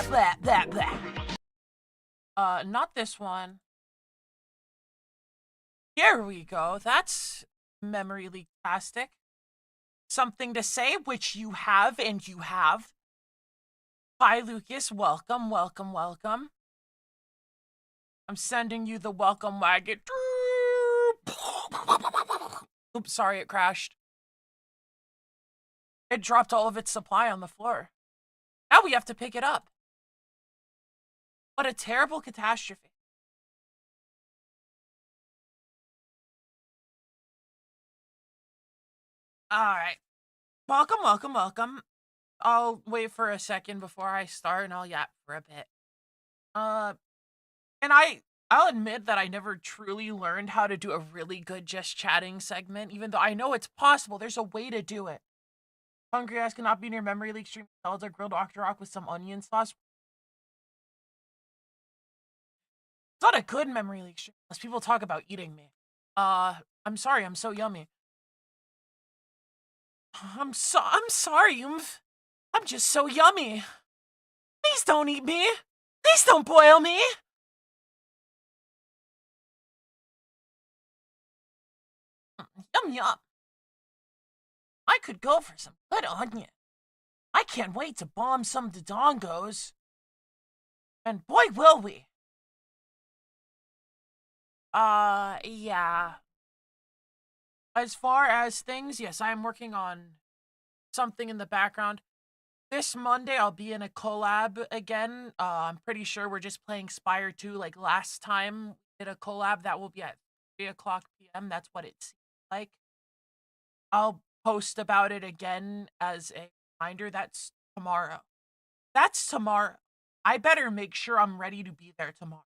blah, blah, blah. Not this one. Here we go. That's memory leak-tastic. Something to say, which you have, and you have. Hi, Lucas. Welcome, welcome, welcome. I'm sending you the welcome wagon. Oops, sorry, it crashed. It dropped all of its supply on the floor. Now we have to pick it up. What a terrible catastrophe. Alright. Welcome, welcome, welcome. I'll wait for a second before I start and I'll yap for a bit. And I'll admit that I never truly learned how to do a really good just chatting segment, even though I know it's possible. There's a way to do it. Hungry ass cannot be near memory leak stream Zelda grilled octorok with some onion sauce. It's not a good memory leak stream unless people talk about eating me. I'm sorry, I'm so yummy. I'm sorry, I'm just so yummy. Please don't eat me. Please don't boil me. Yum yum. I could go for some good onion. I can't wait to bomb some dodongos. And boy, will we. Yeah. As far as things, yes, I am working on something in the background. This Monday, I'll be in a collab again. I'm pretty sure we're just playing Spire 2 like last time we did a collab. That will be at 3 o'clock p.m. That's what it seems like. I'll post about it again as a reminder. That's tomorrow. That's tomorrow. I better make sure I'm ready to be there tomorrow.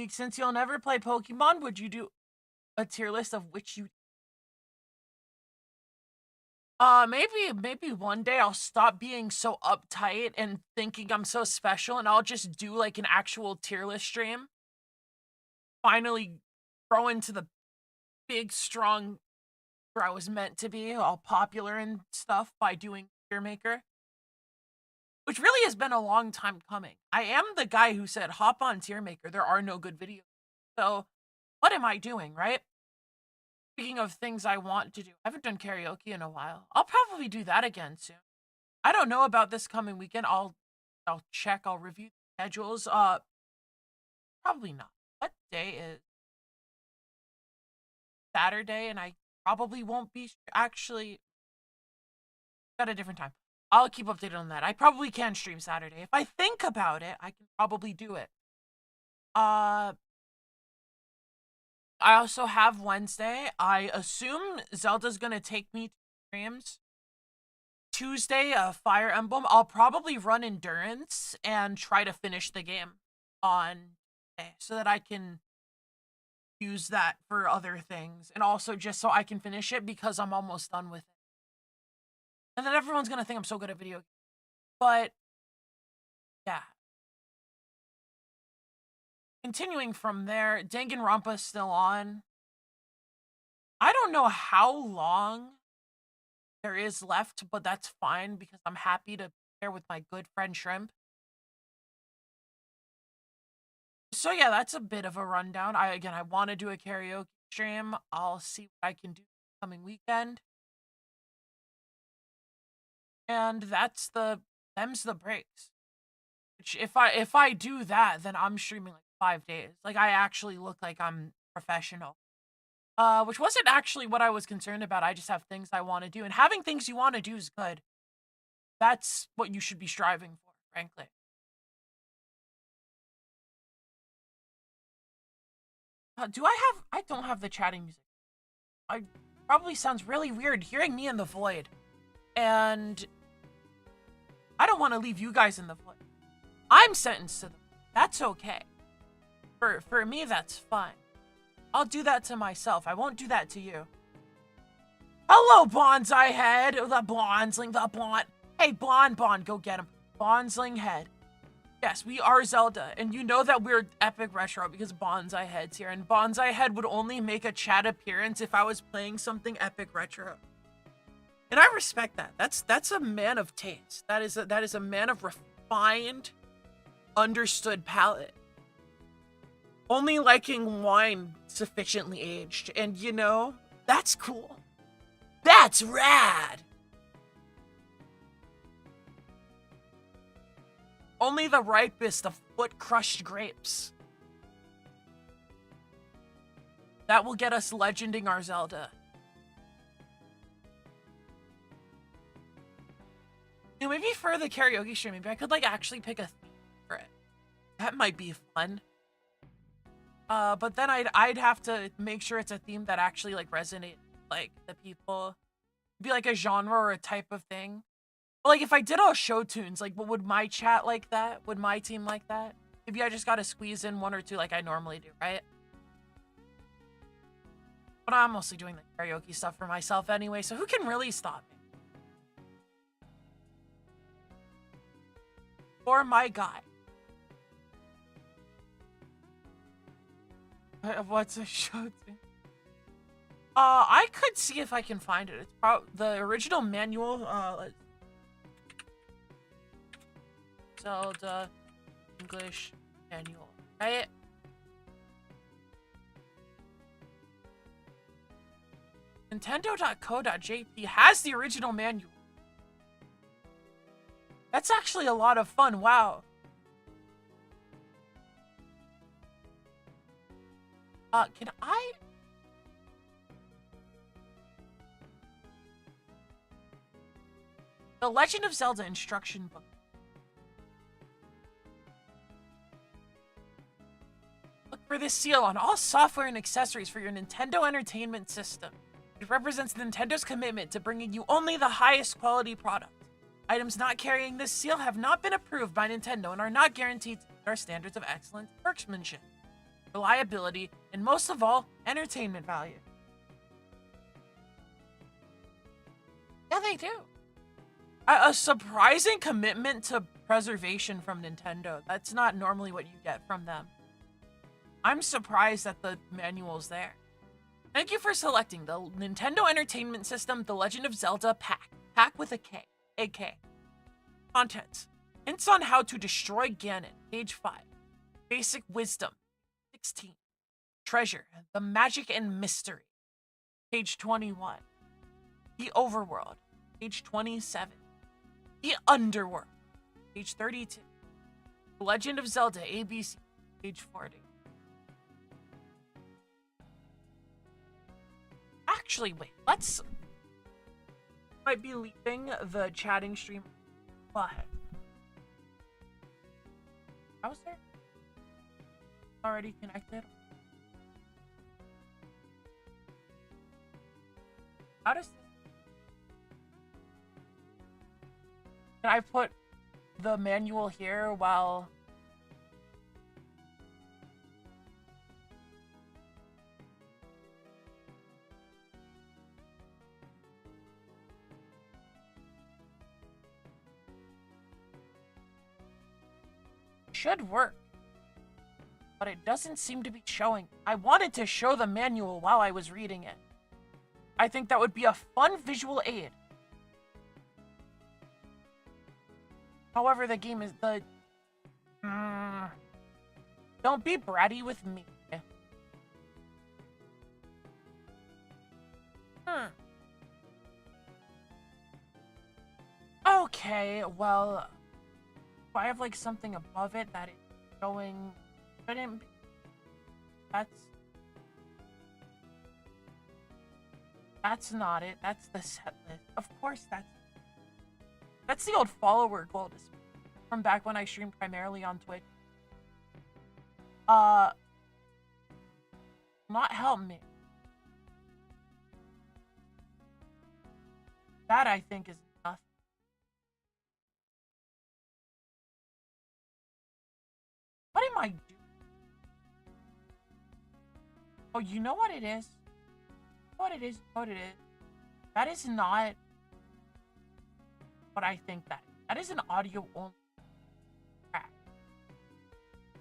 Since you'll never play Pokemon, would you do a tier list of which you... maybe one day I'll stop being so uptight and thinking I'm so special and I'll just do like an actual tier list stream. Finally grow into the big, strong where I was meant to be, all popular and stuff by doing Tier Maker. Which really has been a long time coming. I am the guy who said, hop on Tier Maker, there are no good videos. So, what am I doing, right? Speaking of things I want to do, I haven't done karaoke in a while. I'll probably do that again soon. I don't know about this coming weekend. I'll check, I'll review the schedules. Probably not. What day is Saturday? And I probably won't be actually at a different time. I'll keep updated on that. I probably can stream Saturday. If I think about it, I can probably do it. I also have Wednesday. I assume Zelda's gonna take me to streams. Tuesday, Fire Emblem. I'll probably run Endurance and try to finish the game on Tuesday so that I can use that for other things. And also just so I can finish it because I'm almost done with it. And then everyone's gonna think I'm so good at video games. But, yeah. Continuing from there, Danganronpa's still on. I don't know how long there is left, but that's fine because I'm happy to pair with my good friend Shrimp. So yeah, that's a bit of a rundown. I want to do a karaoke stream. I'll see what I can do this coming weekend. And them's the breaks. Which if I do that, then I'm streaming like 5 days. Like I actually look like I'm professional. Which wasn't actually what I was concerned about. I just have things I want to do. And having things you want to do is good. That's what you should be striving for, frankly. I don't have the chatting music. I probably sounds really weird hearing me in the void. And I don't want to leave you guys in the void. I'm sentenced to them. That's okay. For me, that's fine. I'll do that to myself. I won't do that to you. Hello, Bonsai Head. The Bonsling, the Bond. Hey, Bond, go get him. Bonsling Head. Yes, we are Zelda, and you know that we're Epic Retro because Bonsai Head's here, and Bonsai Head would only make a chat appearance if I was playing something Epic Retro. And I respect that. That's a man of taste. That is a man of refined, understood palate. Only liking wine sufficiently aged. And you know, that's cool. That's rad. Only the ripest of foot-crushed grapes. That will get us legending our Zelda. You know, maybe for the karaoke stream, maybe I could like actually pick a theme for it. That might be fun. But then I'd have to make sure it's a theme that actually like resonates like the people. Be like a genre or a type of thing. But like if I did all show tunes, like would my chat like that? Would my team like that? Maybe I just gotta squeeze in one or two like I normally do, right? But I'm mostly doing the karaoke stuff for myself anyway, so who can really stop me? For my guy. What's a show tune? I could see if I can find it. It's probably the original manual. Zelda English manual, right? Nintendo.co.jp has the original manual. That's actually a lot of fun. Wow. Can I? The Legend of Zelda instruction book. Look for this seal on all software and accessories for your Nintendo Entertainment System. It represents Nintendo's commitment to bringing you only the highest quality product. Items not carrying this seal have not been approved by Nintendo and are not guaranteed to meet our standards of excellent workmanship, reliability, and most of all, entertainment value. Yeah, they do. A surprising commitment to preservation from Nintendo. That's not normally what you get from them. I'm surprised that the manual's there. Thank you for selecting the Nintendo Entertainment System The Legend of Zelda Pack. Pack with a K. AK. Contents. Hints on how to destroy Ganon. Page 5. Basic Wisdom. 16. Treasure. The Magic and Mystery. Page 21. The Overworld. Page 27. The Underworld. Page 32. The Legend of Zelda ABC. Page 40. Actually, wait, let's... Might be leaving the chatting stream. What? Browser? Already connected? How does this... Can I put the manual here while... Should work, but it doesn't seem to be showing. I wanted to show the manual while I was reading it. I think that would be a fun visual aid. However, the game is the... Don't be bratty with me. Okay, well... If I have like something above it that is showing, shouldn't be. That's not it. That's the set list. Of course, that's the old follower goal display from back when I streamed primarily on Twitch. Not help me. That I think is nothing. What am I doing? Oh, you know what it is? What it is, what it is. That is not what I think that is. That is an audio only track.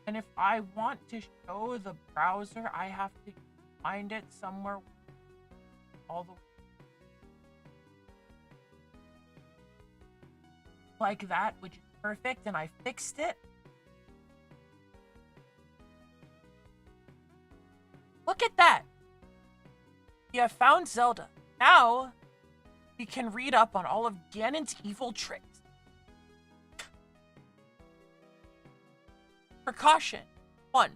And if I want to show the browser, I have to find it somewhere all the way. like that, which is perfect, and I fixed it. Look at that! We have found Zelda. Now, we can read up on all of Ganon's evil tricks. Precaution. 1.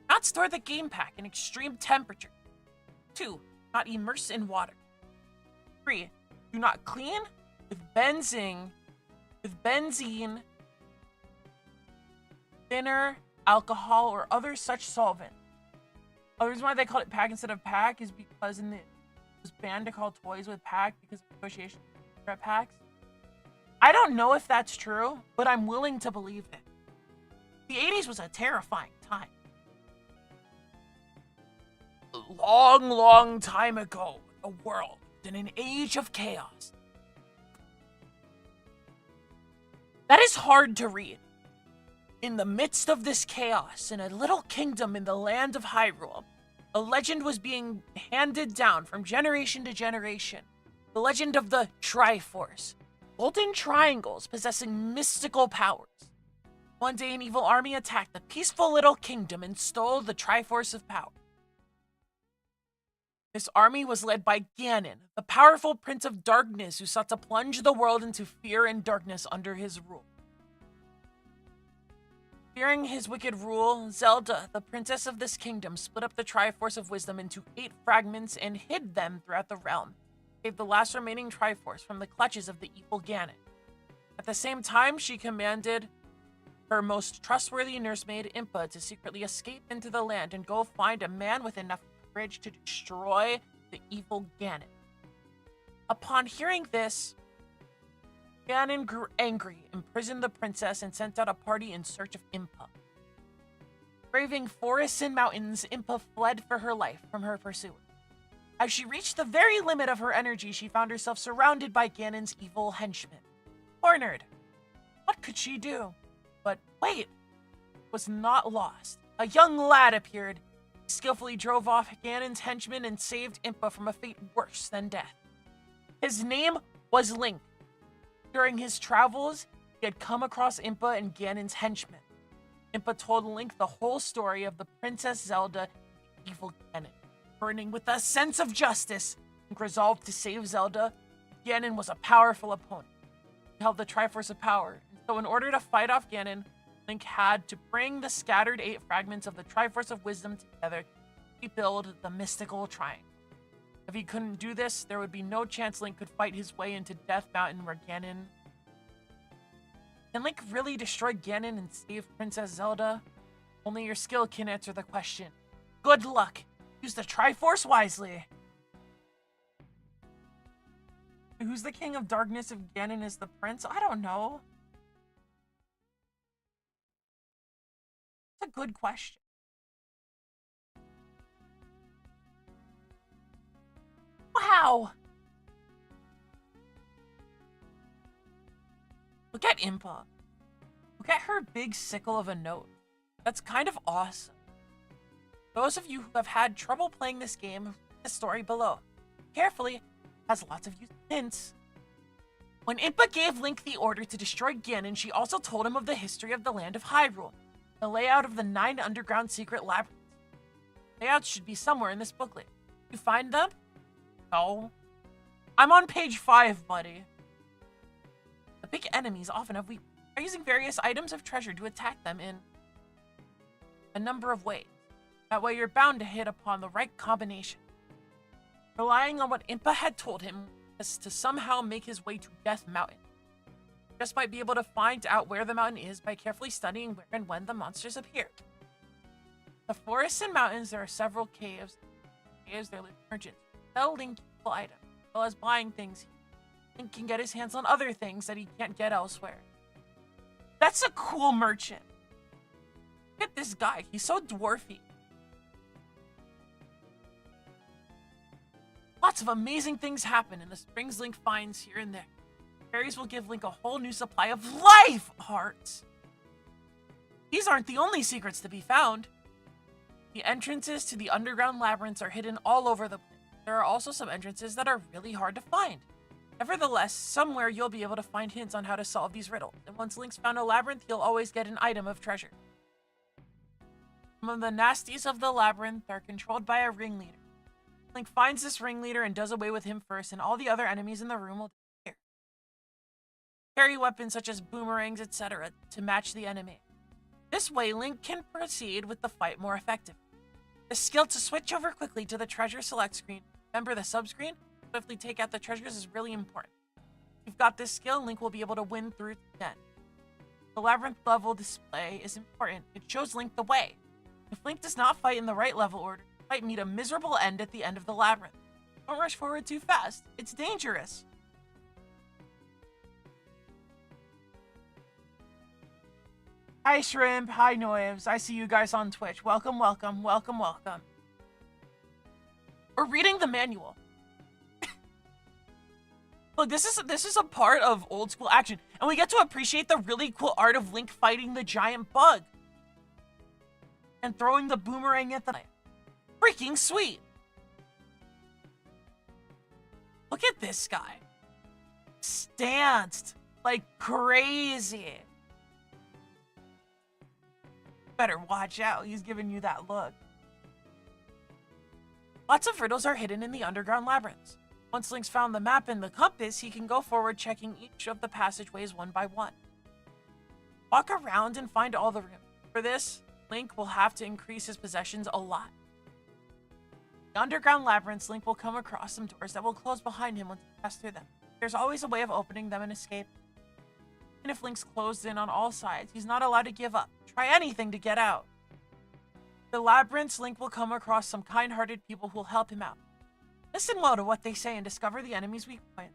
Not store the game pack in extreme temperature. 2. Not immerse in water. 3. Do not clean with benzene, thinner, alcohol, or other such solvent. The reason why they call it pack instead of pack is because it was banned to call toys with pack because of association with cigarette packs. I don't know if that's true, but I'm willing to believe it. The 80s was a terrifying time. A long, long time ago, a world in an age of chaos. That is hard to read. In the midst of this chaos, in a little kingdom in the land of Hyrule, a legend was being handed down from generation to generation. The legend of the Triforce, golden triangles possessing mystical powers. One day, an evil army attacked the peaceful little kingdom and stole the Triforce of Power. This army was led by Ganon, the powerful Prince of Darkness who sought to plunge the world into fear and darkness under his rule. Fearing his wicked rule, Zelda, the princess of this kingdom, split up the Triforce of Wisdom into 8 fragments and hid them throughout the realm, saved the last remaining Triforce from the clutches of the evil Ganon. At the same time, she commanded her most trustworthy nursemaid, Impa, to secretly escape into the land and go find a man with enough courage to destroy the evil Ganon. Upon hearing this, Ganon grew angry, imprisoned the princess, and sent out a party in search of Impa. Braving forests and mountains, Impa fled for her life from her pursuer. As she reached the very limit of her energy, she found herself surrounded by Ganon's evil henchmen. Cornered. What could she do? But wait, was not lost. A young lad appeared. He skillfully drove off Ganon's henchmen and saved Impa from a fate worse than death. His name was Link. During his travels, he had come across Impa and Ganon's henchmen. Impa told Link the whole story of the Princess Zelda and the evil Ganon. Burning with a sense of justice, Link resolved to save Zelda. Ganon was a powerful opponent. He held the Triforce of Power, and so in order to fight off Ganon, Link had to bring the scattered 8 fragments of the Triforce of Wisdom together to rebuild the mystical triangle. If he couldn't do this, there would be no chance Link could fight his way into Death Mountain where Ganon... Can Link really destroy Ganon and save Princess Zelda? Only your skill can answer the question. Good luck! Use the Triforce wisely! Who's the King of Darkness if Ganon is the Prince? I don't know. That's a good question. Wow! Look at Impa. Look at her big sickle of a note. That's kind of awesome. Those of you who have had trouble playing this game, read the story below. Carefully, it has lots of useful hints. When Impa gave Link the order to destroy Ganon, she also told him of the history of the land of Hyrule, the layout of the 9 underground secret labyrinths. Layouts should be somewhere in this booklet. You find them? No. I'm on page 5, buddy. The big enemies often have weaknesses. By using various items of treasure to attack them in a number of ways. That way you're bound to hit upon the right combination. Relying on what Impa had told him was to somehow make his way to Death Mountain. You just might be able to find out where the mountain is by carefully studying where and when the monsters appear. The forests and mountains, there are several caves. Caves, there live merchants. Sell Link useful items, as well as buying things. Link can get his hands on other things that he can't get elsewhere. That's a cool merchant. Look at this guy. He's so dwarfy. Lots of amazing things happen in the springs Link finds here and there. Berries will give Link a whole new supply of life hearts. These aren't the only secrets to be found. The entrances to the underground labyrinths are hidden all over the place. There are also some entrances that are really hard to find. Nevertheless, somewhere you'll be able to find hints on how to solve these riddles, and once Link's found a labyrinth, he'll always get an item of treasure. Some of the nasties of the labyrinth are controlled by a ringleader. Link finds this ringleader and does away with him first, and all the other enemies in the room will disappear. Carry weapons such as boomerangs, etc. to match the enemy. This way, Link can proceed with the fight more effectively. The skill to switch over quickly to the treasure select screen, remember the subscreen, swiftly take out the treasures is really important. If you've got this skill, Link will be able to win through to the end. The labyrinth level display is important. It shows Link the way. If Link does not fight in the right level order, he might meet a miserable end at the end of the labyrinth. Don't rush forward too fast. It's dangerous. Hi Shrimp, hi Noivs. I see you guys on Twitch. Welcome, welcome, welcome, welcome. We're reading the manual. Look, this is a part of old school action, and we get to appreciate the really cool art of Link fighting the giant bug and throwing the boomerang at the freaking sweet. Look at this guy. Stanced like crazy. Better watch out, he's giving you that look. Lots of riddles are hidden in the underground labyrinths. Once Link's found the map and the compass, he can go forward checking each of the passageways one by one. Walk around and find all the rooms. For this, Link will have to increase his possessions a lot. In the underground labyrinths, Link will come across some doors that will close behind him once he passes through them. There's always a way of opening them and escape. Even if Link's closed in on all sides, he's not allowed to give up. Try anything to get out. In the labyrinths, Link will come across some kind-hearted people who will help him out. Listen well to what they say and discover the enemy's weak point.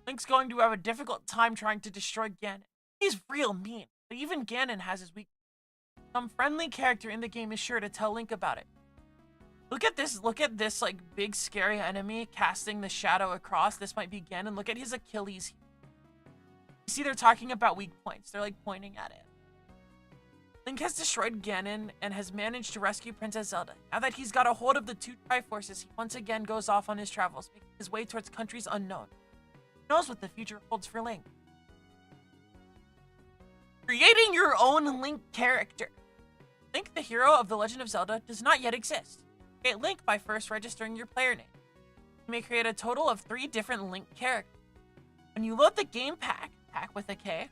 Link's going to have a difficult time trying to destroy Ganon. He's real mean, but even Ganon has his weak point. Some friendly character in the game is sure to tell Link about it. Look at this like big scary enemy casting the shadow across. This might be Ganon. Look at his Achilles. You see they're talking about weak points. They're like pointing at it. Link has destroyed Ganon and has managed to rescue Princess Zelda. Now that he's got a hold of the two Triforces, he once again goes off on his travels, making his way towards countries unknown. Who knows what the future holds for Link? Creating your own Link character. Link, the hero of The Legend of Zelda, does not yet exist. Create Link by first registering your player name. You may create a total of 3 different Link characters. When you load the game pack with a K,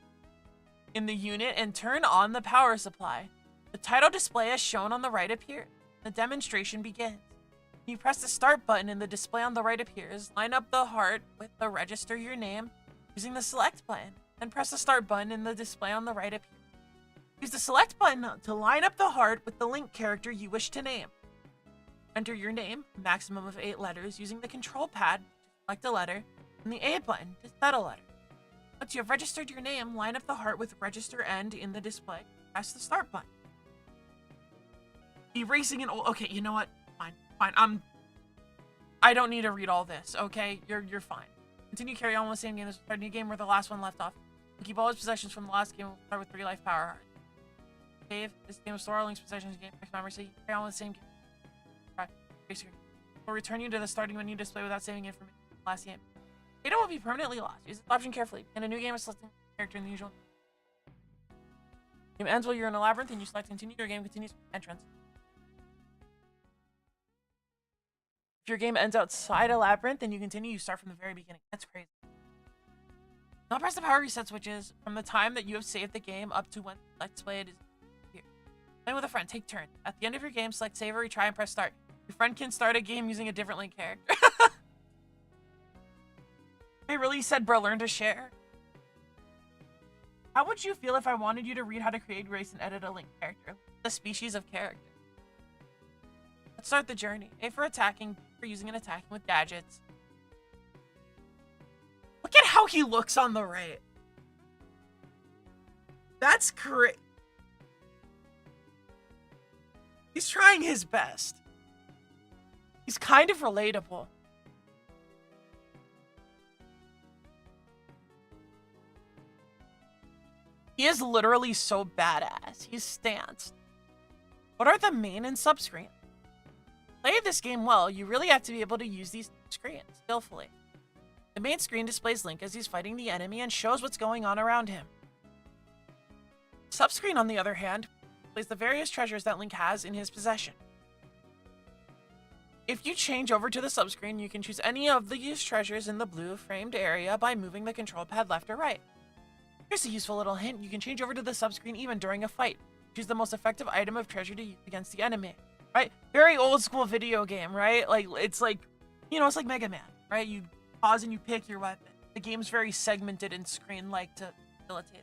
in the unit and turn on the power supply, the title display as shown on the right appears. The demonstration begins. When you press the start button and the display on the right appears, line up the heart with the register your name using the select button. Then press the start button and the display on the right appears. Use the select button to line up the heart with the Link character you wish to name. Enter your name, maximum of 8 letters, using the control pad to select a letter, and the A button to set a letter. Once you have registered your name, line up the heart with register end in the display. Press the start button. Erasing an old... Okay, you know what? Fine. I don't need to read all this, okay? You're fine. Continue carry on with the same game. This is a new game where the last one left off. Keep all his possessions from the last game. We'll start with 3 life power hearts. Save. This game will store all Link's possessions in game memory, so you carry on with the same game. Right. We'll return you to the starting menu display without saving information from the last game. Data will be permanently lost. Use this option carefully. In a new game, selecting a character in the usual. Game ends while you're in a labyrinth and you select continue. Your game continues with entrance. If your game ends outside a labyrinth, then you continue. You start from the very beginning. That's crazy. Now press the power reset switches from the time that you have saved the game up to when the select display is here. Playing with a friend. Take turns. At the end of your game, select save or retry and press start. Your friend can start a game using a different Link character. They really said, bro, learn to share. How would you feel if I wanted you to read how to create, erase, and edit a Link character? The species of character. Let's start the journey. A for attacking, B for using and attacking with gadgets. Look at how he looks on the right. That's great. He's trying his best. He's kind of relatable. He is literally so badass. He's stanced. What are the main and sub screens? To play this game well, you really have to be able to use these screens skillfully. The main screen displays Link as he's fighting the enemy and shows what's going on around him. Subscreen, on the other hand, displays the various treasures that Link has in his possession. If you change over to the subscreen, you can choose any of these treasures in the blue framed area by moving the control pad left or right. Here's a useful little hint: you can change over to the subscreen even during a fight. Choose the most effective item of treasure to use against the enemy. Right? Very old school video game, right? Like, it's like, you know, it's like Mega Man, right? You pause and you pick your weapon. The game's very segmented and screen-like to facilitate.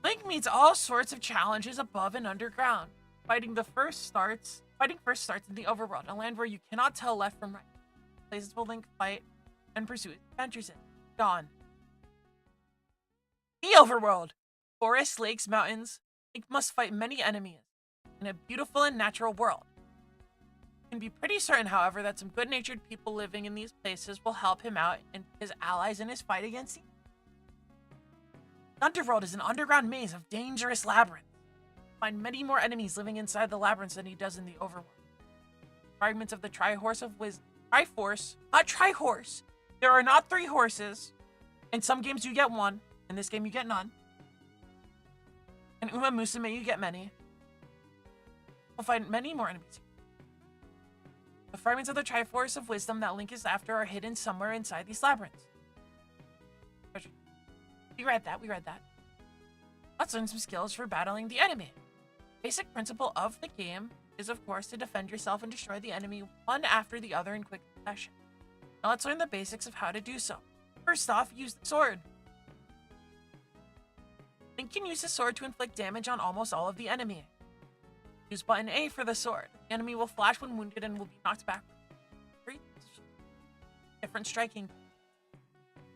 Link meets all sorts of challenges above and underground. Fighting first starts in the overworld, a land where you cannot tell left from right. Places will Link fight and pursue his adventures in. Gone. The overworld. Forests, lakes, mountains. Link must fight many enemies in a beautiful and natural world. You can be pretty certain, however, that some good-natured people living in these places will help him out and his allies in his fight against him. The Underworld is an underground maze of dangerous labyrinths. Find many more enemies living inside the labyrinths than he does in the overworld. Fragments of the Triforce of Wisdom. Triforce, not Trihorse. There are not 3 horses. In some games you get 1. In this game you get none. In Uma Musume you get many. You'll find many more enemies. The fragments of the Triforce of Wisdom that Link is after are hidden somewhere inside these labyrinths. We read that. Let's learn some skills for battling the enemy. Basic principle of the game is, of course, to defend yourself and destroy the enemy one after the other in quick succession. Now let's learn the basics of how to do so. First off, use the sword. Link can use the sword to inflict damage on almost all of the enemy. Use button A for the sword. The enemy will flash when wounded and will be knocked backward. 3 different striking.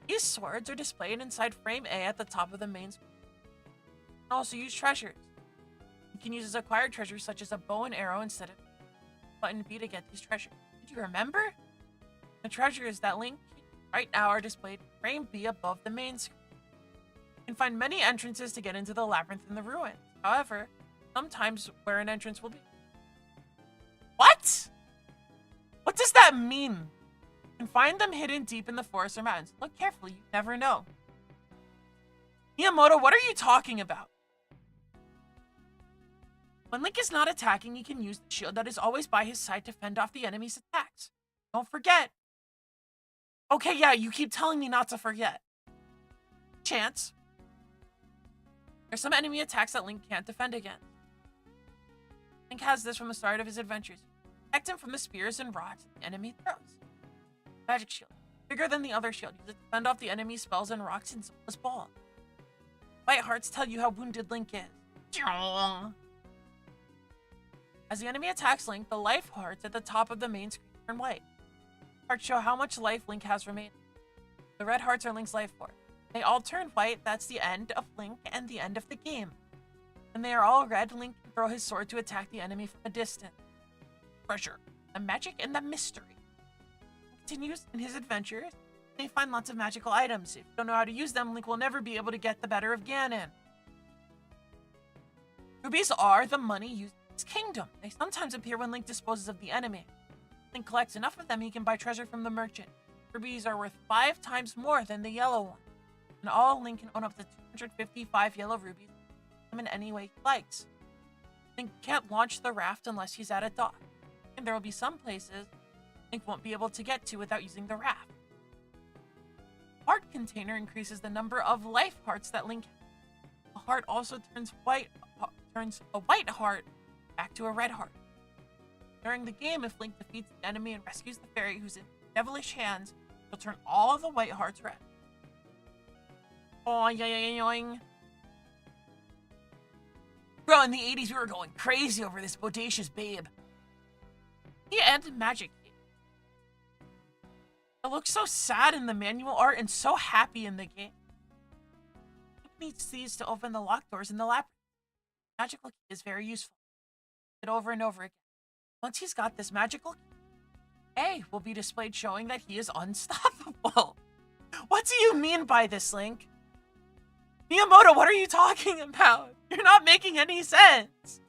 These swords are displayed inside frame A at the top of the main screen. You can also use treasures. You can use his acquired treasures such as a bow and arrow instead of button B to get these treasures. Did you remember? The treasures that Link right now are displayed in frame B above the main screen. You can find many entrances to get into the labyrinth and the ruins. However, sometimes where an entrance will be. What? What does that mean? You can find them hidden deep in the forest or mountains. Look carefully, you never know. Miyamoto, what are you talking about? When Link is not attacking, he can use the shield that is always by his side to fend off the enemy's attacks. Don't forget. Okay, yeah, you keep telling me not to forget. Chance. There's some enemy attacks that Link can't defend against. Link has this from the start of his adventures. Protect him from the spears and rods the enemy throws. Magic shield. Bigger than the other shield. Use it to fend off the enemy's spells and rocks in Zelda's ball. White hearts tell you how wounded Link is. As the enemy attacks Link, the life hearts at the top of the main screen turn white. Hearts show how much life Link has remaining. The red hearts are Link's life force. They all turn white. That's the end of Link and the end of the game. When they are all red, Link can throw his sword to attack the enemy from a distance. Treasure, the magic, and the mystery. Continues in his adventures. They find lots of magical items. If you don't know how to use them, Link will never be able to get the better of Ganon. Rubies are the money used in his kingdom. They sometimes appear when Link disposes of the enemy. Link collects enough of them, he can buy treasure from the merchant. Rubies are worth 5 times more than the yellow one. In all, Link can own up to 255 yellow rubies in any way he likes. Link can't launch the raft unless he's at a dock. And there will be some places Link won't be able to get to without using the raft. Heart container increases the number of life hearts that Link has. A heart also turns a white heart back to a red heart. During the game, if Link defeats the enemy and rescues the fairy who's in devilish hands, he'll turn all of the white hearts red. Oh, yoing. Bro, in the 80s, we were going crazy over this bodacious babe. The end magic. It looks so sad in the manual art and so happy in the game. Link needs these to open the locked doors in the labyrinth. Magical key is very useful. It over and over again. Once he's got this magical key, A will be displayed showing that he is unstoppable. What do you mean by this, Link? Miyamoto, what are you talking about? You're not making any sense.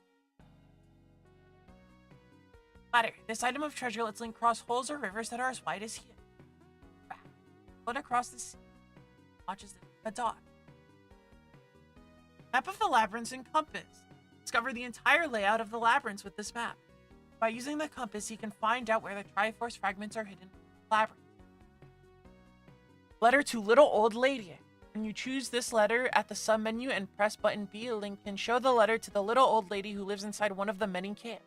Ladder. This item of treasure lets Link cross holes or rivers that are as wide as he is. float across the sea. Watches the dock. Map of the labyrinth and compass. Discover the entire layout of the labyrinth with this map. By using the compass, he can find out where the Triforce fragments are hidden in the labyrinth. Letter to Little Old Lady. When you choose this letter at the sub-menu and press button B, a link can show the letter to the little old lady who lives inside one of the many caves.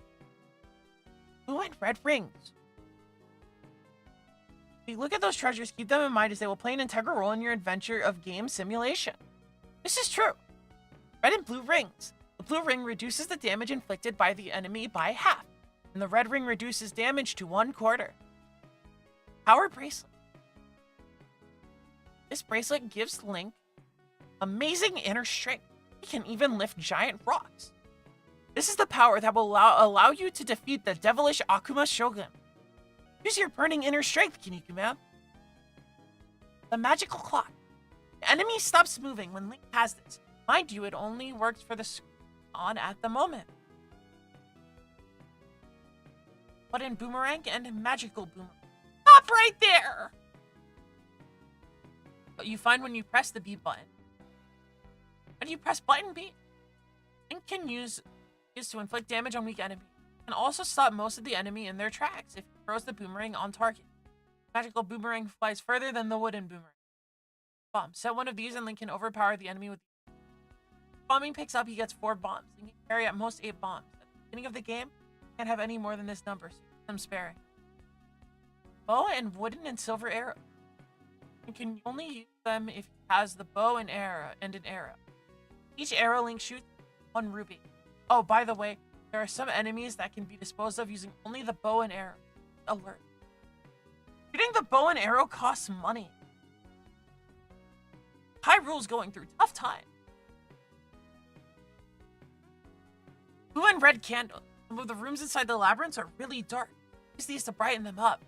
Blue and red rings. If you look at those treasures, keep them in mind as they will play an integral role in your adventure of game simulation. This is true. Red and blue rings. The blue ring reduces the damage inflicted by the enemy by half, and the red ring reduces damage to 1/4. Power bracelet. This bracelet gives Link amazing inner strength. He can even lift giant rocks. This is the power that will allow you to defeat the devilish Akuma Shogun. Use your burning inner strength, Kinnikuman. The magical clock. The enemy stops moving when Link has this. Mind you, it only works for the screen on at the moment. Button boomerang and magical boomerang. Stop right there! What you find when you press the B button. When you press button B, Link can use to inflict damage on weak enemies. And also stop most of the enemy in their tracks if he throws the boomerang on target. Magical boomerang flies further than the wooden boomerang. Bomb. Set one of these and Link can overpower the enemy with bombing picks up, he gets 4 bombs. Link can carry at most 8 bombs. At the beginning of the game, you can't have any more than this number, so keep them sparing. Bow and wooden and silver arrow. You can only use them if he has the bow and an arrow. Each arrow Link shoots 1 ruby. Oh, by the way, there are some enemies that can be disposed of using only the bow and arrow. Alert. Shooting the bow and arrow costs money. Hyrule's going through tough time. Blue and red candles. Some of the rooms inside the labyrinths are really dark. Use these to brighten them up.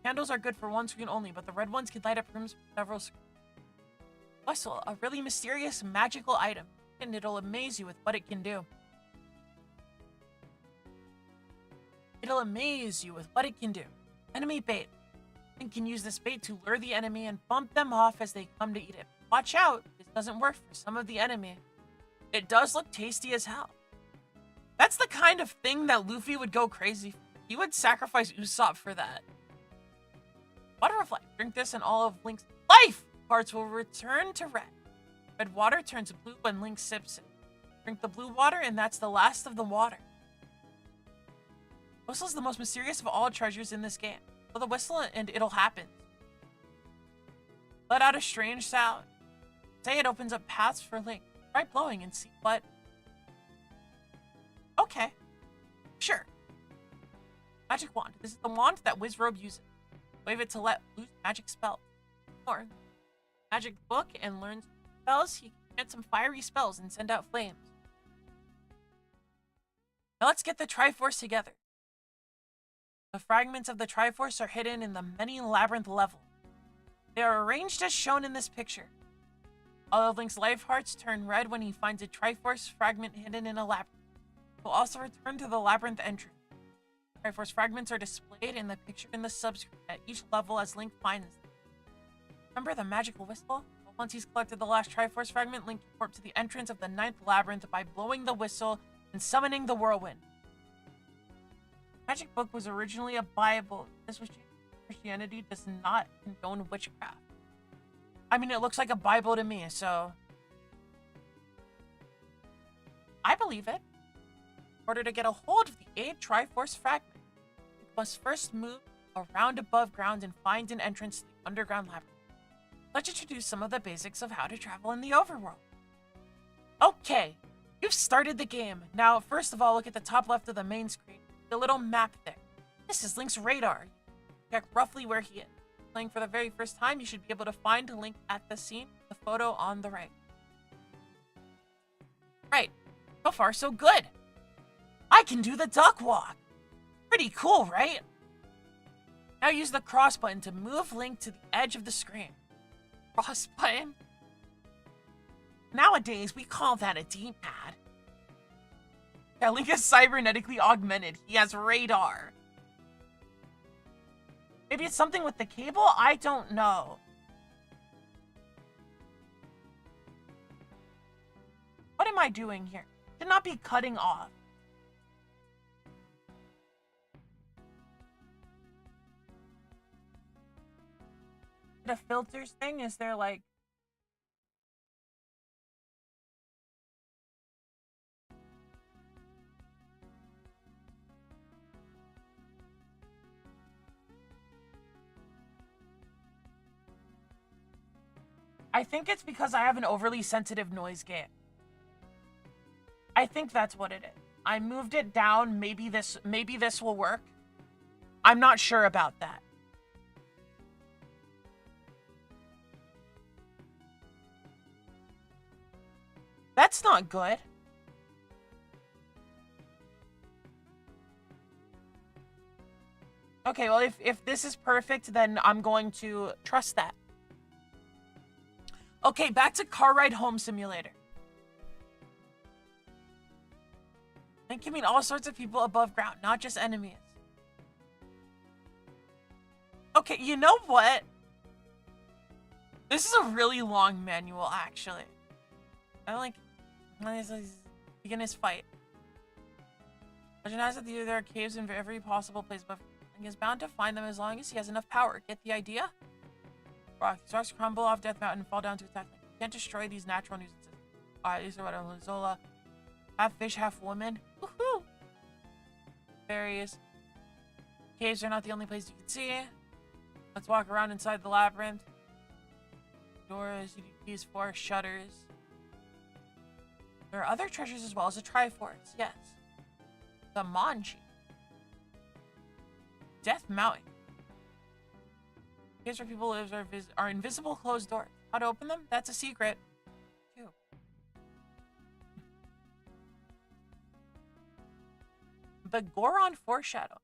Candles are good for one screen only, but the red ones can light up rooms with several screens. Whistle, a really mysterious magical item, and it'll amaze you with what it can do. It'll amaze you with what it can do. Enemy bait. You can use this bait to lure the enemy and bump them off as they come to eat it. Watch out, this doesn't work for some of the enemy. It does look tasty as hell. That's the kind of thing that Luffy would go crazy for. He would sacrifice Usopp for that. Water of life. Drink this and all of Link's life parts will return to red. Red water turns blue when Link sips it. Drink the blue water and that's the last of the water. Whistle is the most mysterious of all treasures in this game. Blow the whistle and it'll happen. Let out a strange sound. Say it opens up paths for Link. Try blowing and see what... Okay. Sure. Magic wand. This is the wand that Wizrobe uses. Wave it to let loose magic spells. Or magic book and learn spells. He can get some fiery spells and send out flames. Now let's get the Triforce together. The fragments of the Triforce are hidden in the many labyrinth levels. They are arranged as shown in this picture. All of Link's life hearts turn red when he finds a Triforce fragment hidden in a labyrinth. He'll also return to the labyrinth entrance. Triforce fragments are displayed in the picture in the subscreen at each level as Link finds them. Remember the magical whistle? Well, once he's collected the last Triforce fragment, Link can warp to the entrance of the 9th labyrinth by blowing the whistle and summoning the whirlwind. Magic book was originally a Bible. This was Christianity does not condone witchcraft. I mean, it looks like a Bible to me, so... I believe it. In order to get a hold of the 8th Triforce fragment, you must first move around above ground and find an entrance to the underground labyrinth. Let's introduce some of the basics of how to travel in the overworld. Okay, you've started the game. Now, first of all, look at the top left of the main screen. The little map there. This is Link's radar. Check roughly where he is. Playing for the very first time, you should be able to find Link at the scene, the photo on the right. Right, so far so good. I can do the duck walk. Pretty cool, right? Now use the cross button to move Link to the edge of the screen. Cross button? Nowadays, we call that a D-pad. Yeah, Link is cybernetically augmented. He has radar. Maybe it's something with the cable? I don't know. What am I doing here? Should not be cutting off. The filters thing, is there like... I think it's because I have an overly sensitive noise gate. I think that's what it is. I moved it down. Maybe this will work. I'm not sure about that. That's not good. Okay, well, if this is perfect, then I'm going to trust that. Okay, back to Car Ride Home Simulator. I think you mean all sorts of people above ground, not just enemies. Okay, you know what? This is a really long manual, actually. I like... Begin his fight. Legend has that there are caves in every possible place, but he is bound to find them as long as he has enough power. Get the idea? Rocks crumble off Death Mountain and fall down to attack. You can't destroy these natural nuisances. These are what Zola. Half fish, half woman. Woohoo! Berries. Caves are not the only place you can see. Let's walk around inside the labyrinth. Doors, UDPs, for shutters. There are other treasures as well as a Triforce. Yes. The Manji. Death Mountain. Caves where people live are invisible closed doors. How to open them? That's a secret. Too. The Goron Foreshadow.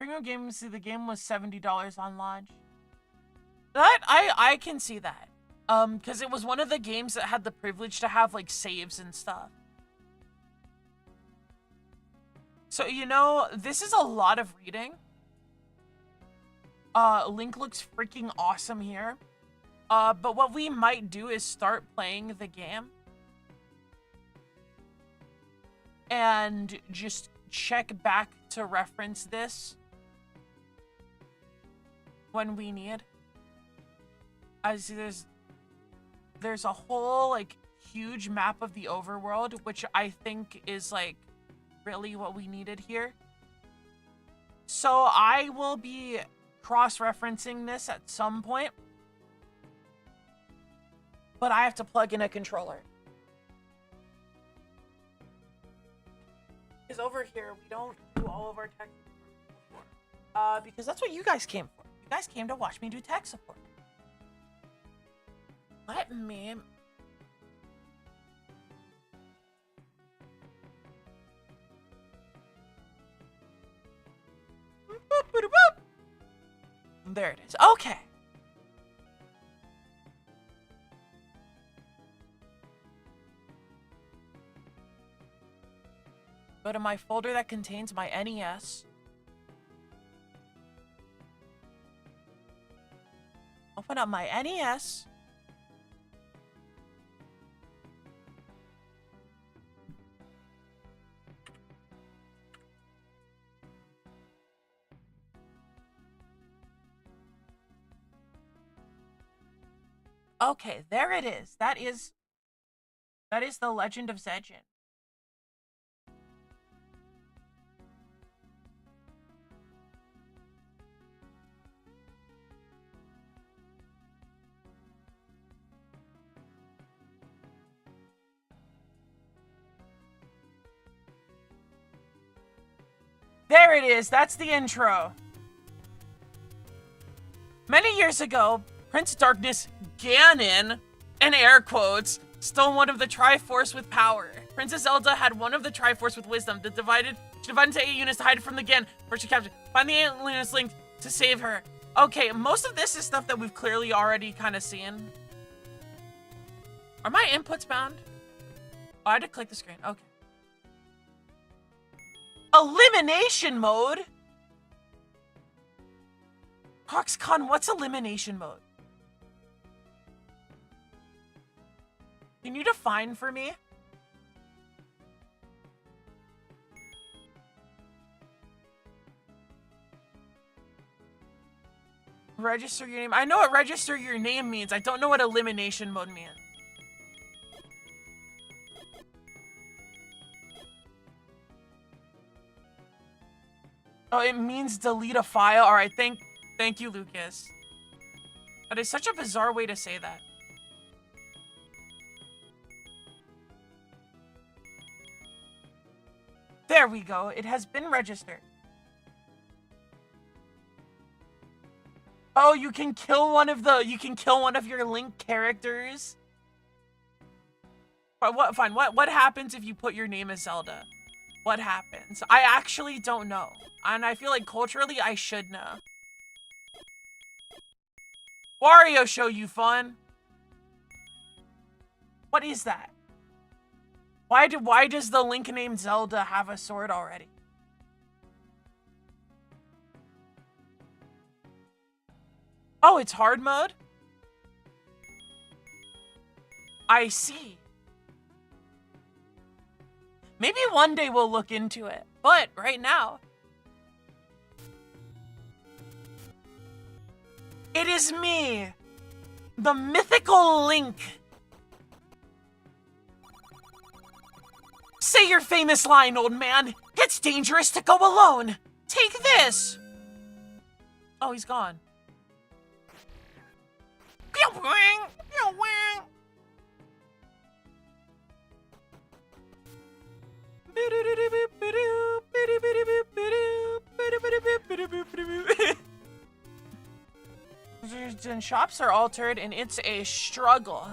Premium games, the game was $70 on launch. That I can see that. Because it was one of the games that had the privilege to have like saves and stuff. So, you know, this is a lot of reading. Link looks freaking awesome here. But what we might do is start playing the game. And just check back to reference this when we need. I see there's a whole like huge map of the overworld, which I think is like really what we needed here. So I will be cross-referencing this at some point, but I have to plug in a controller. Because over here we don't do all of our tech support, because that's what you guys came for. You guys came to watch me do tech support. Let me... There it is. Okay. Go to my folder that contains my NES. Open up my NES. Okay, there it is. That is The Legend of Zedjin. There it is. That's the intro. Many years ago, Prince Darkness Ganon, in air quotes, stole one of the Triforce with power. Princess Zelda had one of the Triforce with wisdom. She divided into 8 units to hide it from the Ganon. First she captured. Find the 8 units linked to save her. Okay, most of this is stuff that we've clearly already kind of seen. Are my inputs bound? Oh, I had to click the screen. Okay. Elimination mode? Proxcon, what's elimination mode? Can you define for me? Register your name. I know what register your name means. I don't know what elimination mode means. Oh, it means delete a file. All right, thank you, Lucas. That is such a bizarre way to say that. There we go. It has been registered. Oh, you can kill one of your Link characters. But what? Fine. What happens if you put your name as Zelda? What happens? I actually don't know, and I feel like culturally I should know. Wario show you fun. What is that? Why does the Link named Zelda have a sword already? Oh, it's hard mode? I see. Maybe one day we'll look into it, but right now... It is me! The mythical Link! Say your famous line, old man! It's dangerous to go alone! Take this! Oh, he's gone. And shops are altered and it's a struggle.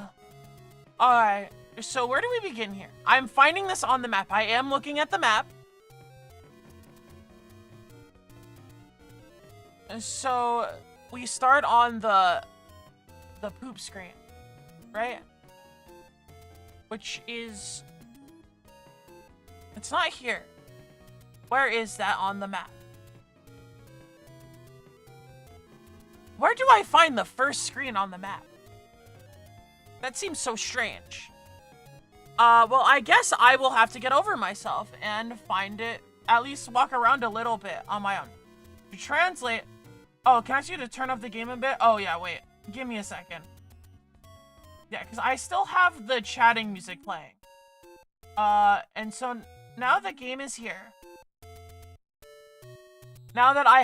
Alright, so where do we begin here? I'm finding this on the map. I am looking at the map. So we start on the poop screen, right? Which is... It's not here. Where is that on the map? Where do I find the first screen on the map? That seems so strange. Well, I guess I will have to get over myself and find it, at least walk around a little bit on my own. To translate... Oh, can I ask you to turn off the game a bit? Oh, yeah, wait. Give me a second. Yeah, because I still have the chatting music playing. And so now the game is here. Now that I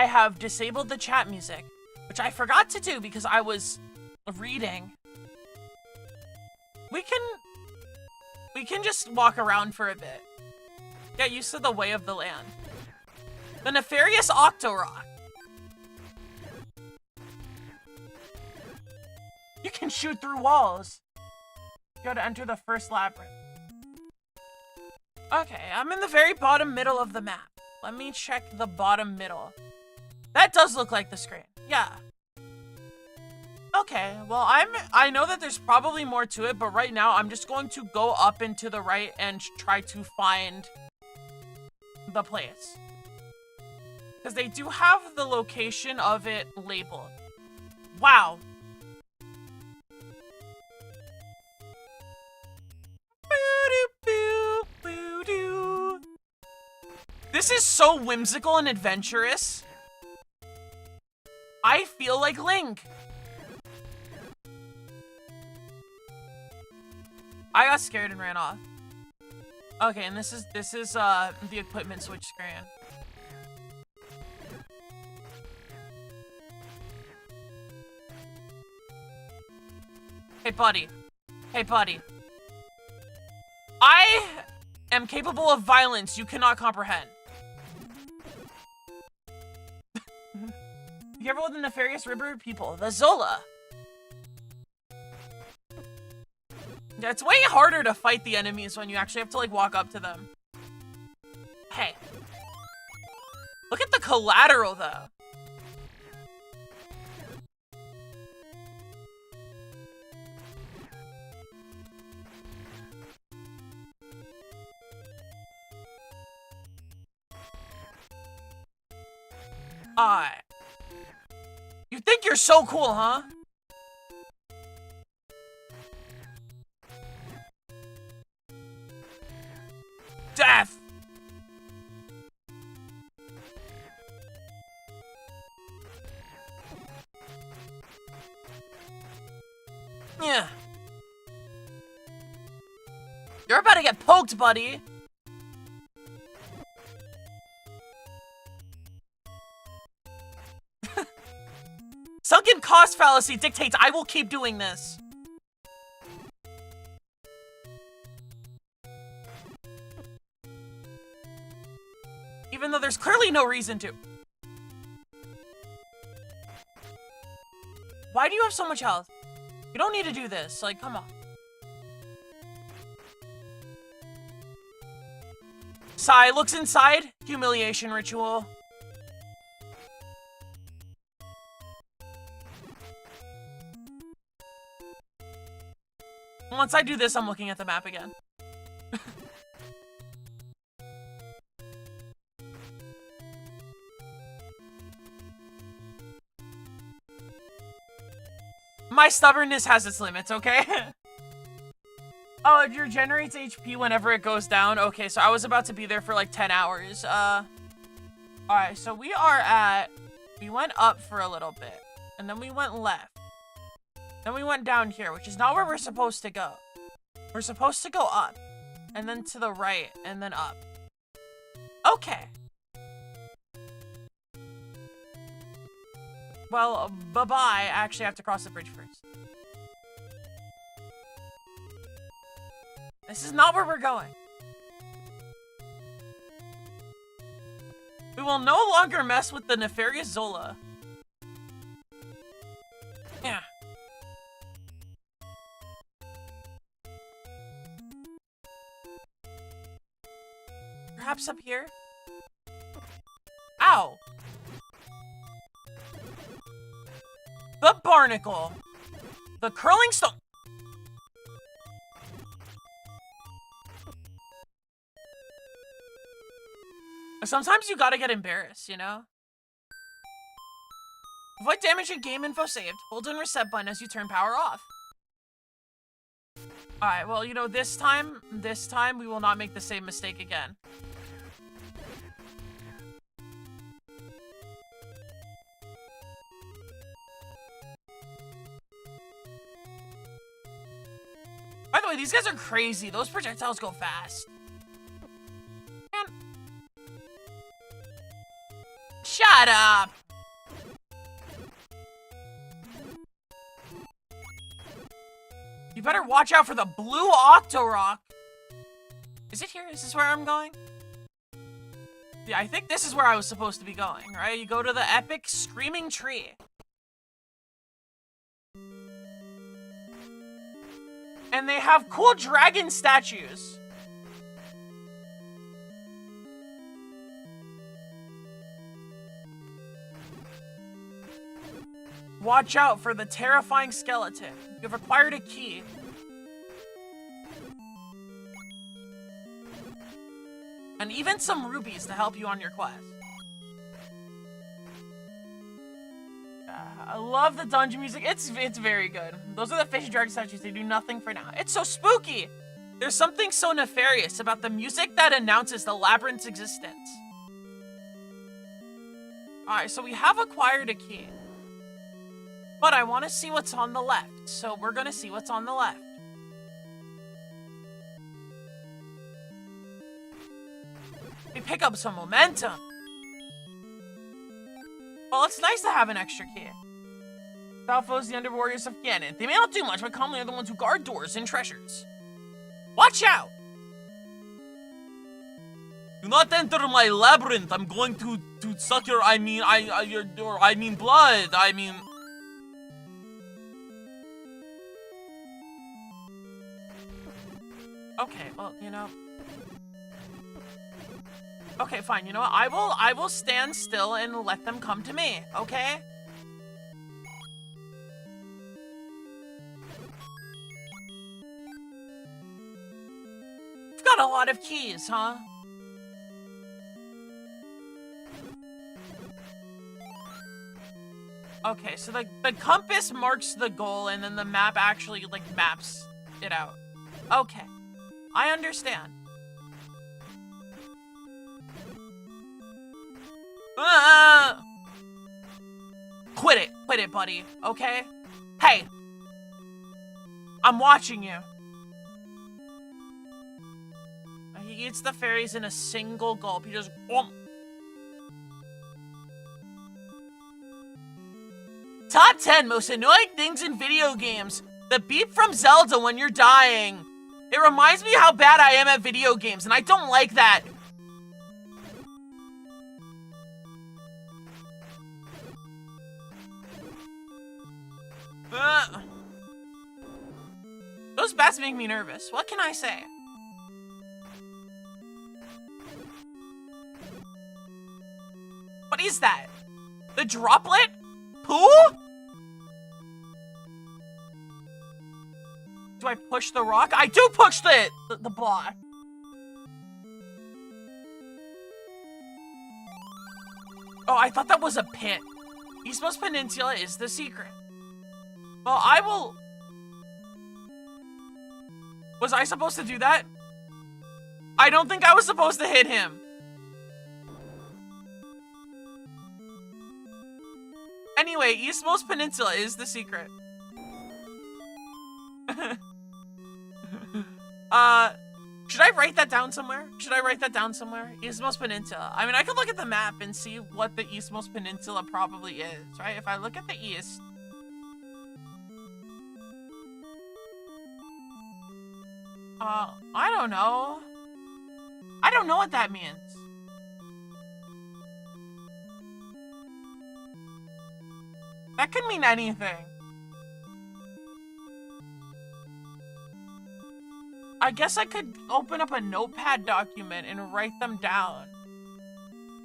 have disabled the chat music, which I forgot to do because I was reading, we can just walk around for a bit. Get used to the way of the land. The nefarious Octorok. You can shoot through walls. You gotta enter the first labyrinth. Okay, I'm in the very bottom middle of the map. Let me check the bottom middle. That does look like the screen. Yeah. Okay, well, I know that there's probably more to it, but right now I'm just going to go up and to the right and try to find the place. Because they do have the location of it labeled. Wow. This is so whimsical and adventurous. I feel like Link. I got scared and ran off. Okay, and this is the equipment switch screen. Hey, buddy. Hey, buddy. I am capable of violence you cannot comprehend. Be careful with the nefarious river people. The Zola. Yeah, it's way harder to fight the enemies when you actually have to, like, walk up to them. Hey. Look at the collateral, though. Alright. You think you're so cool, huh? Yeah. You're about to get poked, buddy. Sunken cost fallacy dictates I will keep doing this. Even though there's clearly no reason to. Why do you have so much health? You don't need to do this. Like, come on. Sai looks inside. Humiliation ritual. Once I do this, I'm looking at the map again. My stubbornness has its limits, okay? Oh, it regenerates HP whenever it goes down. Okay, so I was about to be there for like 10 hours. Alright, so we went up for a little bit. And then we went left. Then we went down here, which is not where we're supposed to go. We're supposed to go up. And then to the right, and then up. Okay. Well, bye-bye. I actually have to cross the bridge first. This is not where we're going. We will no longer mess with the nefarious Zola. Yeah. Perhaps up here? Ow! The barnacle. The curling stone. Sometimes you gotta get embarrassed, you know? Avoid damaging game info saved. Hold on reset button as you turn power off. Alright, well, you know, this time we will not make the same mistake again. By the way, these guys are crazy. Those projectiles go fast. Man. Shut up! You better watch out for the blue Octorock. Is it here? Is this where I'm going? Yeah, I think this is where I was supposed to be going, right? You go to the epic screaming tree. And they have cool dragon statues. Watch out for the terrifying skeleton. You've acquired a key. And even some rubies to help you on your quest. I love the dungeon music. It's very good. Those are the fish dragon statues. They do nothing for now. It's so spooky. There's something so nefarious about the music that announces the labyrinth's existence. Alright, so we have acquired a key. But I want to see what's on the left. So we're going to see what's on the left. We pick up some momentum. Well, it's nice to have an extra key. Falfos, the Under Warriors of Ganon. They may not do much, but commonly are the ones who guard doors and treasures. Watch out! Do not enter my labyrinth. I'm going to suck your, I mean blood. Okay, well, you know. Okay, fine. You know what? I will stand still and let them come to me, okay? You've got a lot of keys, huh? Okay, so the compass marks the goal and then the map actually, like, maps it out. Okay. I understand. Quit it, buddy, okay? Hey! I'm watching you. He eats the fairies in a single gulp. He just whomp. Top 10 most annoying things in video games. The beep from Zelda when you're dying. It reminds me how bad I am at video games, and I don't like that. Those bats make me nervous. What can I say? What is that? The droplet? Poo? Do I push the rock? I do push the block. Oh, I thought that was a pit. MusMus Peninsula is the secret. Well, I will... Was I supposed to do that? I don't think I was supposed to hit him. Anyway, MusMus Peninsula is the secret. Should I write that down somewhere? MusMus Peninsula. I mean, I could look at the map and see what the MusMus Peninsula probably is, right? If I look at the east. I don't know. I don't know what that means. That could mean anything. I guess I could open up a notepad document and write them down.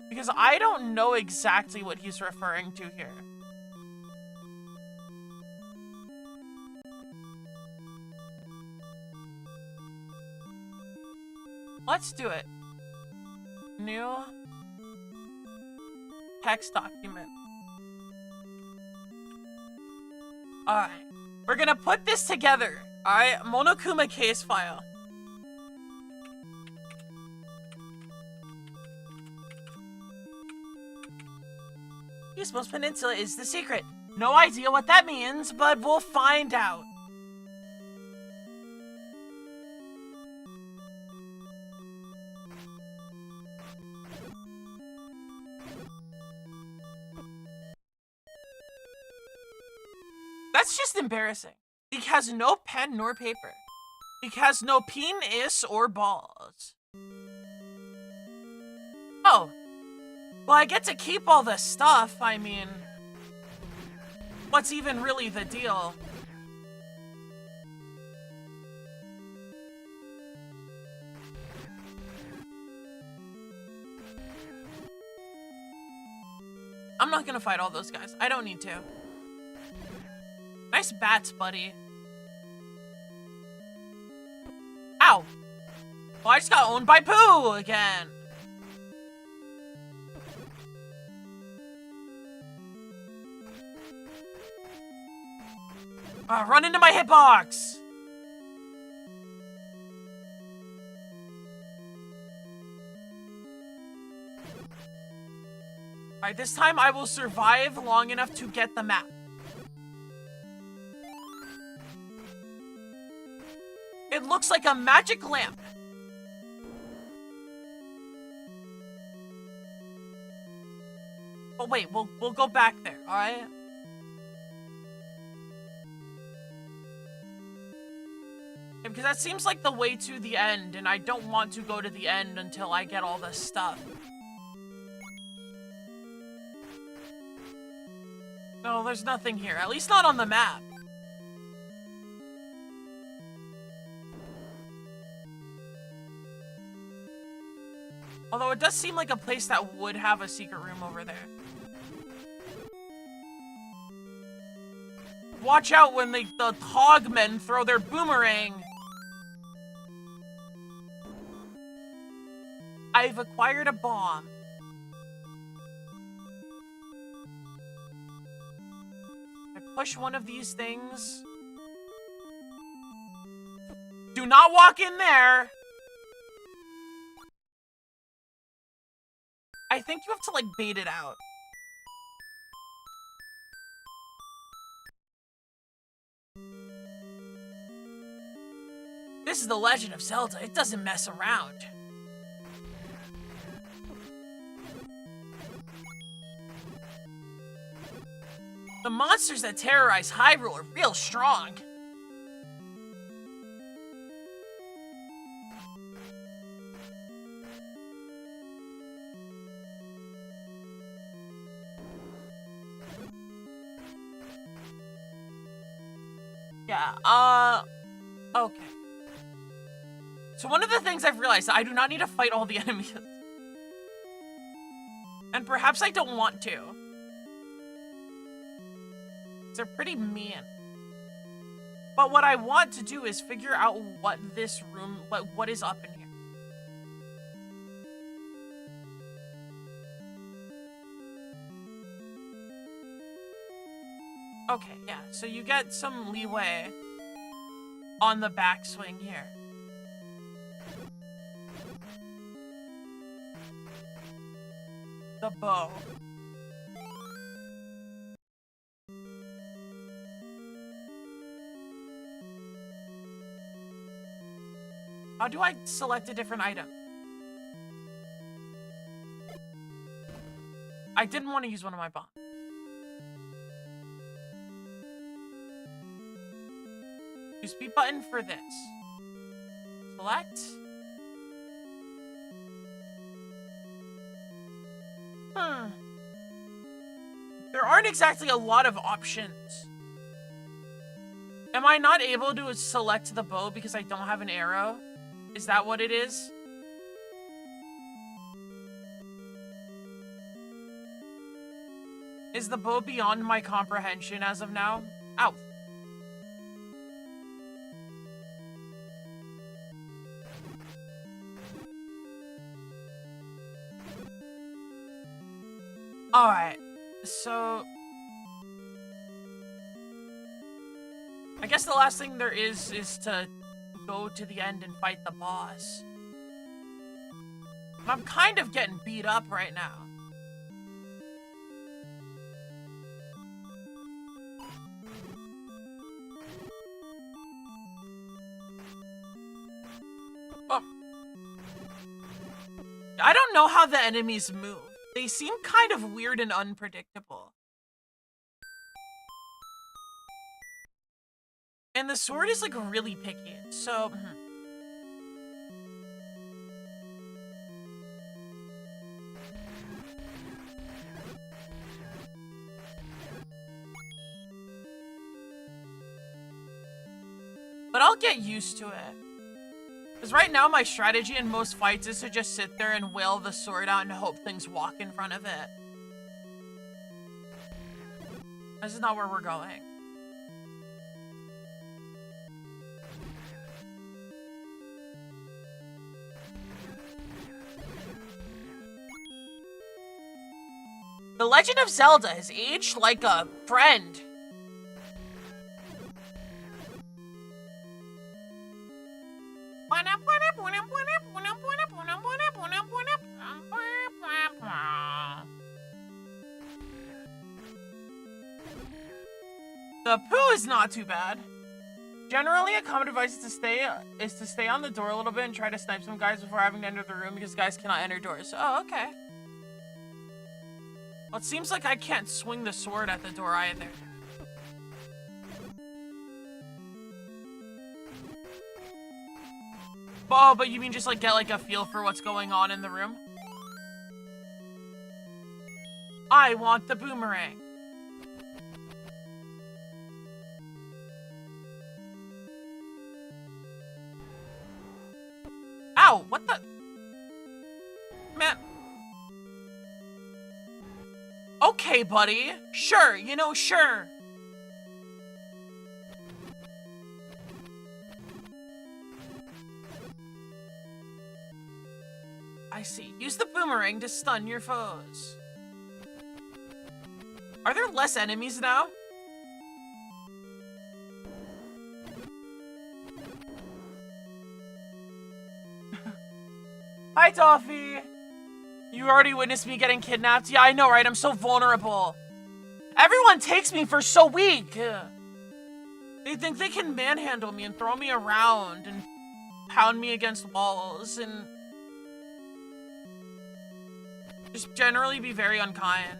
Because I don't know exactly what he's referring to here. Let's do it. New text document. Alright. We're gonna put this together. Alright, Monokuma case file. MusMus Peninsula is the secret. No idea what that means, but we'll find out. That's just embarrassing. He has no pen nor paper. He has no penis or balls. Oh. Well, I get to keep all the stuff. I mean, what's even really the deal? I'm not gonna fight all those guys. I don't need to. Nice bats, buddy. Ow! Well, I just got owned by Pooh again. Run into my hitbox! Alright, this time I will survive long enough to get the map. It looks like a magic lamp. Oh wait, we'll go back there, alright? Because that seems like the way to the end, and I don't want to go to the end until I get all this stuff. No, there's nothing here. At least not on the map. Although it does seem like a place that would have a secret room over there. Watch out when the Hogmen throw their boomerang. I've acquired a bomb. I push one of these things. Do not walk in there. I think you have to, like, bait it out. This is the Legend of Zelda. It doesn't mess around. The monsters that terrorize Hyrule are real strong. Yeah, okay. So one of the things I've realized, I do not need to fight all the enemies. And perhaps I don't want to. They're pretty mean. But what I want to do is figure out what this room, what is up in here. Okay, yeah, so you get some leeway on the backswing here. The bow. How do I select a different item? I didn't want to use one of my bombs. Use B button for this. Select. There aren't exactly a lot of options. Am I not able to select the bow because I don't have an arrow? Is that what it is? Is the bow beyond my comprehension as of now? Ow. Alright, so I guess the last thing there is to go to the end and fight the boss. I'm kind of getting beat up right now. Oh. I don't know how the enemies move. They seem kind of weird and unpredictable. And the sword is like really picky, so... But I'll get used to it. Because right now my strategy in most fights is to just sit there and wail the sword out and hope things walk in front of it. This is not where we're going. The Legend of Zelda has aged like a friend. The poo is not too bad. Generally, a common advice is to stay on the door a little bit and try to snipe some guys before having to enter the room because guys cannot enter doors. Oh, okay. Well, it seems like I can't swing the sword at the door either. Oh, but you mean just like get like a feel for what's going on in the room? I want the boomerang. Ow, what the? Man. Okay, buddy. Sure, you know, sure. I see. Use the boomerang to stun your foes. Are there less enemies now? Hi, Toffee! You already witnessed me getting kidnapped? Yeah, I know, right? I'm so vulnerable. Everyone takes me for so weak. They think they can manhandle me and throw me around and pound me against walls and just generally be very unkind.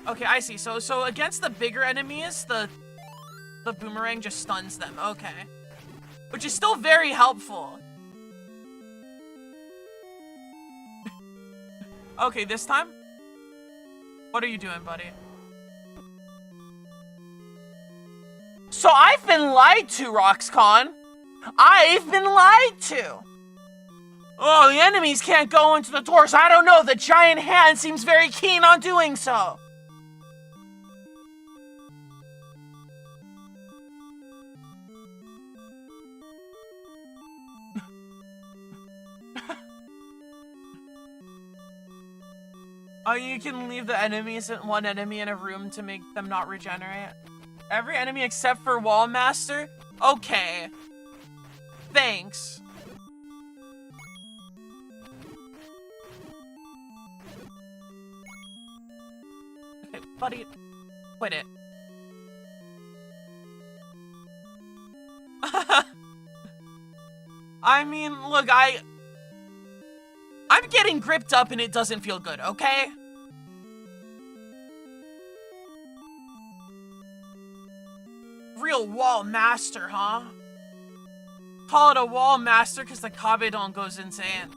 Okay, I see. So against the bigger enemies, the boomerang just stuns them. Okay. Which is still very helpful. Okay, this time? What are you doing, buddy? So I've been lied to, Roxcon. I've been lied to. Oh, the enemies can't go into the doors. I don't know. The giant hand seems very keen on doing so. Oh, you can leave the enemies, one enemy in a room to make them not regenerate. Every enemy except for Wall Master? Okay. Thanks. Okay, buddy. Quit it. I mean, look, I'm getting gripped up and it doesn't feel good, okay? Real wall master, huh? Call it a wall master because the Kabedon goes insane.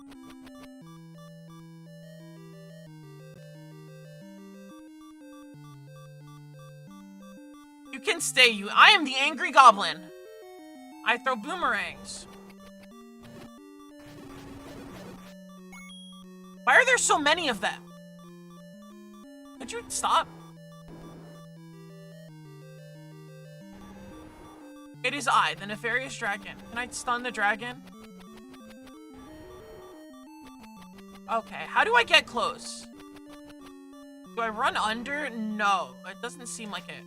You can stay, I am the angry goblin. I throw boomerangs. Why are there so many of them? Could you stop? It is I, the nefarious dragon. Can I stun the dragon? Okay, how do I get close? Do I run under? No, it doesn't seem like it.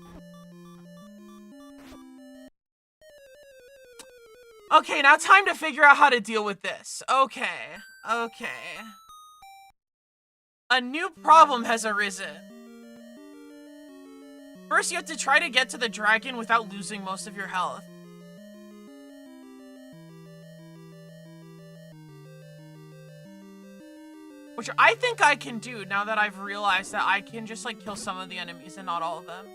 Okay, now time to figure out how to deal with this. Okay. A new problem has arisen. First, you have to try to get to the dragon without losing most of your health. Which I think I can do now that I've realized that I can just like kill some of the enemies and not all of them.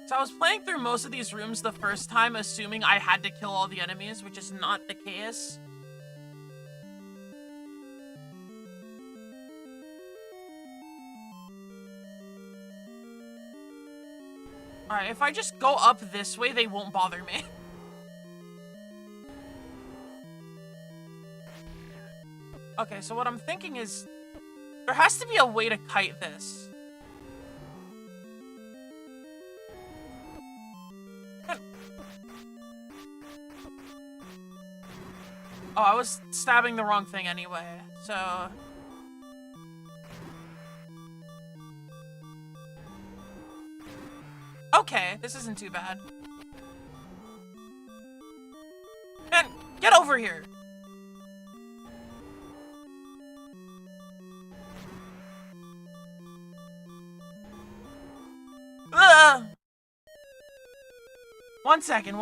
So I was playing through most of these rooms the first time, assuming I had to kill all the enemies, which is not the case. Alright, if I just go up this way, they won't bother me. Okay, so what I'm thinking is, there has to be a way to kite this. Oh, I was stabbing the wrong thing anyway, so... Okay, this isn't too bad. Man, get over here! Ugh! One second.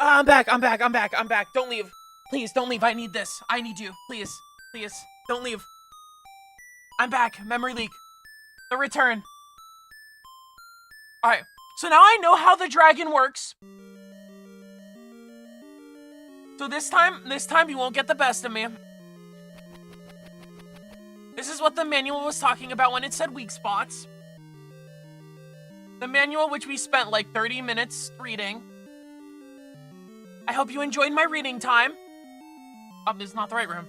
I'm back, I'm back, I'm back, I'm back. Don't leave. Please, don't leave. I need this. I need you. Please, please, don't leave. I'm back. Memory leak. The return. Alright, so now I know how the dragon works. So this time you won't get the best of me. This is what the manual was talking about when it said weak spots. The manual which we spent like 30 minutes reading. I hope you enjoyed my reading time. Oh, this is not the right room.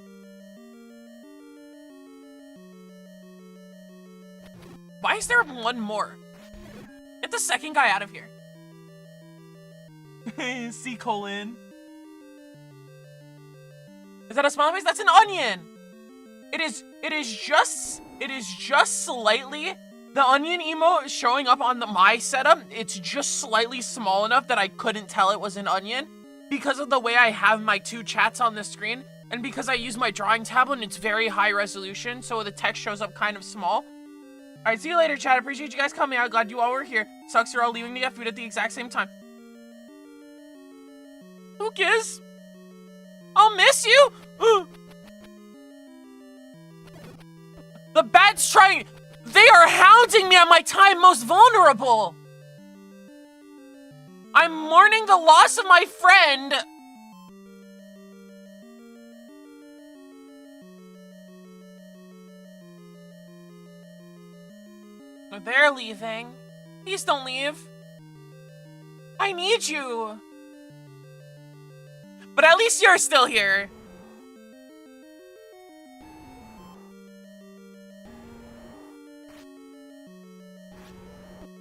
Why is there one more? Get the second guy out of here. C colon. Is that a smiley face? That's an onion. It is just slightly, the onion emote showing up on my setup, it's just slightly small enough that I couldn't tell it was an onion because of the way I have my two chats on the screen and because I use my drawing tablet and it's very high resolution, so the text shows up kind of small. Alright, see you later, chat. Appreciate you guys coming out. Glad you all were here. Sucks you're all leaving to get food at the exact same time. Who cares? I'll miss you! The bat's trying. They are hounding me at my time most vulnerable. I'm mourning the loss of my friend. They're leaving. Please don't leave. I need you. But at least you're still here.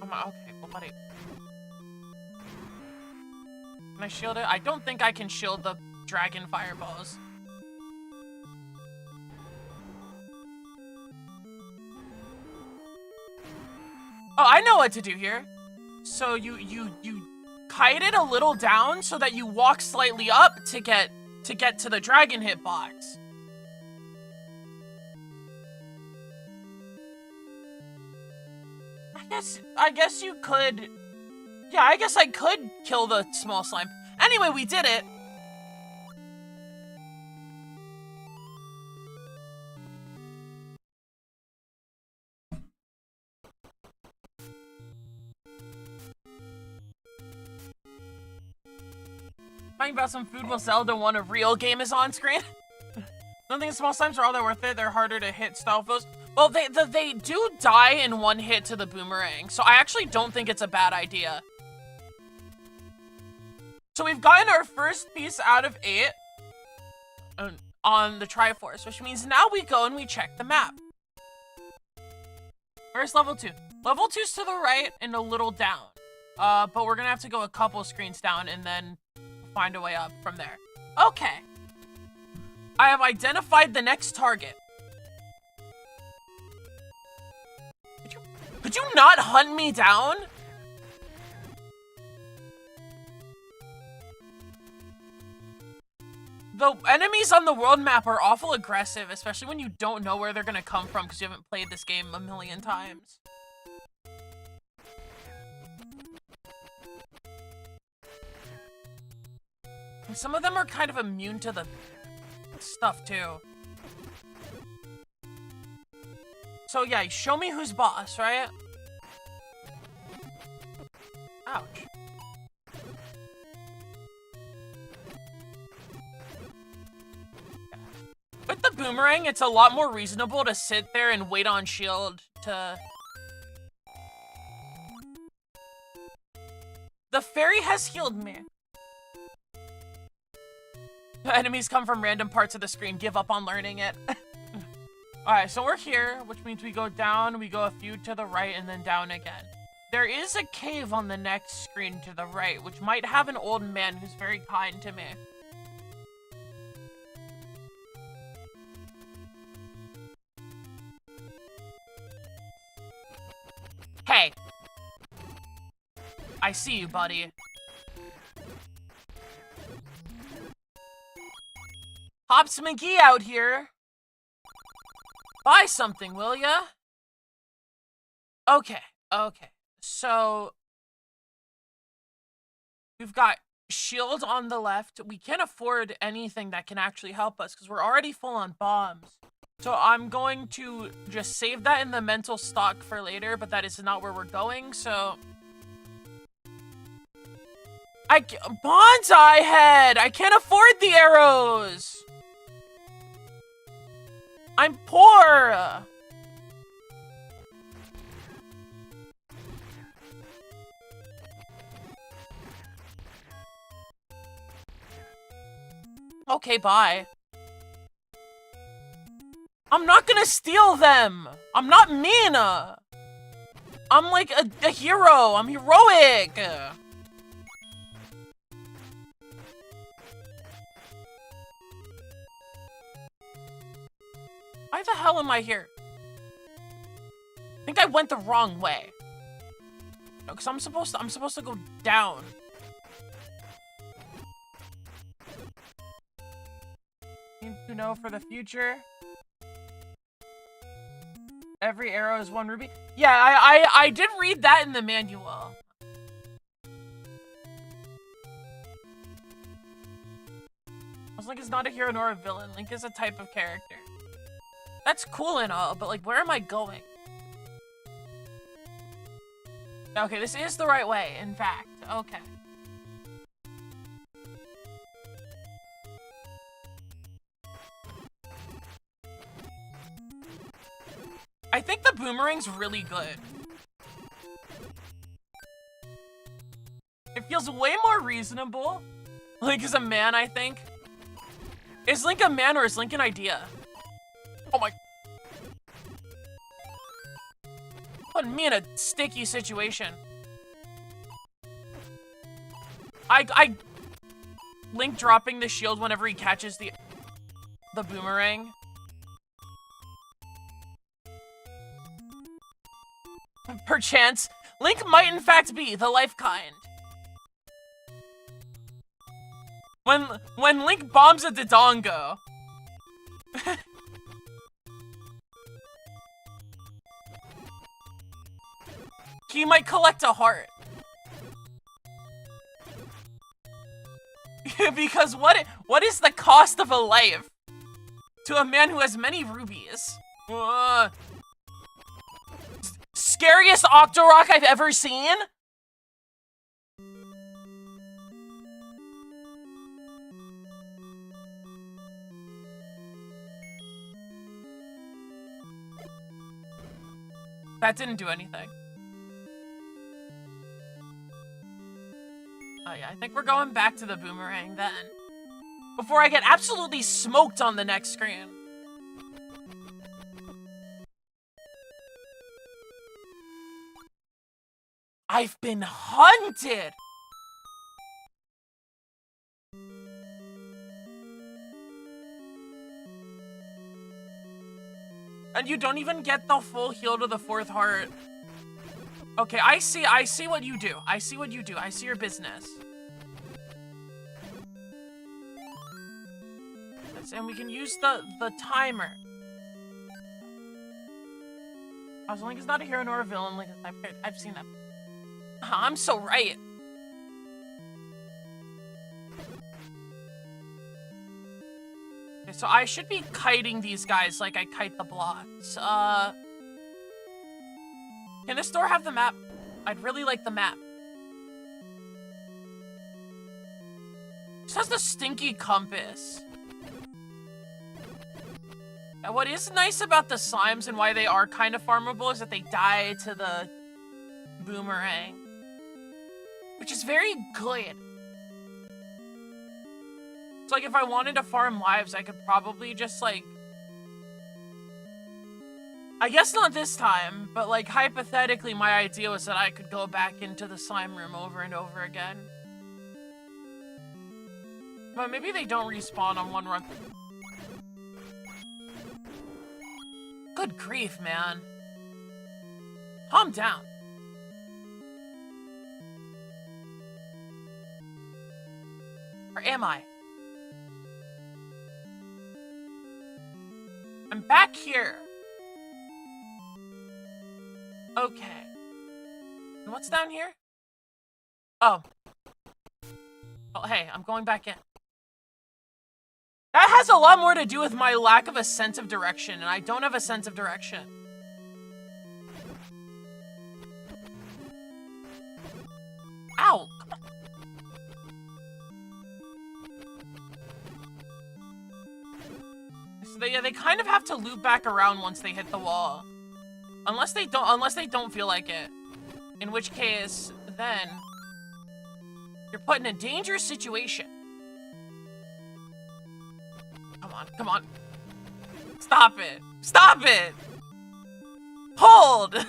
Okay, well, buddy. Can I shield it? I don't think I can shield the dragon fireballs. Oh, I know what to do here. So you kite it a little down so that you walk slightly up to get to the dragon hitbox. I guess you could. Yeah, I guess I could kill the small slime. Anyway, we did it. Talking about some food while Zelda 1 a real game is on screen. Don't think small slimes are all that worth it. They're harder to hit style foes. Well, they do die in one hit to the boomerang, so I actually don't think it's a bad idea. So we've gotten our first piece out of 8 on the Triforce, which means now we go and we check the map. Where's level 2? Level 2's to the right and a little down. But we're gonna have to go a couple screens down and then find a way up from there. Okay. I have identified the next target. Could you not hunt me down? The enemies on the world map are awful aggressive, especially when you don't know where they're gonna come from because you haven't played this game a million times. And some of them are kind of immune to the stuff too. So yeah, show me who's boss, right? Ouch. With the boomerang, it's a lot more reasonable to sit there and wait on shield to... The fairy has healed me. The enemies come from random parts of the screen. Give up on learning it. Alright, so we're here, which means we go down, we go a few to the right, and then down again. There is a cave on the next screen to the right, which might have an old man who's very kind to me. Hey! I see you, buddy. Hops McGee out here. Buy something, will ya? Okay, okay. So we've got shield on the left. We can't afford anything that can actually help us because we're already full on bombs. So I'm going to just save that in the mental stock for later, but that is not where we're going, so... Bonsai head! I can't afford the arrows! I'm poor! Okay, bye. I'm not gonna steal them! I'm not mean! I'm like a hero! I'm heroic! Why the hell am I here? I think I went the wrong way. No, because I'm supposed to go down. Need to know for the future. Every arrow is 1 ruby. Yeah, I did read that in the manual. Link is not a hero nor a villain. Link is a type of character. That's cool and all, but like, where am I going? Okay, this is the right way, in fact. Okay. I think the boomerang's really good. It feels way more reasonable. Link is a man, I think. Is Link a man or is Link an idea? Oh my... Putting me in a sticky situation. Link dropping the shield whenever he catches the boomerang. Perchance, Link might in fact be the life kind. When Link bombs a Dodongo. He might collect a heart. Because what is the cost of a life to a man who has many rubies? Scariest Octorok I've ever seen? That didn't do anything. Oh yeah, I think we're going back to the boomerang then. Before I get absolutely smoked on the next screen. I've been hunted! And you don't even get the full heal to the 4th heart. Okay, I see what you do. I see what you do. I see your business. And we can use the timer. Link is not a hero nor a villain. Like I've seen that. I'm so right. Okay, so I should be kiting these guys like I kite the blocks. Can this door have the map? I'd really like the map. This has the stinky compass. And what is nice about the slimes and why they are kind of farmable is that they die to the boomerang. Which is very good. So like if I wanted to farm lives, I could probably just like... I guess not this time, but like hypothetically my idea was that I could go back into the slime room over and over again. But maybe they don't respawn on one run. Good grief, man. Calm down. Where am I? I'm back here. Okay. And what's down here? Oh. Oh, hey, I'm going back in. That has a lot more to do with my lack of a sense of direction, and I don't have a sense of direction. Ow! So they kind of have to loop back around once they hit the wall. Unless they don't feel like it. In which case, then you're put in a dangerous situation. Come on, come on. Stop it. Stop it! Hold!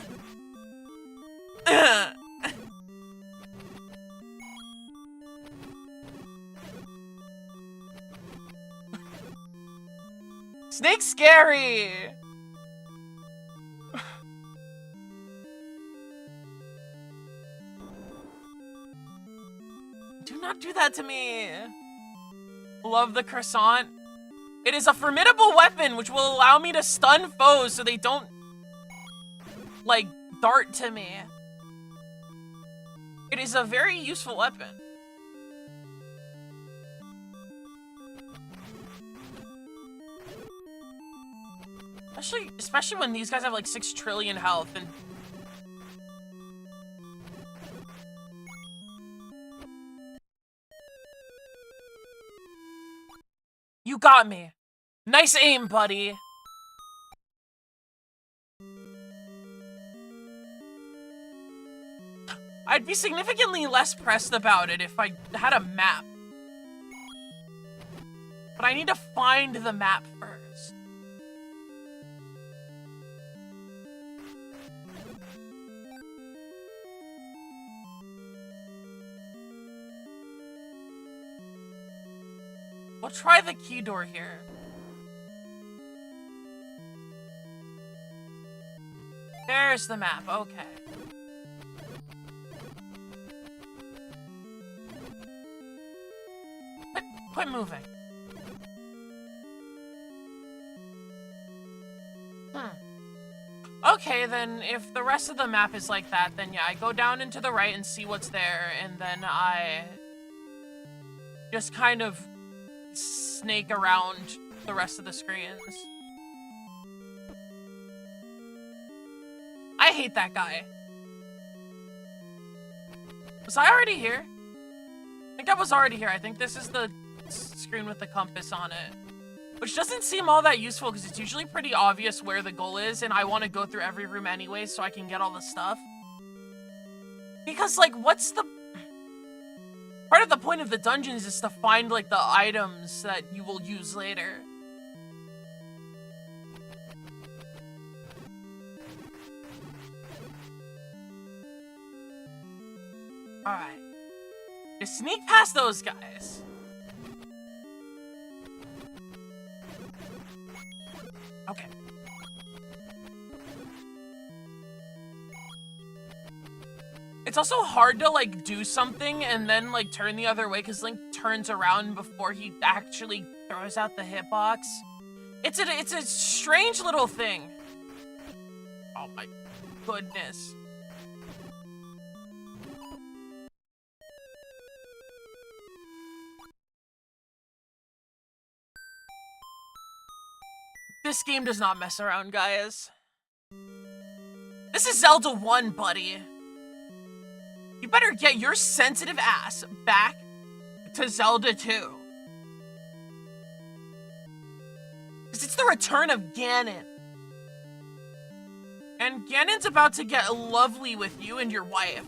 Snake's scary! Do not do that to me! Love the croissant. It is a formidable weapon which will allow me to stun foes so they don't, like, dart to me. It is a very useful weapon. Especially when these guys have like 6 trillion health and... You got me. Nice aim, buddy. I'd be significantly less pressed about it if I had a map. But I need to find the map first. We'll try the key door here. There's the map, okay. Quit moving. Okay, then if the rest of the map is like that, then yeah, I go down and to the right and see what's there, and then I just kind of snake around the rest of the screens. I hate that guy. Was I already here? I think I was already here. I think this is the screen with the compass on it. Which doesn't seem all that useful because it's usually pretty obvious where the goal is, and I want to go through every room anyway so I can get all the stuff. Because, like, what's the... Part of the point of the dungeons is to find, like, the items that you will use later. Alright. Just sneak past those guys. Okay. It's also hard to, like, do something and then, like, turn the other way because Link turns around before he actually throws out the hitbox. It's a strange little thing. Oh my goodness. This game does not mess around, guys. This is Zelda 1, buddy. You better get your sensitive ass back to Zelda 2. Because it's the return of Ganon. And Ganon's about to get lovely with you and your wife.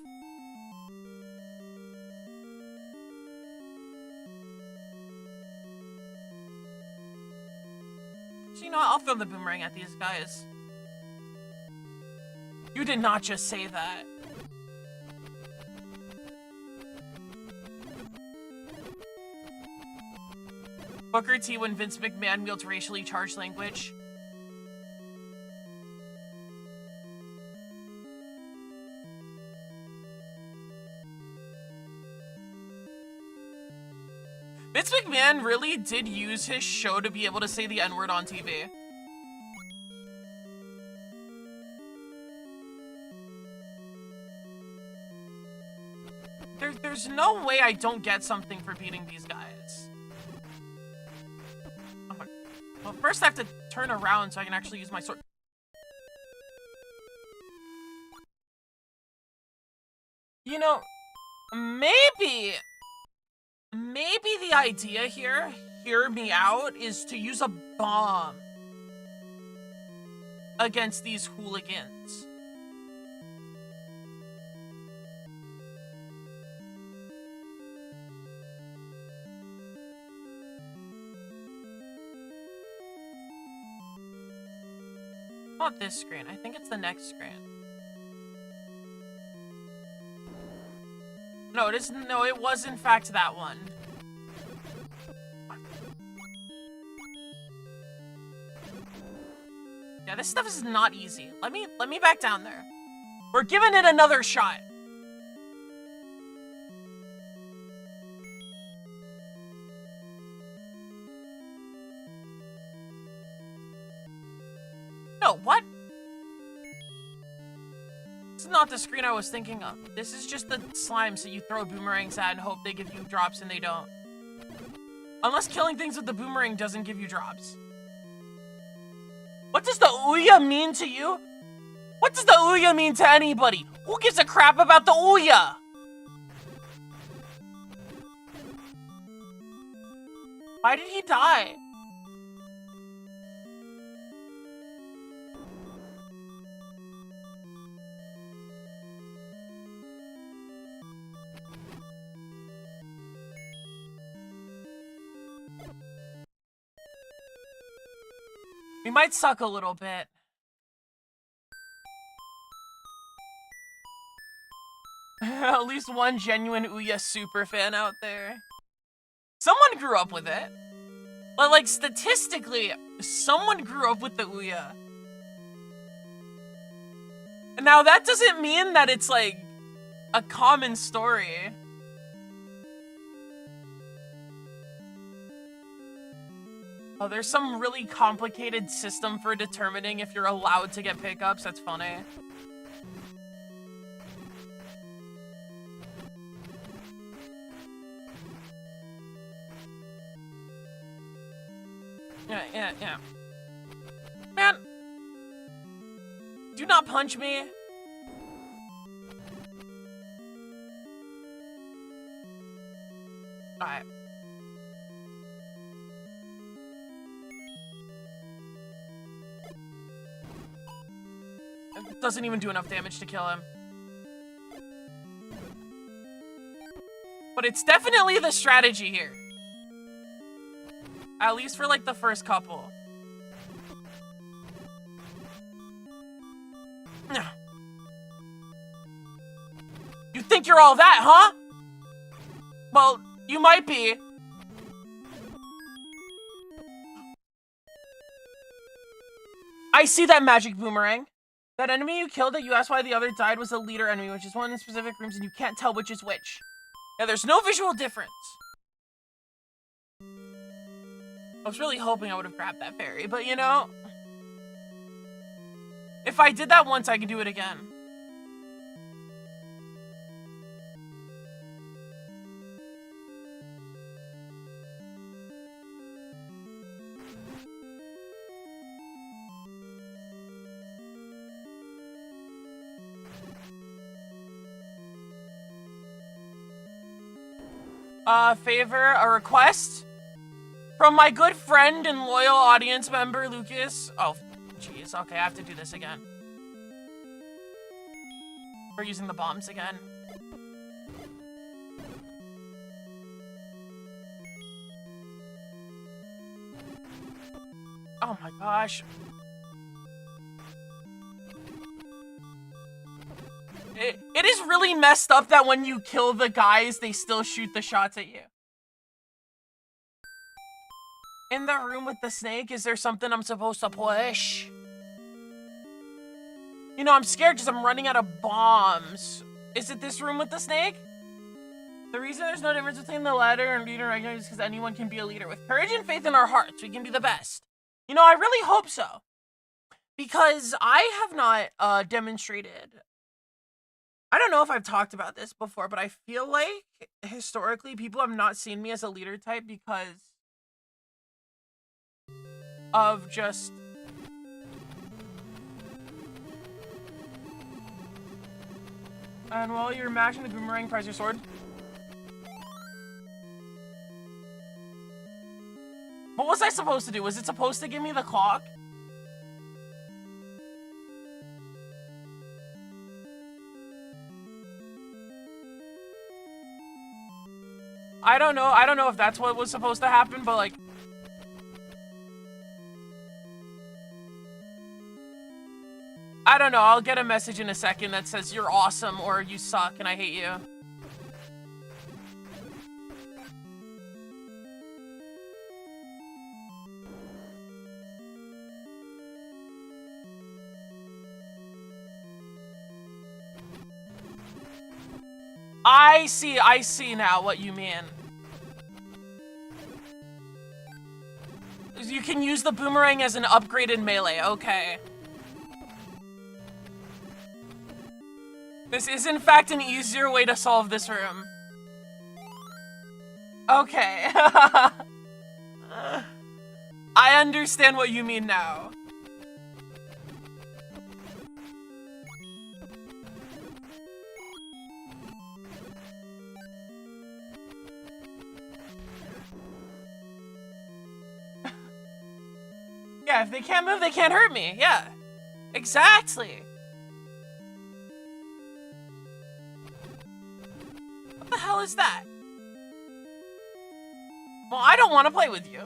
So, you know what? I'll throw the boomerang at these guys. You did not just say that. Booker T when Vince McMahon wields racially charged language. Vince McMahon really did use his show to be able to say the N-word on TV. There's no way I don't get something for beating these guys. Well, first I have to turn around so I can actually use my sword. You know, maybe the idea here, hear me out, is to use a bomb against these hooligans. Not this screen. I think it's the next screen. No, it is. No, it was in fact that one. Yeah, this stuff is not easy. Let me back down there. We're giving it another shot. No, what? This is not the screen I was thinking of. This is just the slimes that you throw boomerangs at and hope they give you drops, and they don't. Unless killing things with the boomerang doesn't give you drops. What does the Ouya mean to you? What does the Ouya mean to anybody? Who gives a crap about the Ouya? Why did he die? We might suck a little bit. At least one genuine Ouya super fan out there. Someone grew up with it. But like statistically, someone grew up with the Ouya. Now that doesn't mean that it's like a common story. Oh, there's some really complicated system for determining if you're allowed to get pickups. That's funny. Yeah. Man! Do not punch me! Alright. It doesn't even do enough damage to kill him. But it's definitely the strategy here. At least for like the first couple. You think you're all that, huh? Well, you might be. I see that magic boomerang. That enemy you killed that you asked why the other died was a leader enemy, which is one in specific rooms, and you can't tell which is which. Yeah, there's no visual difference. I was really hoping I would have grabbed that fairy, but you know, if I did that once, I could do it again. Favor, a request from my good friend and loyal audience member, Lucas. Oh, jeez. Okay, I have to do this again. We're using the bombs again. Oh my gosh. It is really messed up that when you kill the guys, they still shoot the shots at you. In the room with the snake, is there something I'm supposed to push? You know, I'm scared because I'm running out of bombs. Is it this room with the snake? The reason there's no difference between the ladder and leader regular is because anyone can be a leader. With courage and faith in our hearts, we can be the best. You know, I really hope so. Because I have not demonstrated I don't know if I've talked about this before, but I feel like historically people have not seen me as a leader type because of just and while you're mashing the boomerang, press your sword. What was I supposed to do? Was it supposed to give me the clock? I don't know. I don't know if that's what was supposed to happen, but like I don't know. I'll get a message in a second that says you're awesome or you suck and I hate you. I see now what you mean. You can use the boomerang as an upgraded melee, okay. This is in fact an easier way to solve this room. Okay. I understand what you mean now. Yeah, if they can't move, they can't hurt me. Yeah. Exactly. What the hell is that? Well, I don't want to play with you.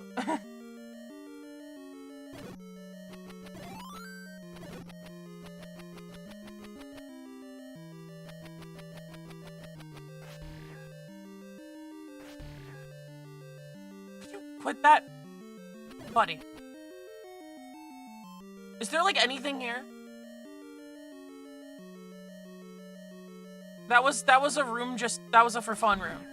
Can you put that... Buddy. Is there, like, anything here? That was a room that was a for fun room.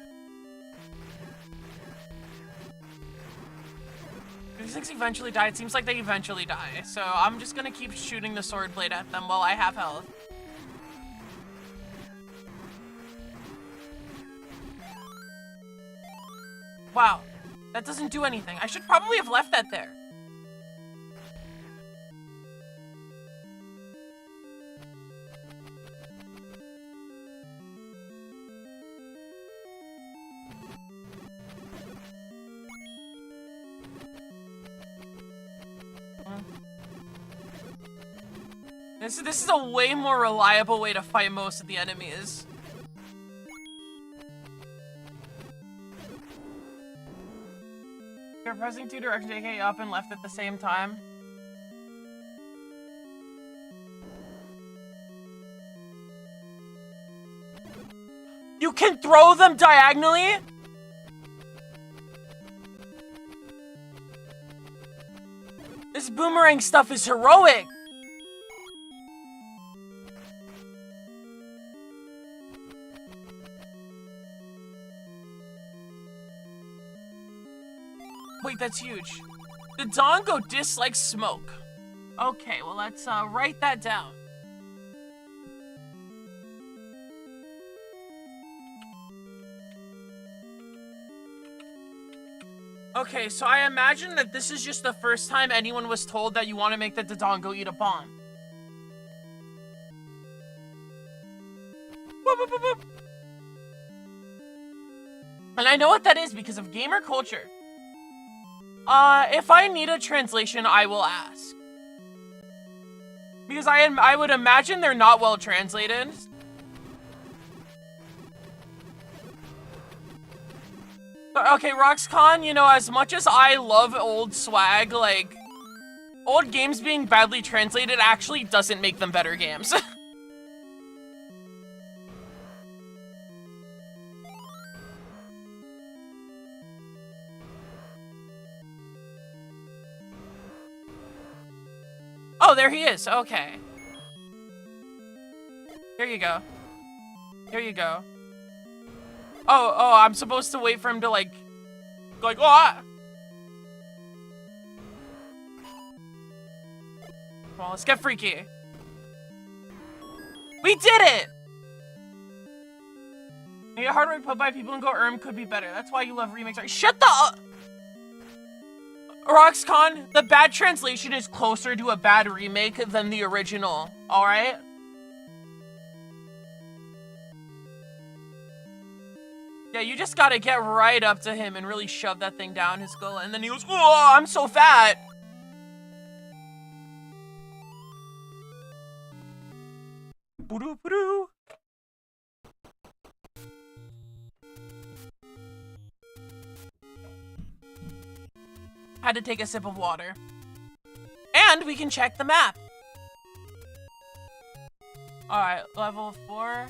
These things eventually die. It seems like they eventually die. So I'm just gonna keep shooting the sword blade at them while I have health. Wow. That doesn't do anything. I should probably have left that there. This is a way more reliable way to fight most of the enemies. You're pressing two directions, aka up and left at the same time. You can throw them diagonally? This boomerang stuff is heroic. Wait, that's huge. The Dongo dislikes smoke. Okay, well, let's write that down. Okay, so I imagine that this is just the first time anyone was told that you want to make the Dodongo eat a bomb. Boop, boop, boop, boop. And I know what that is because of gamer culture. If I need a translation, I will ask. Because I would imagine they're not well translated. But, okay, Roxcon, you know, as much as I love old swag, like, old games being badly translated actually doesn't make them better games. Oh, there he is. Okay. Here you go. Here you go. Oh, I'm supposed to wait for him to, like, go like, oh! Come on, let's get freaky. We did it! Maybe a hard way put by people and go could be better. That's why you love remakes. Shut the Roxcon, the bad translation is closer to a bad remake than the original, alright? Yeah, you just gotta get right up to him and really shove that thing down his skull, and then he goes, "Oh, I'm so fat!" Boo-doo-boo-doo. Had to take a sip of water. And we can check the map. Alright, level 4.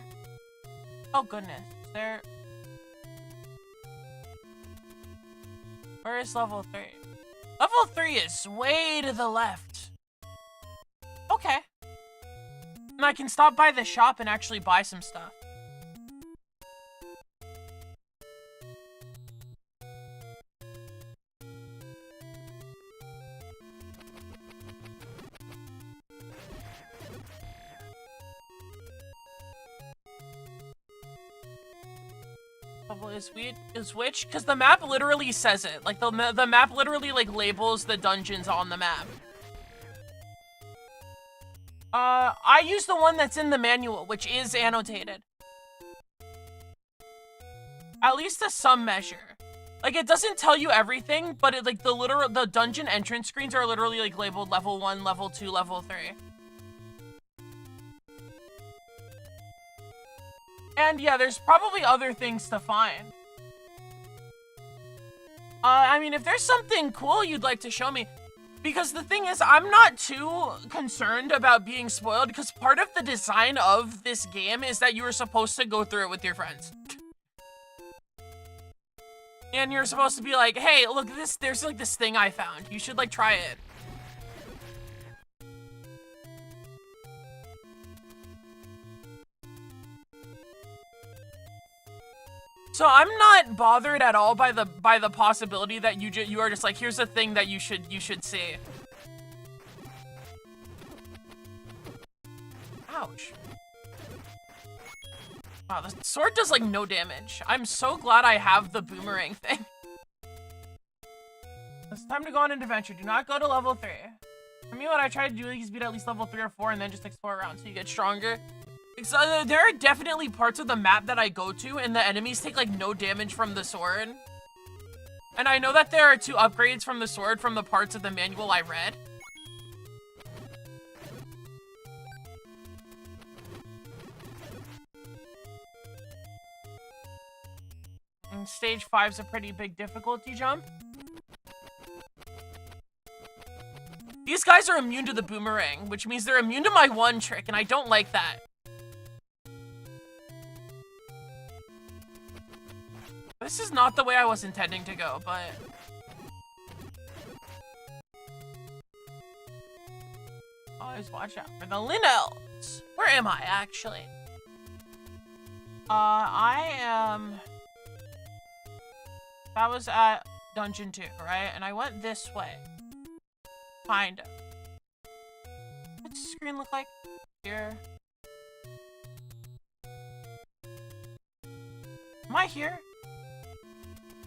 Oh goodness. There. Where is level 3? Level 3 is way to the left. Okay. And I can stop by the shop and actually buy some stuff. Is which? Because the map literally says it. Like, the map literally, like, labels the dungeons on the map. I use the one that's in the manual, which is annotated. At least to some measure. Like, it doesn't tell you everything, but it, like, the dungeon entrance screens are literally, like, labeled level 1, level 2, level 3. And yeah, there's probably other things to find. I mean, if there's something cool you'd like to show me, because the thing is, I'm not too concerned about being spoiled, because part of the design of this game is that you are supposed to go through it with your friends. And you're supposed to be like, hey, look, there's like this thing I found. You should like try it. So I'm not bothered at all by the possibility that you are just like, here's a thing that you should see. Ouch. Wow, the sword does like no damage. I'm so glad I have the boomerang thing. It's time to go on an adventure. Do not go to level 3. For me, what I try to do is beat at least level 3 or 4 and then just explore around so you get stronger. So, there are definitely parts of the map that I go to and the enemies take like no damage from the sword. And I know that there are 2 upgrades from the sword from the parts of the manual I read. And stage 5's a pretty big difficulty jump. These guys are immune to the boomerang, which means they're immune to my one trick, and I don't like that. This is not the way I was intending to go, but... Always watch out for the Linnels. Where am I, actually? I am... That was at Dungeon 2, right? And I went this way. Kind of. What's the screen look like? Here. Am I here?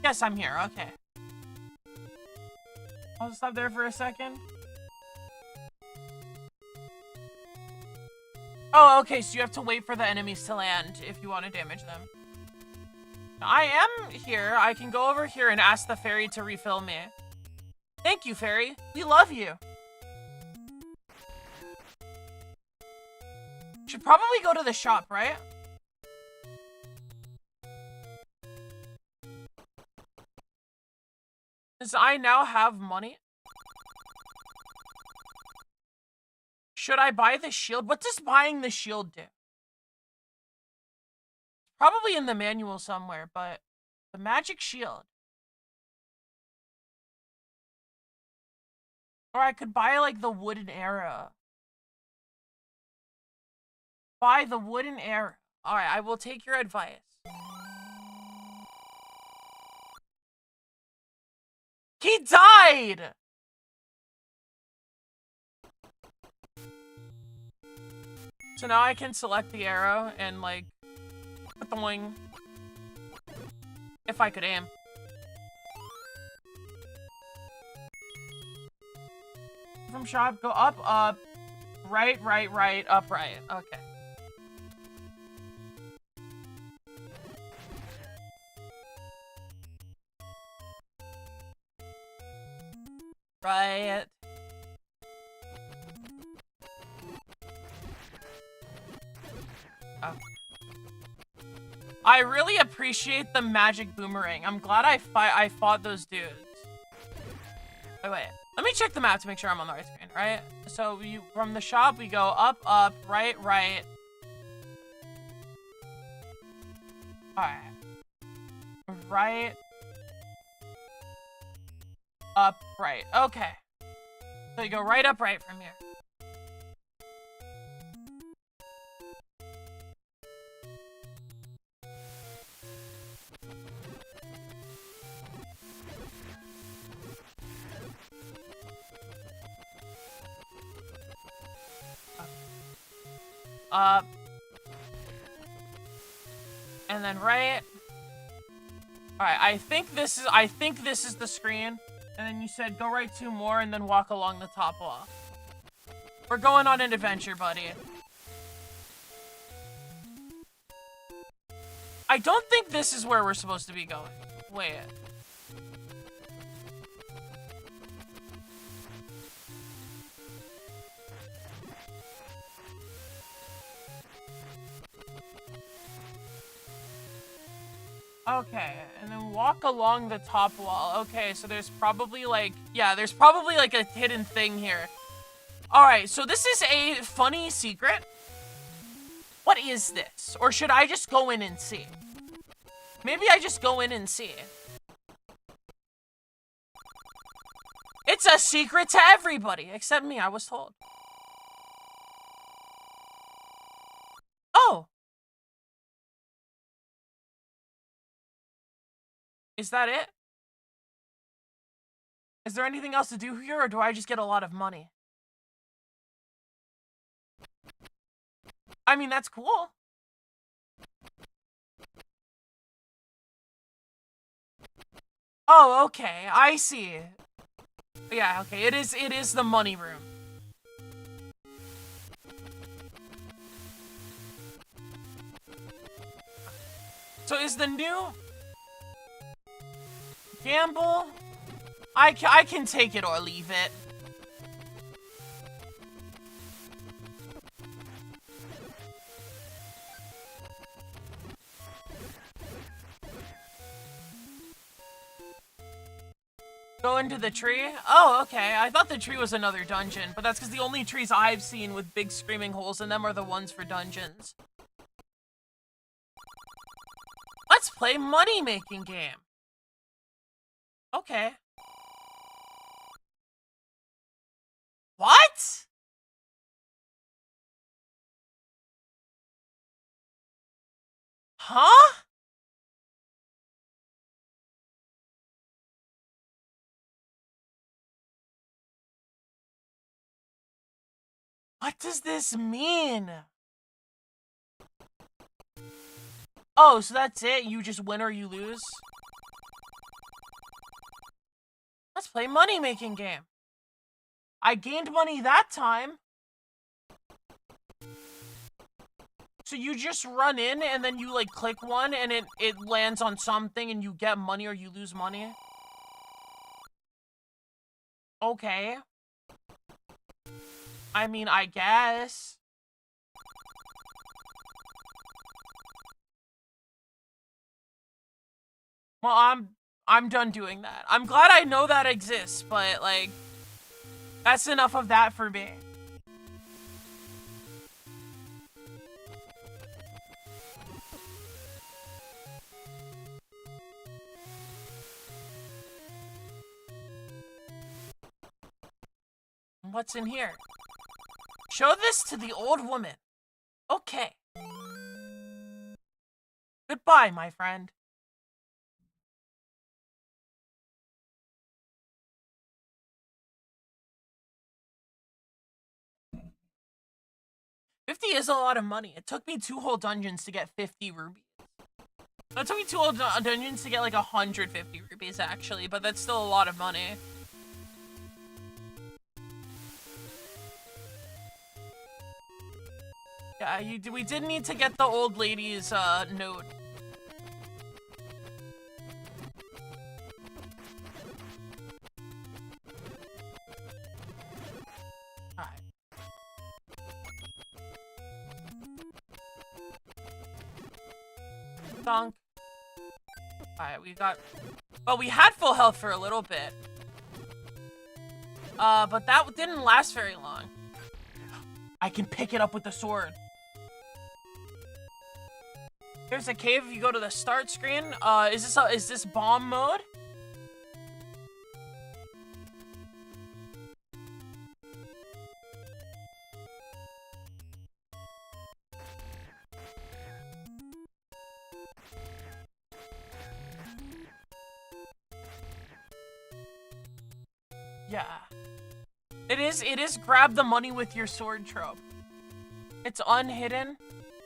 Yes, I'm here. Okay. I'll stop there for a second. Oh, okay, so you have to wait for the enemies to land if you want to damage them. I am here. I can go over here and ask the fairy to refill me. Thank you, fairy. We love you. Should probably go to the shop, right? Does I now have money? Should I buy the shield? What does buying the shield do? Probably in the manual somewhere, but the magic shield. Or I could buy like the wooden arrow. Buy the wooden arrow. Alright, I will take your advice. He died! So now I can select the arrow and like, boing. If I could aim. From shop, go up, up, right, right, right, up, right. Okay. Right. Oh. I really appreciate the magic boomerang. I'm glad I fought those dudes. Wait. Let me check the map to make sure I'm on the right screen, right? So from the shop, we go up, up, right, right. Alright. Right. Up, right. Okay. So you go right, up, right from here. Up. And then right. Alright, I think this is the screen. And then you said go right 2 more and then walk along the top wall. We're going on an adventure, buddy. I don't think this is where we're supposed to be going. Wait. Okay, and then walk along the top wall. Okay, so there's probably like, yeah, there's probably like a hidden thing here. Alright, so this is a funny secret. What is this? Or should I just go in and see? Maybe I just go in and see. It's a secret to everybody, except me, I was told. Oh! Is that it? Is there anything else to do here, or do I just get a lot of money? I mean, that's cool. Oh, okay, I see. Yeah, okay, it is the money room. So is the new... Gamble? I can take it or leave it. Go into the tree? Oh, okay. I thought the tree was another dungeon, but that's because the only trees I've seen with big screaming holes in them are the ones for dungeons. Let's play money-making game. Okay. What? Huh? What does this mean? Oh, so that's it? You just win or you lose? Let's play money-making game. I gained money that time. So you just run in and then you like click one and it lands on something and you get money or you lose money? Okay. I mean, I guess. Well, I'm done doing that. I'm glad I know that exists, but like that's enough of that for me. What's in here? Show this to the old woman. Okay. Goodbye, my friend. $50 is a lot of money. It took me 2 whole dungeons to get 50 rubies. That took me 2 old dungeons to get like 150 rupees actually, but that's still a lot of money. Yeah, we did need to get the old lady's note. Alright. Donk. Alright, we got... Well, we had full health for a little bit. But that didn't last very long. I can pick it up with the sword. Here's a cave if you go to the start screen. Is this bomb mode? Yeah. It is grab the money with your sword trope. It's unhidden.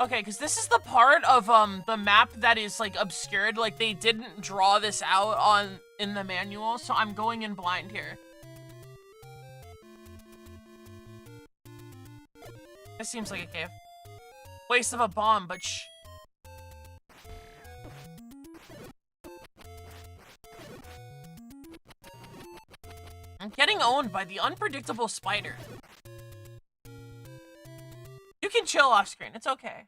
Okay, because this is the part of the map that is like obscured. Like they didn't draw this out in the manual, so I'm going in blind here. This seems like a cave. Waste of a bomb, but shh. I'm getting owned by the unpredictable spider. You can chill off screen, it's okay.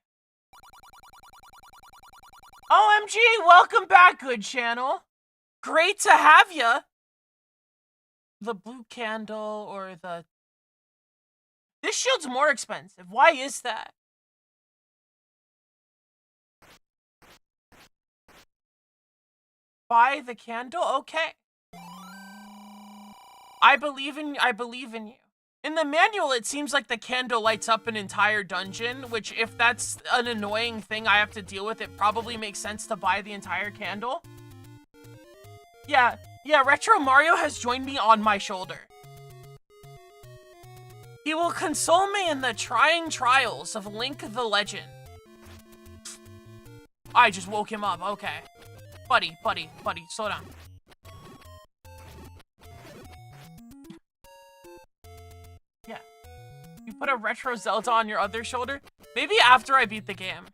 OMG, welcome back, good channel. Great to have ya. The blue candle or the... This shield's more expensive. Why is that? Buy the candle? Okay. I believe in you. In the manual, it seems like the candle lights up an entire dungeon, which if that's an annoying thing I have to deal with, it probably makes sense to buy the entire candle. Yeah, Retro Mario has joined me on my shoulder. He will console me in the trying trials of Link the Legend. I just woke him up, okay. Buddy, slow down. Yeah. You put a retro Zelda on your other shoulder? Maybe after I beat the game.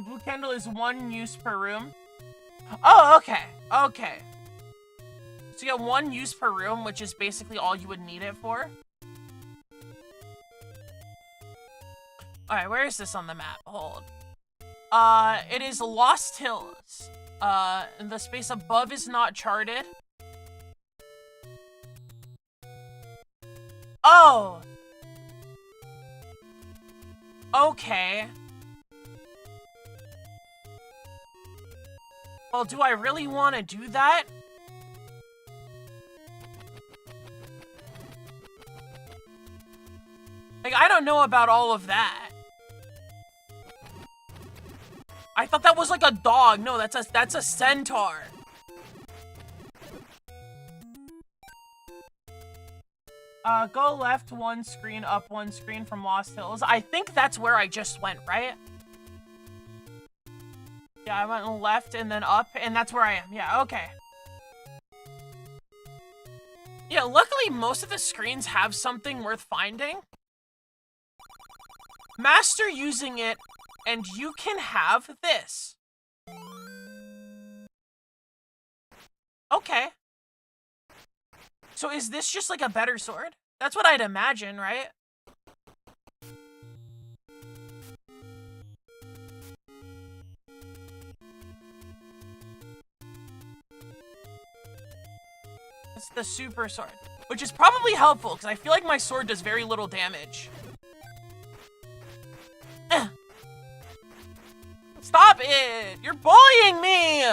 Blue candle is 1 use per room. Oh, okay. So you get 1 use per room, which is basically all you would need it for. Alright, where is this on the map? Hold. It is Lost Hills. And the space above is not charted. Oh! Okay. Well, do I really want to do that? Like, I don't know about all of that. I thought that was like a dog. No, that's a centaur. Go left 1 screen, up 1 screen from Lost Hills. I think that's where I just went, right? Yeah, I went left and then up, and that's where I am. Yeah, okay. Yeah, luckily most of the screens have something worth finding. Master using it, and you can have this. Okay. So is this just like a better sword? That's what I'd imagine, right? It's the super sword, which is probably helpful because I feel like my sword does very little damage. Stop it! You're bullying me!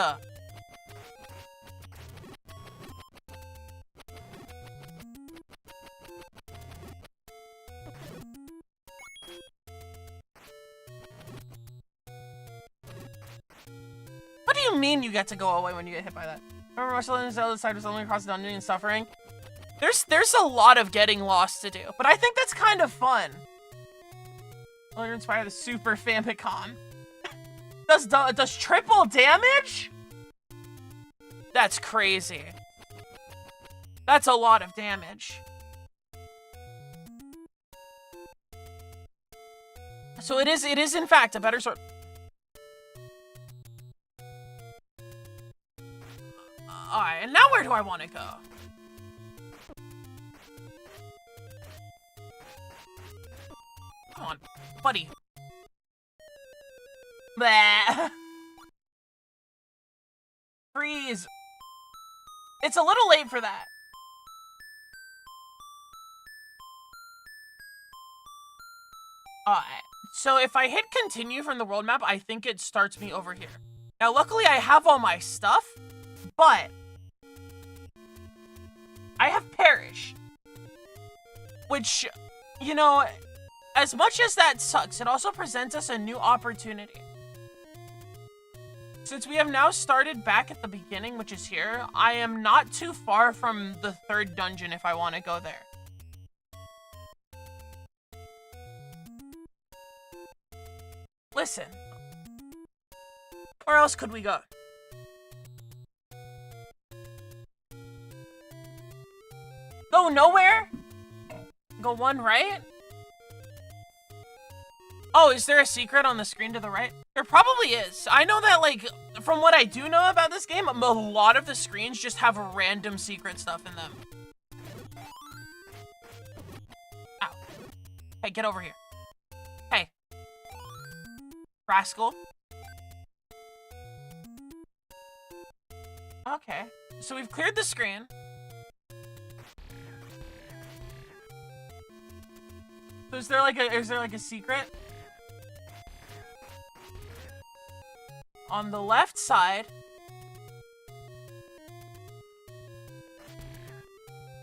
What do you mean you get to go away when you get hit by that? Remember Marcel and Zelda's side was only across the dungeon and suffering? There's a lot of getting lost to do, but I think that's kind of fun. Well, you're inspired the Super Famicom. does triple damage? That's crazy. That's a lot of damage. So it is in fact a better sword. Alright, and now where do I want to go? Come on, buddy. Bleh. Freeze. It's a little late for that. Alright, so if I hit continue from the world map, I think it starts me over here. Now, luckily I have all my stuff, but I have perished. Which, you know, as much as that sucks, it also presents us a new opportunity. Since we have now started back at the beginning, which is here, I am not too far from the third dungeon if I want to go there. Listen. Where else could we go? Go nowhere? Go one right? Oh, is there a secret on the screen to the right? There probably is. I know that, like, from what I do know about this game, a lot of the screens just have random secret stuff in them. Ow. Hey, get over here. Hey. Rascal. Okay. So we've cleared the screen. So is there like a secret? On the left side,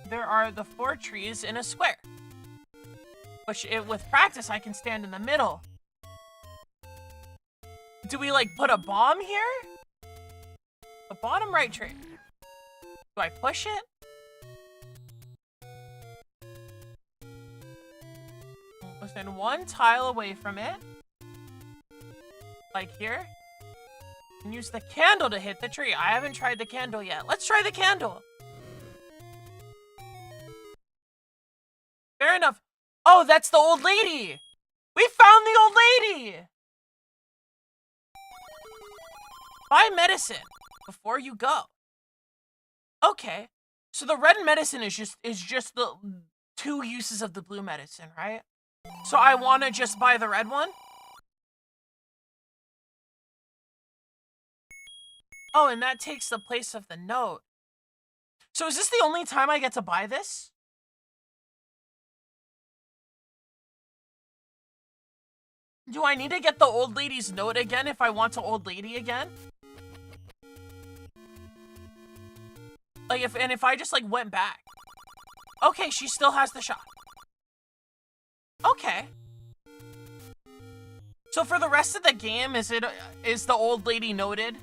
there are the 4 trees in a square. Which, with practice, I can stand in the middle. Do we, like, put a bomb here? The bottom right tree. Do I push it? Within 1 tile away from it. Like here. And use the candle to hit the tree. I haven't tried the candle yet. Let's try the candle. Fair enough. Oh, that's the old lady. We found the old lady. Buy medicine before you go. Okay. So the red medicine is just the 2 uses of the blue medicine, right? So I want to just buy the red one? Oh, and that takes the place of the note. So is this the only time I get to buy this? Do I need to get the old lady's note again if I want to old lady again? Like, if I just, like, went back. Okay, she still has the shot. Okay. So for the rest of the game, is the old lady noted?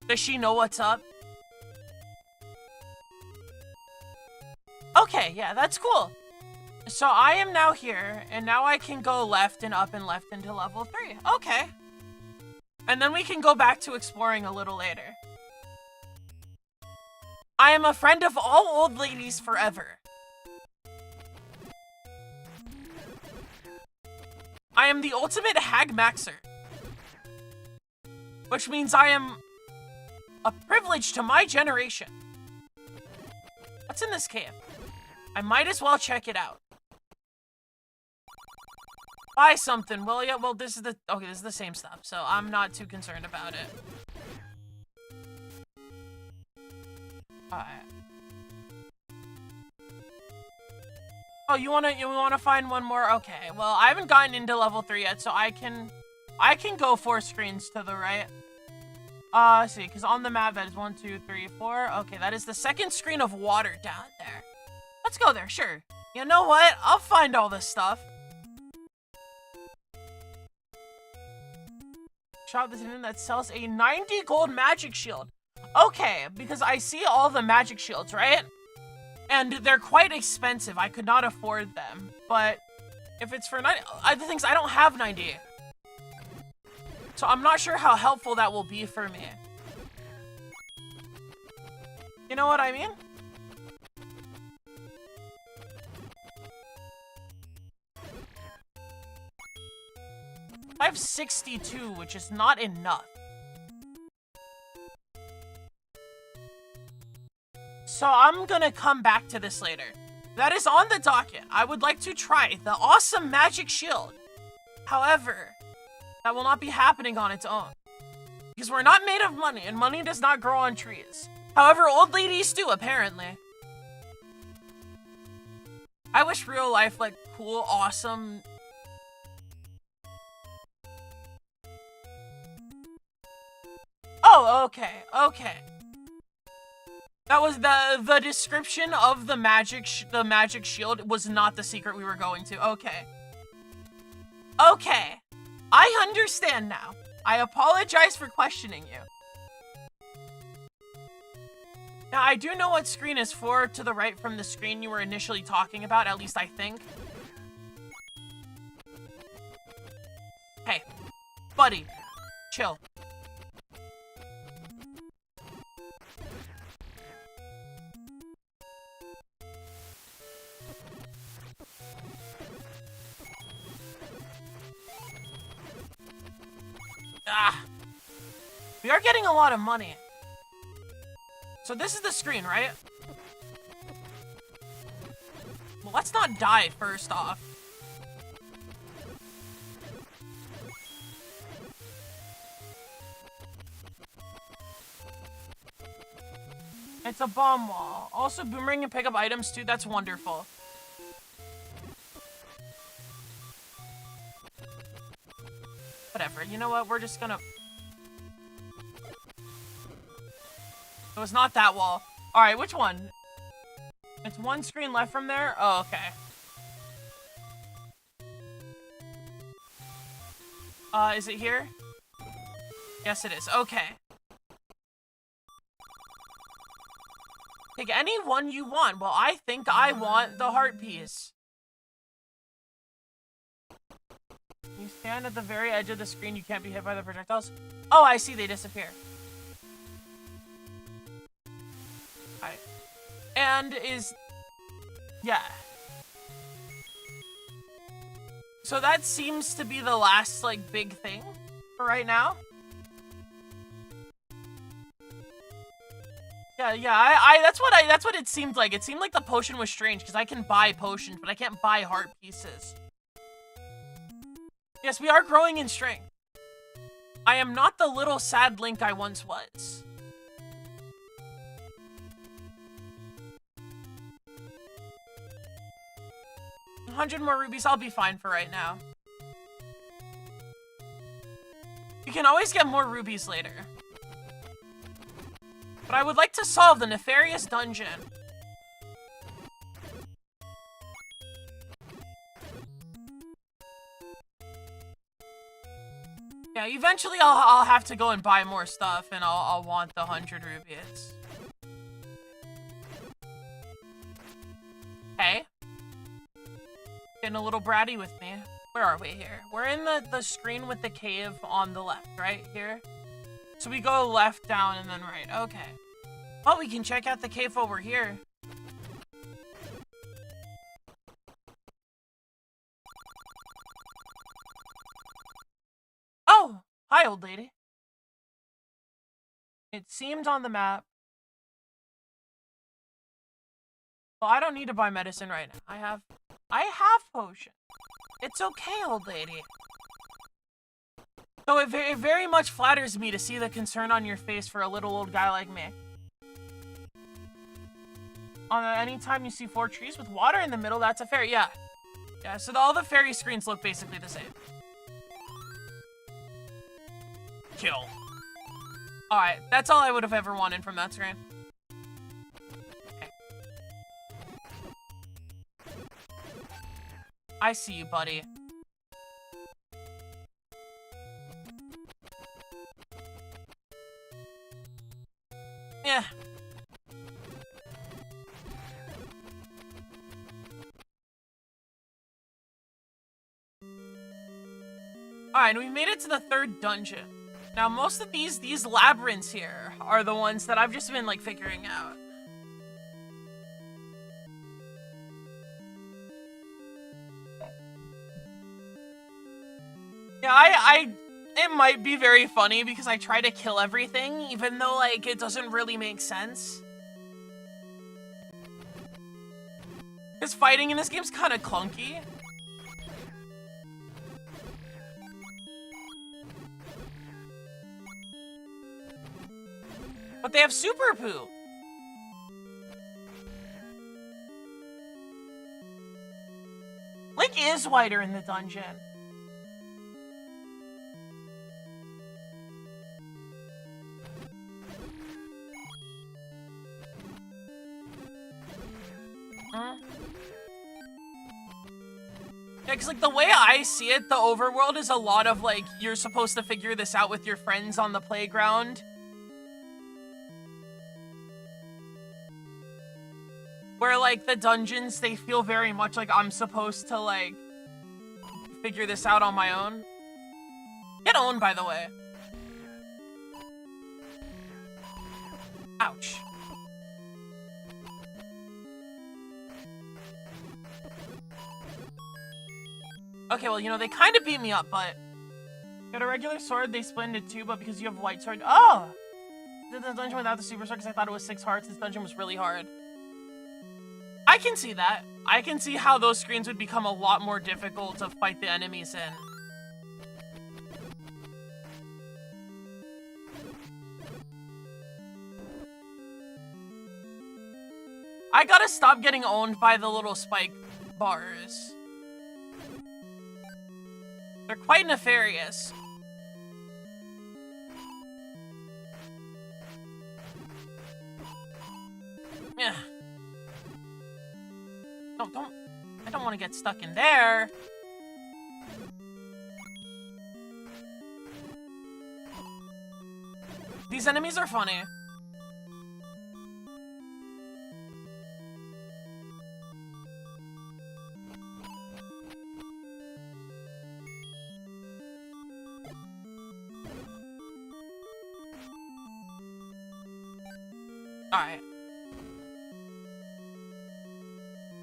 Does she know what's up? Okay, yeah, that's cool. So I am now here, and now I can go left and up and left into level 3. Okay. And then we can go back to exploring a little later. I am a friend of all old ladies forever. I am the ultimate hag maxer. Which means I am a privilege to my generation. What's in this cave? I might as well check it out. Buy something, will ya? Well, this is the same stuff, so I'm not too concerned about it. Alright. Oh, you wanna find one more? Okay, well, I haven't gotten into level 3 yet, so I can go 4 screens to the right. Let's see, because on the map that is 1, 2, 3, 4. Okay, that is the second screen of water down there. Let's go there, sure. You know what? I'll find all this stuff. Shop this in that sells a 90 gold magic shield. Okay, because I see all the magic shields, right? And they're quite expensive. I could not afford them. But if it's for 90, the things I don't have 90. So I'm not sure how helpful that will be for me. You know what I mean? I have 62, which is not enough. So I'm gonna come back to this later. That is on the docket. I would like to try the awesome magic shield. However, that will not be happening on its own. Because we're not made of money, and money does not grow on trees. However, old ladies do, apparently. I wish real life, like, cool, awesome... Oh, okay, okay. That was the description of the magic shield was not the secret we were going to. Okay. Okay. I understand now. I apologize for questioning you. Now, I do know what screen is for to the right from the screen you were initially talking about, at least I think. Hey, buddy, chill. Ah, we are getting a lot of money. So this is the screen, right? Well, let's not die first off. It's a bomb wall. Also, boomerang and pick up items too. That's wonderful. Whatever. You know what? We're just gonna... It was not that wall. Alright, which one? It's one screen left from there? Oh, okay. Is it here? Yes, it is. Okay. Take any one you want. Well, I think I want the heart piece. You stand at the very edge of the screen, you can't be hit by the projectiles. Oh, I see, they disappear. Alright. And is... Yeah. So that seems to be the last, like, big thing for right now. Yeah, that's what it seemed like. It seemed like the potion was strange, because I can buy potions, but I can't buy heart pieces. Yes, we are growing in strength. I am not the little sad Link I once was. $100 more rubies, I'll be fine for right now. You can always get more rubies later. But I would like to solve the nefarious dungeon. Yeah, eventually I'll have to go and buy more stuff, and I'll want the 100 rubies. Hey. Getting a little bratty with me. Where are we here? We're in the screen with the cave on the left, right? Here? So we go left, down, and then right. Okay. Oh, we can check out the cave over here. Oh! Hi, old lady. It seemed on the map. Well, I don't need to buy medicine right now. I have potion. It's okay, old lady. So it very much flatters me to see the concern on your face for a little old guy like me. Anytime you see 4 trees with water in the middle, that's a fairy. Yeah. Yeah, so all the fairy screens look basically the same. Kill. Alright, that's all I would have ever wanted from that screen. Okay. I see you, buddy. Yeah. Alright, we made it to the 3rd dungeon. Now, most of these labyrinths here are the ones that I've just been, like, figuring out. Yeah, it might be very funny because I try to kill everything, even though, like, it doesn't really make sense. Because fighting in this game's kind of clunky. But they have super poo. Link is whiter in the dungeon. Yeah, because, like, the way I see it, the overworld is a lot of, like, you're supposed to figure this out with your friends on the playground. Where, like, the dungeons, they feel very much like I'm supposed to, like, figure this out on my own. Get owned, by the way. Ouch. Okay, well, you know, they kind of beat me up, but... Got a regular sword, they split into 2, but because you have a white sword... Oh! Did the dungeon without the super sword because I thought it was 6 hearts. This dungeon was really hard. I can see that. I can see how those screens would become a lot more difficult to fight the enemies in. I gotta stop getting owned by the little spike bars. They're quite nefarious. Yeah. No, I don't want to get stuck in there. These enemies are funny. Alright.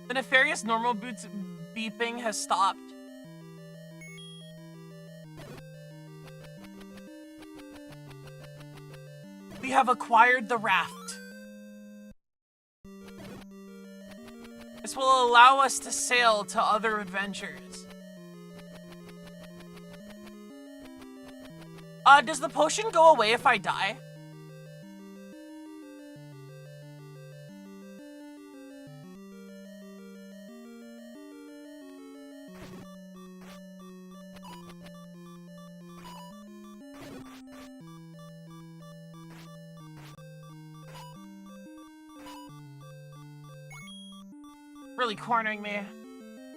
The nefarious normal boots beeping has stopped. We have acquired the raft. This will allow us to sail to other adventures. Does the potion go away if I die? Really cornering me.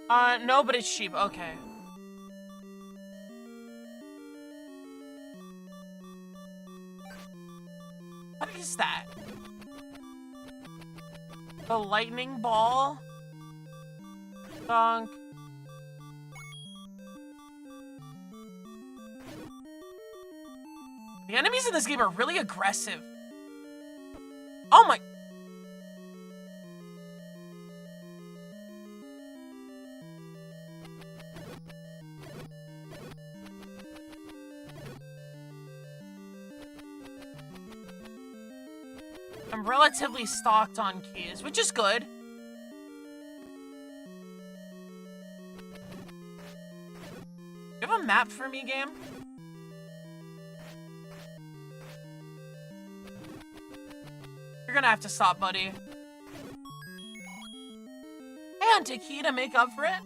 No, but it's cheap. Okay. What is that? The lightning ball? Thunk. The enemies in this game are really aggressive. Oh my... I'm relatively stocked on keys, which is good. You have a map for me, game? You're gonna have to stop, buddy. And a key to make up for it?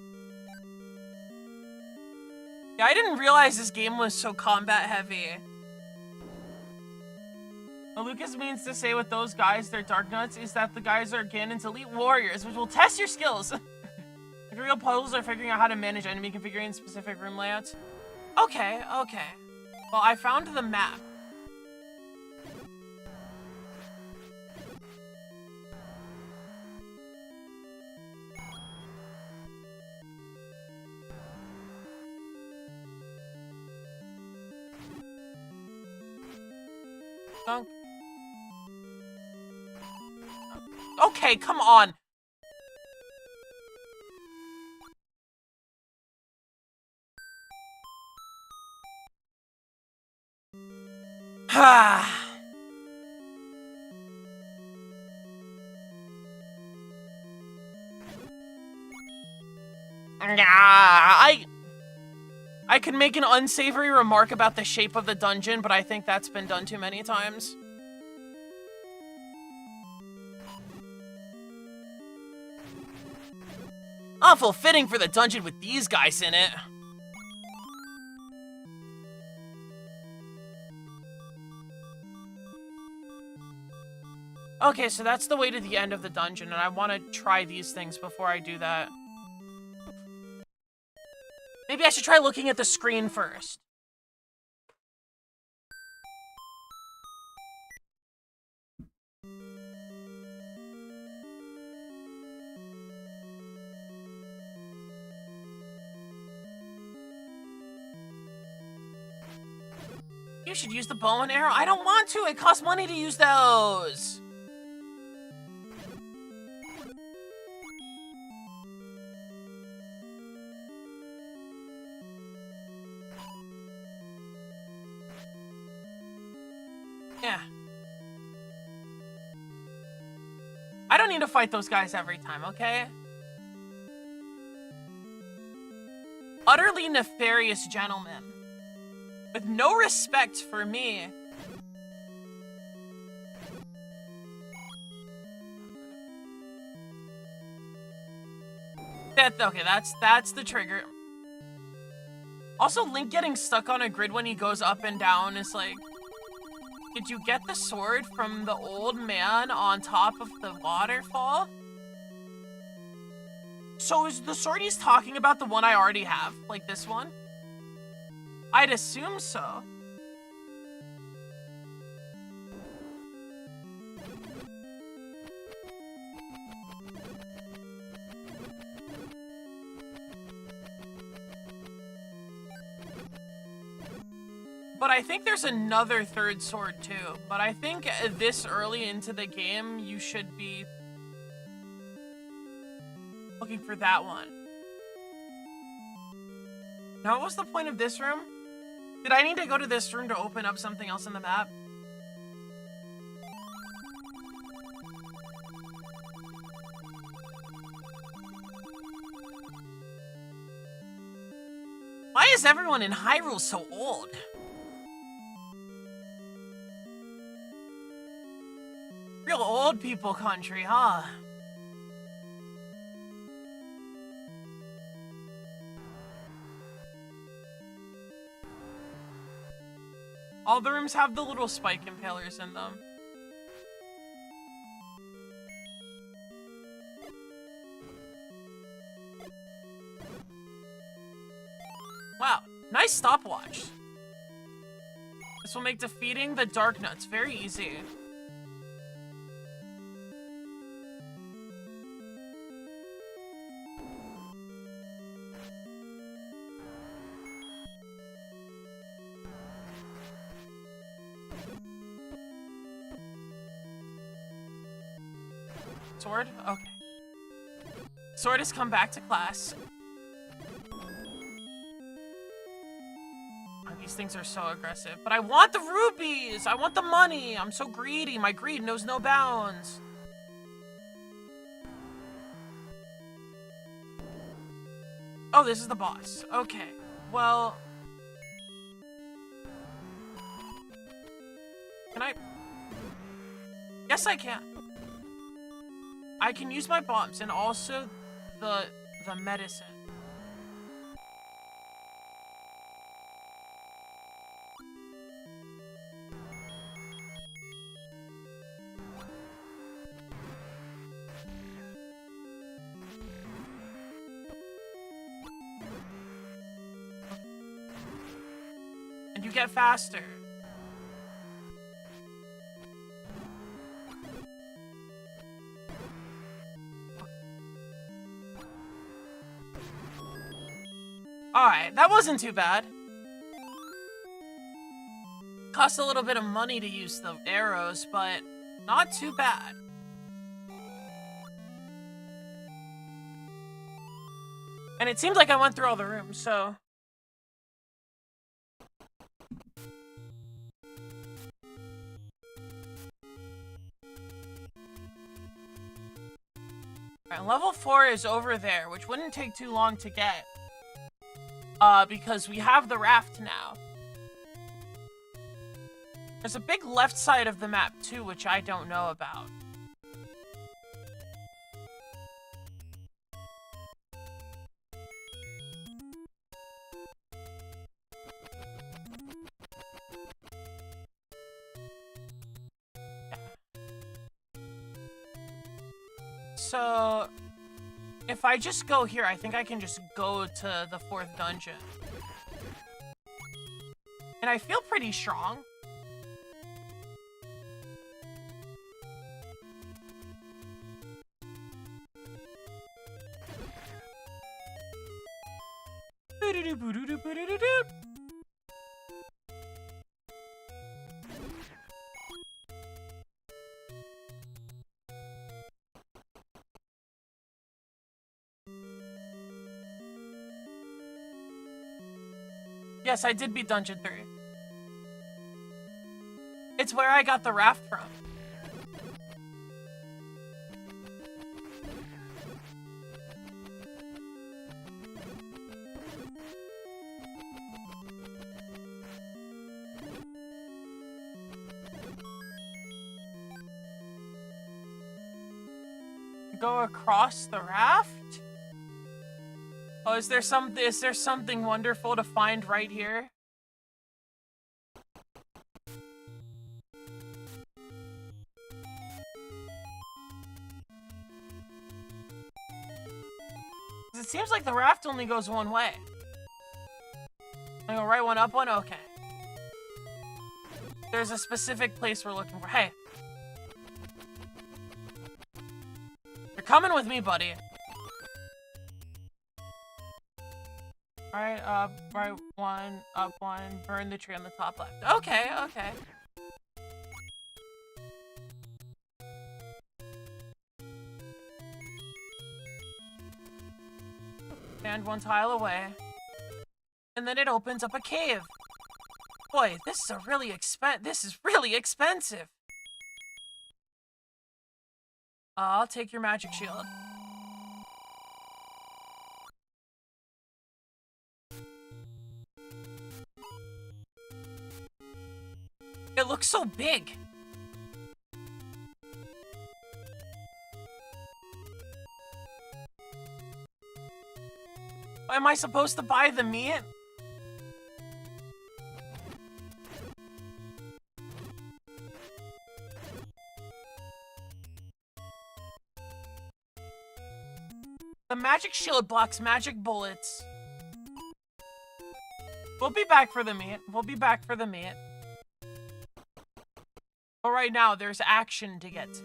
Yeah, I didn't realize this game was so combat heavy. What Lucas means to say with those guys, they're dark nuts, is that the guys are Ganon's elite warriors, which will test your skills. The real puzzles are figuring out how to manage enemy configuring specific room layouts. Okay, okay. Well, I found the map. Dunk. Okay, come on. I could make an unsavory remark about the shape of the dungeon, but I think that's been done too many times. Awful fitting for the dungeon with these guys in it. Okay, so that's the way to the end of the dungeon, and I want to try these things before I do that. Maybe I should try looking at the screen first. You should use the bow and arrow. I don't want to. It costs money to use those. Yeah. I don't need to fight those guys every time, okay? Utterly nefarious gentlemen. With no respect for me. Okay, that's the trigger. Also, Link getting stuck on a grid when he goes up and down is like... Did you get the sword from the old man on top of the waterfall? So is the sword he's talking about the one I already have? Like this one? I'd assume so. But I think there's another third sword too. But I think this early into the game, you should be looking for that one. Now, what was the point of this room? Did I need to go to this room to open up something else on the map? Why is everyone in Hyrule so old? Real old people country, huh? All the rooms have the little spike impalers in them. Wow, nice stopwatch. This will make defeating the Dark Nuts very easy. Sword? Okay. Sword has come back to class. Oh, these things are so aggressive. But I want the rubies! I want the money! I'm so greedy. My greed knows no bounds. Oh, this is the boss. Okay. Well... Can I... Yes, I can. I can use my bombs and also the medicine. And you get faster. Alright, that wasn't too bad. Costs a little bit of money to use the arrows, but not too bad. And it seems like I went through all the rooms, so... Alright, level 4 is over there, which wouldn't take too long to get. Because we have the raft now. There's a big left side of the map, too, which I don't know about. So, if I just go here, I think I can just go to the 4th dungeon. And I feel pretty strong. Yes, I did beat Dungeon 3. It's where I got the raft from. Go across the raft? Oh, is there something wonderful to find right here? It seems like the raft only goes one way. I go right one, up one? Okay. There's a specific place we're looking for. Hey. You're coming with me, buddy. Right up, right one, up one, burn the tree on the top left. Okay, okay. Stand one tile away. And then it opens up a cave. Boy, this is really expensive. I'll take your magic shield. It looks so big. Am I supposed to buy the meat? The magic shield blocks magic bullets. We'll be back for the meat. But right now, there's action to get to.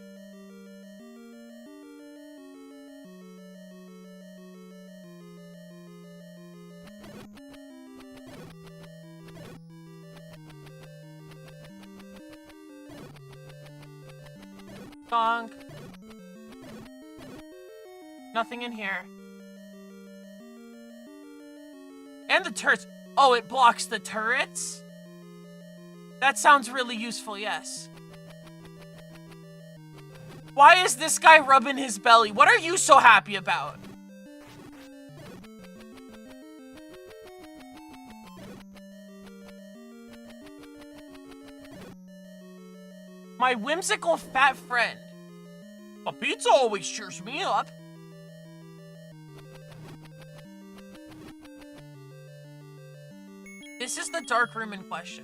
Donk. Nothing in here. And the turrets. Oh, it blocks the turrets? That sounds really useful, yes. Why is this guy rubbing his belly? What are you so happy about? My whimsical fat friend. A pizza always cheers me up. This is the dark room in question.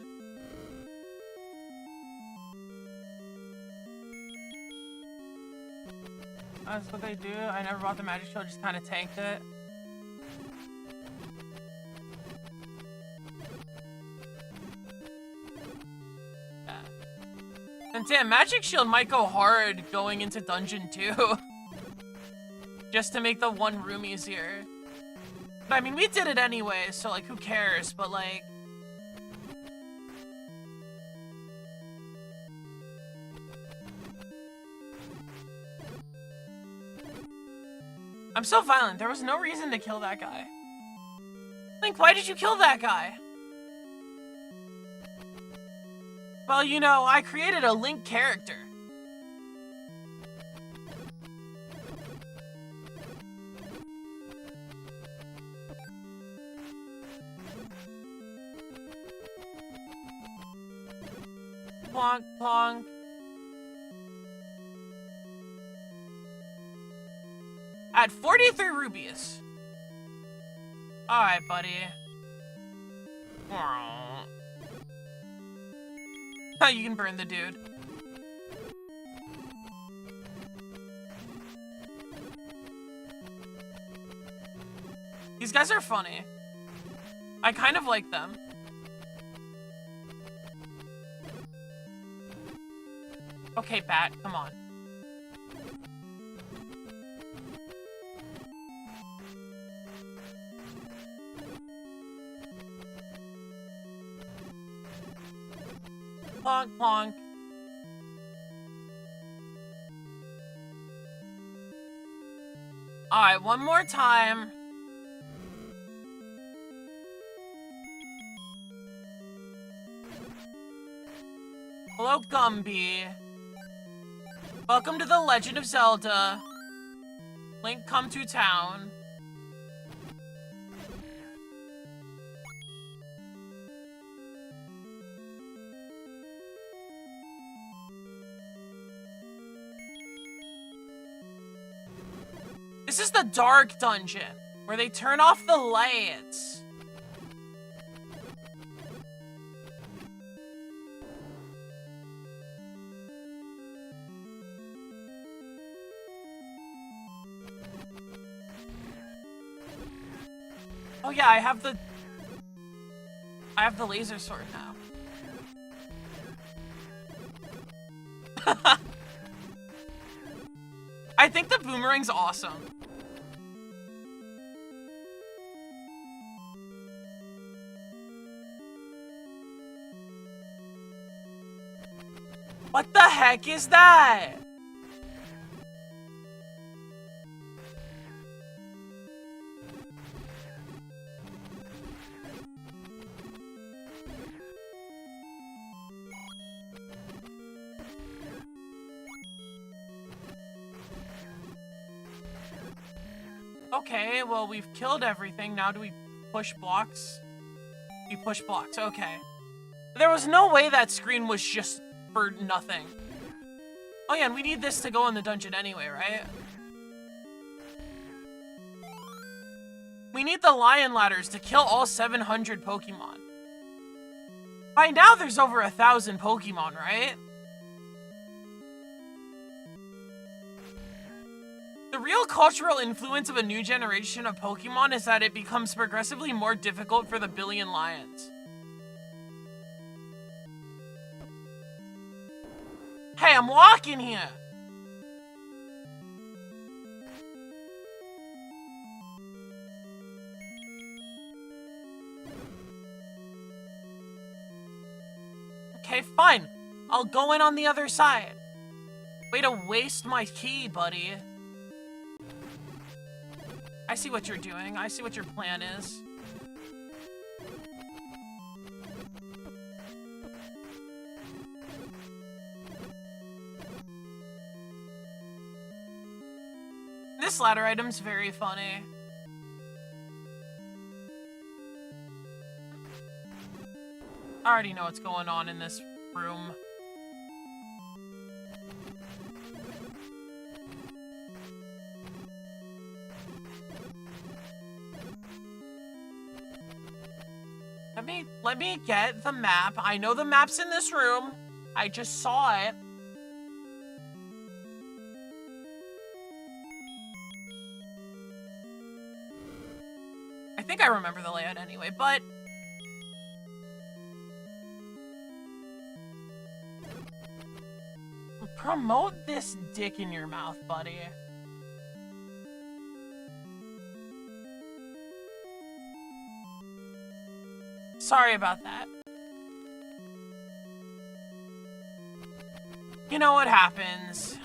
That's what they do. I never bought the magic shield, just kind of tanked it. Yeah. And damn, magic shield might go hard going into dungeon 2. Just to make the one room easier. But I mean, we did it anyway, so like, who cares? But like... I'm so violent. There was no reason to kill that guy. Link, why did you kill that guy? Well, you know, I created a Link character. Plonk, plonk. At 43 rubies. Alright, buddy. You can burn the dude. These guys are funny. I kind of like them. Okay, Bat, come on. Plonk, plonk. Alright, one more time. Hello, Gumby. Welcome to the Legend of Zelda. Link, come to town. This is the dark dungeon, where they turn off the lights. Oh yeah, I have the laser sword now. I think the boomerang's awesome. What the heck is that? Okay, well, we've killed everything. Now do we push blocks? We push blocks, okay. There was no way that screen was just for nothing. Oh yeah, and we need this to go in the dungeon anyway, right? We need the lion ladders to kill all 700 Pokemon. By now there's over 1,000 Pokemon, right? The real cultural influence of a new generation of Pokemon is that it becomes progressively more difficult for the billion lions. Hey, I'm walking here! Okay, fine. I'll go in on the other side. Way to waste my key, buddy. I see what you're doing. I see what your plan is. This ladder item's very funny. I already know what's going on in this room. Let me get the map. I know the map's in this room. I just saw it. I think I remember the layout anyway, but promote this dick in your mouth, buddy. Sorry about that. You know what happens.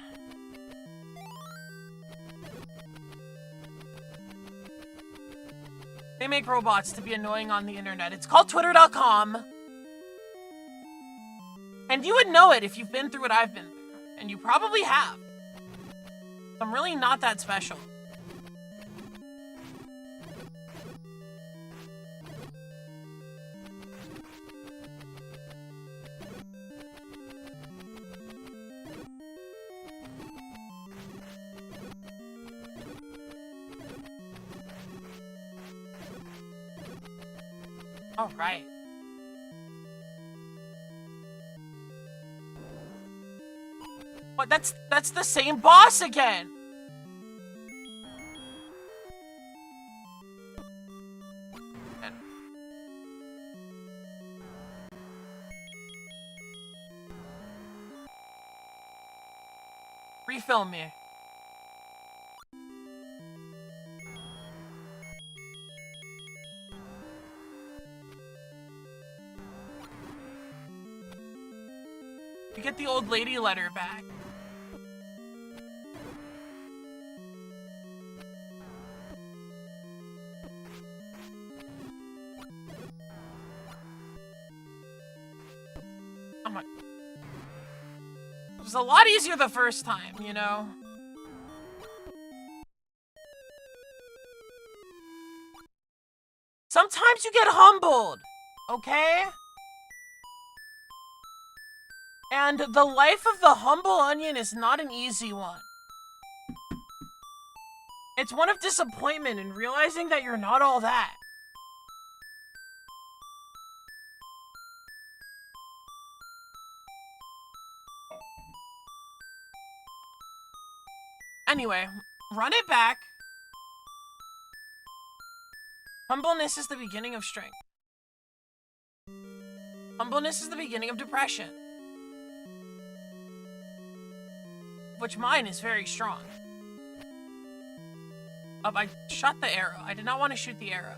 They make robots to be annoying on the internet. It's called Twitter.com. And you would know it if you've been through what I've been through. And you probably have. I'm really not that special. All right. What? That's the same boss again. Refill me. You get the old lady letter back. Oh my. It was a lot easier the first time, you know? Sometimes you get humbled, okay? And the life of the humble onion is not an easy one. It's one of disappointment and realizing that you're not all that. Anyway, run it back. Humbleness is the beginning of strength. Humbleness is the beginning of depression. Which mine is very strong. I shot the arrow. I did not want to shoot the arrow.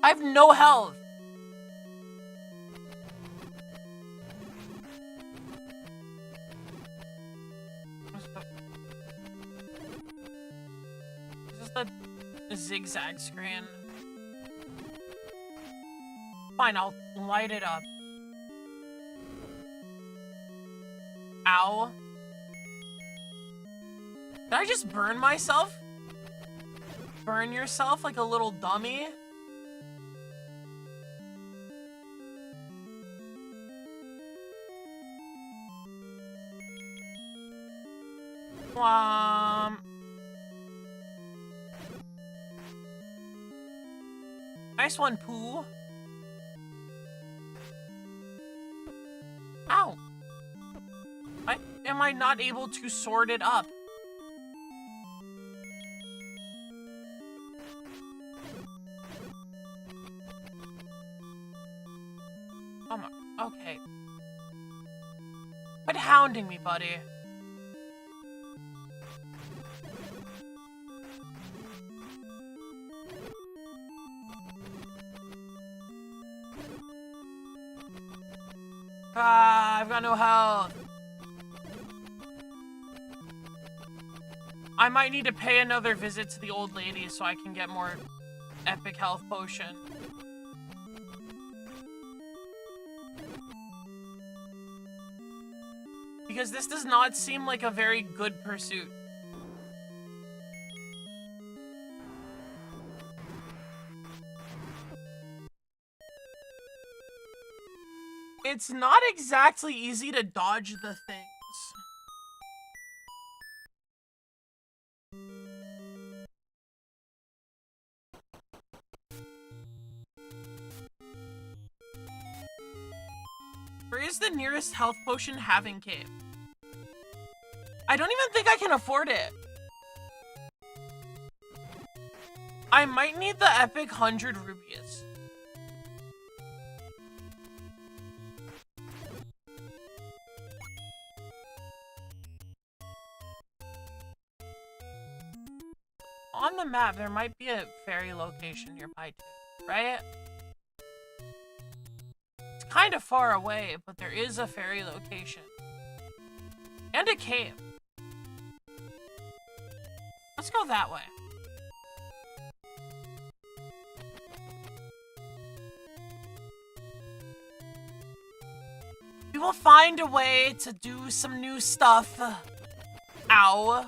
I have no health. Is this the zigzag screen? Fine, I'll light it up. Ow. Did I just burn myself? Burn yourself like a little dummy? Nice one, Pooh. Ow. Why am I not able to sort it up? Oh my, okay. Quit hounding me, buddy. Ah, I've got no health. I might need to pay another visit to the old lady so I can get more epic health potion. Because this does not seem like a very good pursuit. It's not exactly easy to dodge the things. Where is the nearest health potion having cave? I don't even think I can afford it. I might need the epic 100 rubies. On the map, there might be a fairy location nearby too, right? It's kind of far away, but there is a fairy location. And a cave. Let's go that way. We will find a way to do some new stuff. Ow.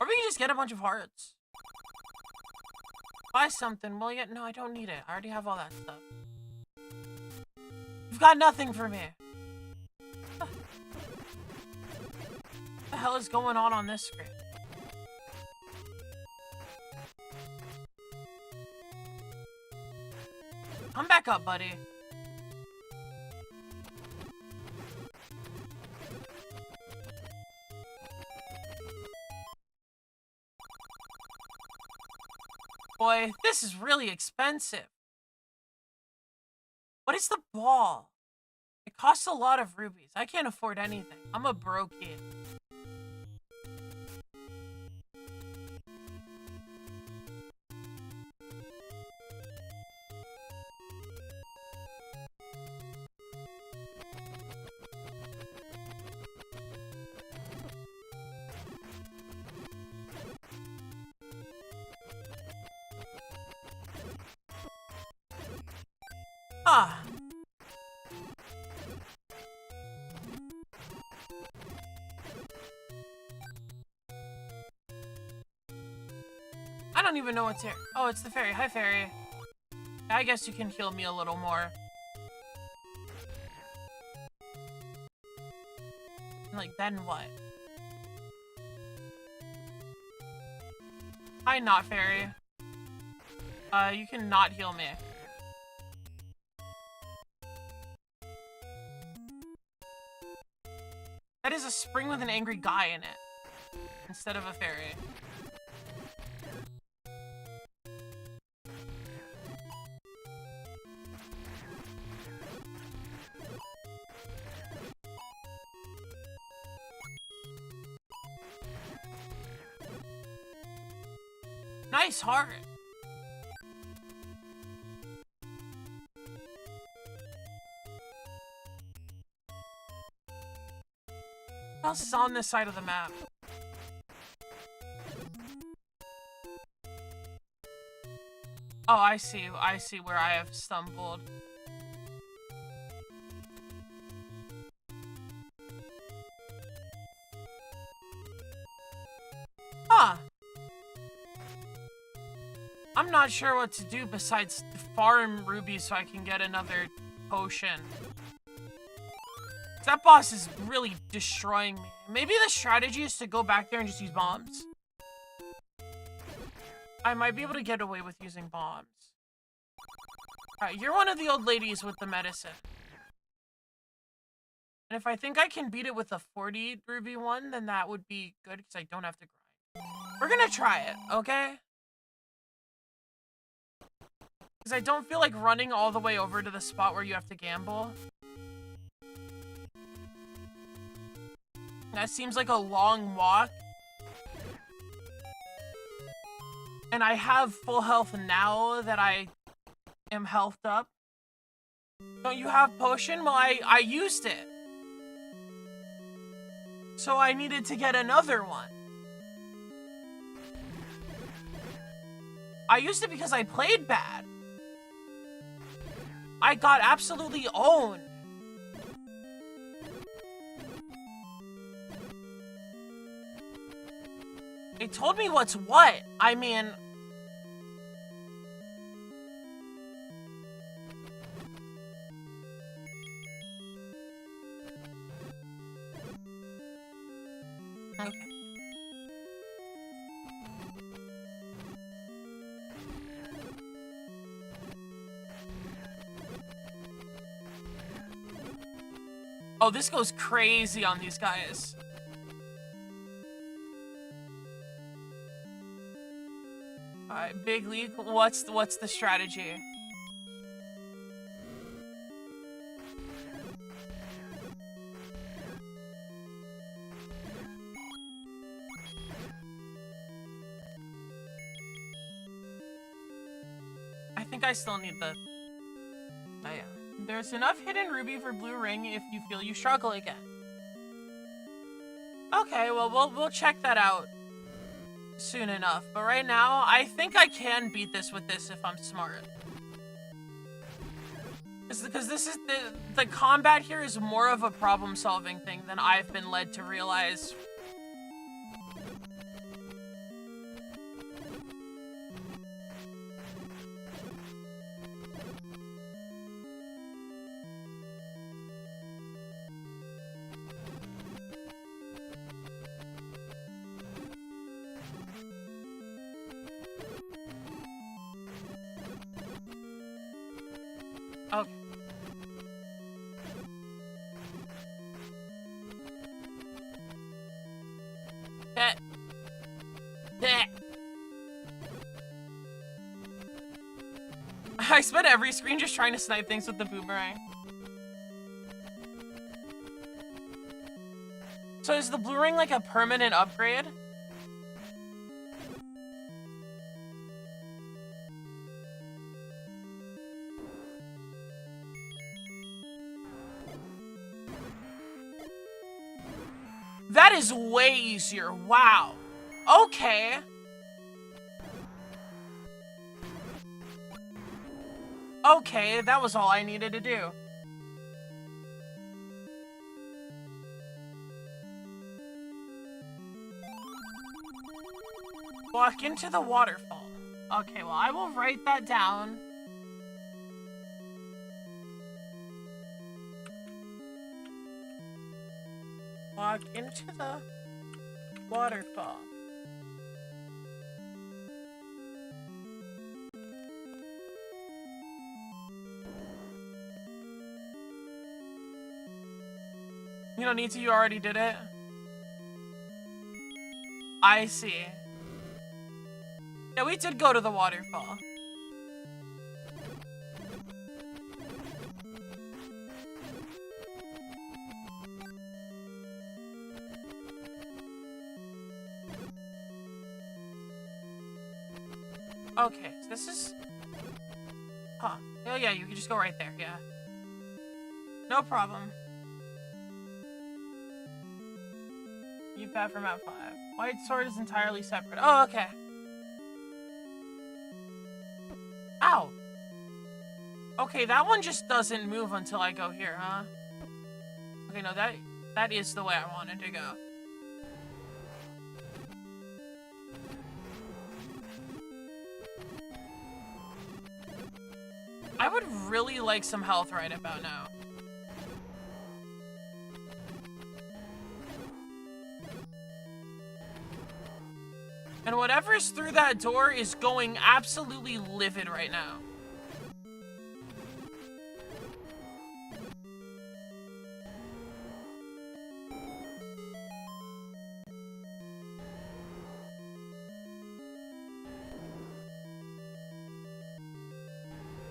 Or we can just get a bunch of hearts. Buy something. Well, yeah, no, I don't need it. I already have all that stuff. You've got nothing for me. What the hell is going on this screen? Come back up, buddy. Boy, this is really expensive. What is the ball? It costs a lot of rubies. I can't afford anything. I'm a broke kid. Ah. I don't even know what's here. Oh, it's the fairy. Hi, fairy. I guess you can heal me a little more. Like, then what? Hi, not fairy. You can not heal me. That is a spring with an angry guy in it, instead of a fairy. Nice heart. What else is on this side of the map? Oh, I see. I see where I have stumbled. Huh. I'm not sure what to do besides farm rubies so I can get another potion. That boss is really destroying me. Maybe the strategy is to go back there and just use bombs. I might be able to get away with using bombs. Alright, you're one of the old ladies with the medicine. And if I think I can beat it with a 40 ruby one, then that would be good because I don't have to grind. We're gonna try it, okay? Because I don't feel like running all the way over to the spot where you have to gamble. That seems like a long walk. And I have full health now that I am healthed up. Don't you have potion? Well, I used it. So I needed to get another one. I used it because I played bad. I got absolutely owned. They told me what's what. I mean... Okay. Oh, this goes crazy on these guys. Alright, Big League, what's the strategy? think I still need the... Oh, yeah. There's enough hidden ruby for blue ring if you feel you struggle again. Okay, well, we'll check that out soon enough. But right now, I think I can beat this with this if I'm smart. Because this is the combat here is more of a problem-solving thing than I've been led to realize. Okay. I spent every screen just trying to snipe things with the boomerang. So is the blue ring like a permanent upgrade? That is way easier. Wow. Okay. Okay, that was all I needed to do. Walk into the waterfall. Okay, well, I will write that down. Walk into the waterfall. You don't need to, you already did it. I see. Yeah, we did go to the waterfall. Okay, so this is... Huh. Oh yeah, you can just go right there, yeah. No problem. You pat from Map 5. White sword is entirely separate. Oh, okay. Ow! Okay, that one just doesn't move until I go here, huh? Okay, no, that is the way I wanted to go. I would really like some health right about now. And whatever's through that door is going absolutely livid right now.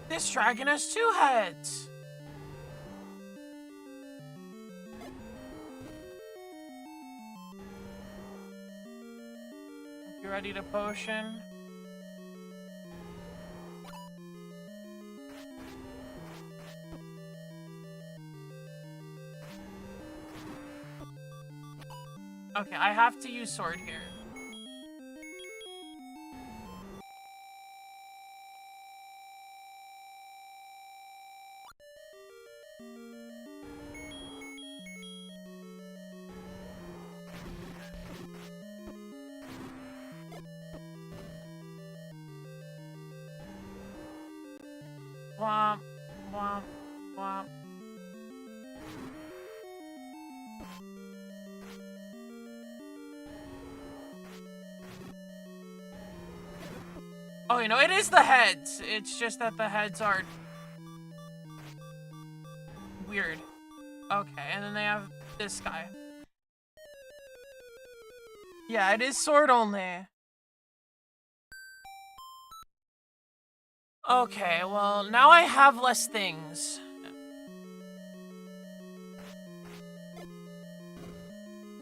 This dragon has 2 heads. You ready to potion? Okay, I have to use sword here. Womp, womp, womp. Oh, you know, it is the heads. It's just that the heads are weird. Okay, and then they have this guy. Yeah, it is sword only. Okay, well, now I have less things.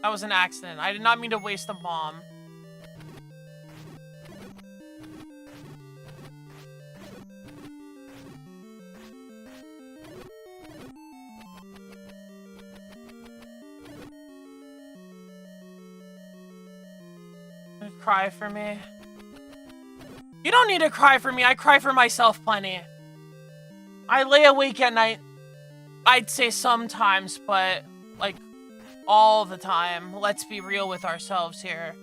That was an accident. I did not mean to waste a bomb. Cry for me. You don't need to cry for me. I cry for myself plenty. I lay awake at night. I'd say sometimes, but like all the time. Let's be real with ourselves here.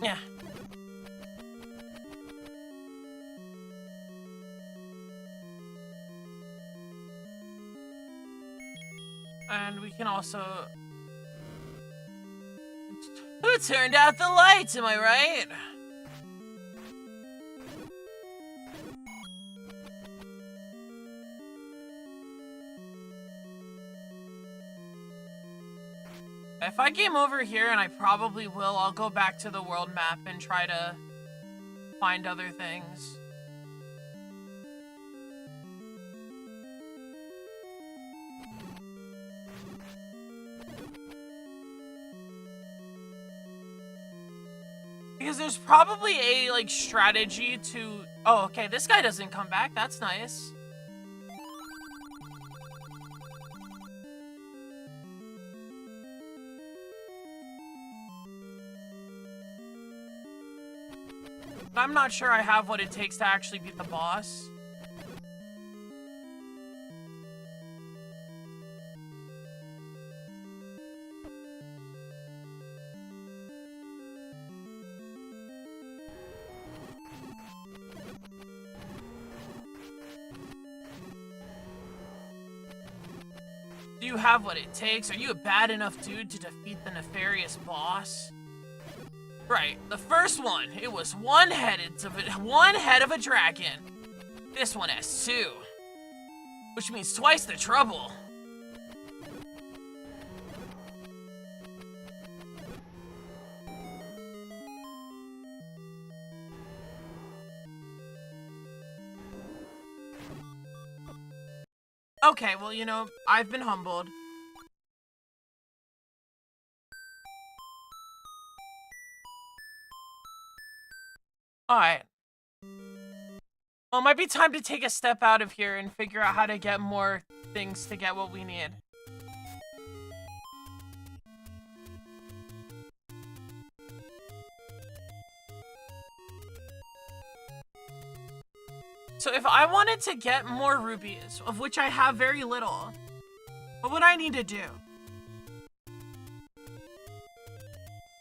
Yeah. And we can also... Who turned out the lights, am I right? If I game over here, and I probably will, I'll go back to the world map and try to find other things. Because there's probably a, like, strategy to... Oh, okay, this guy doesn't come back. That's nice. I'm not sure I have what it takes to actually beat the boss. Do you have what it takes? Are you a bad enough dude to defeat the nefarious boss? Right, the first one, it was one head of a dragon. This one has two, which means twice the trouble. Okay, well, you know, I've been humbled. Alright. Well, it might be time to take a step out of here and figure out how to get more things to get what we need. So if I wanted to get more rubies, of which I have very little, what would I need to do?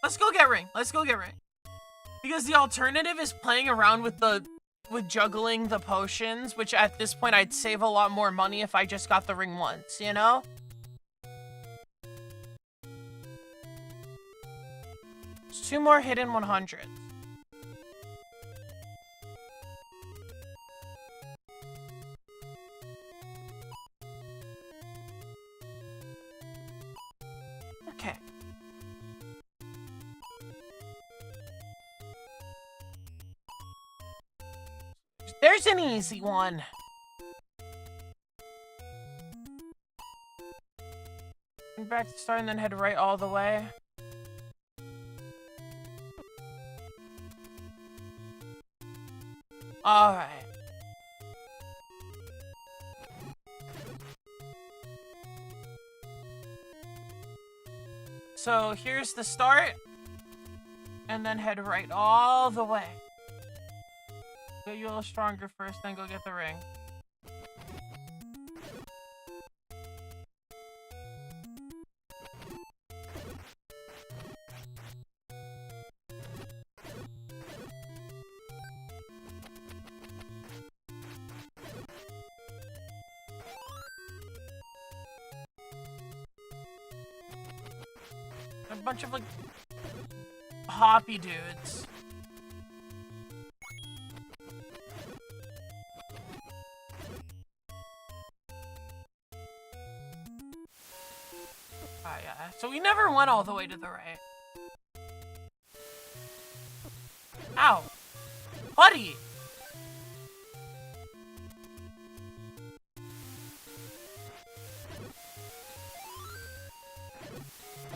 Let's go get ring. Let's go get ring. Because the alternative is playing around with juggling the potions, which at this point I'd save a lot more money if I just got the ring once, you know? There's 2 more hidden 100s. Okay. There's an easy one. Back to start and then head right all the way. Alright. So here's the start. And then head right all the way. Get you a little stronger first, then go get the ring. A bunch of, like, hoppy dudes. Yeah. So we never went all the way to the right. Ow. Buddy!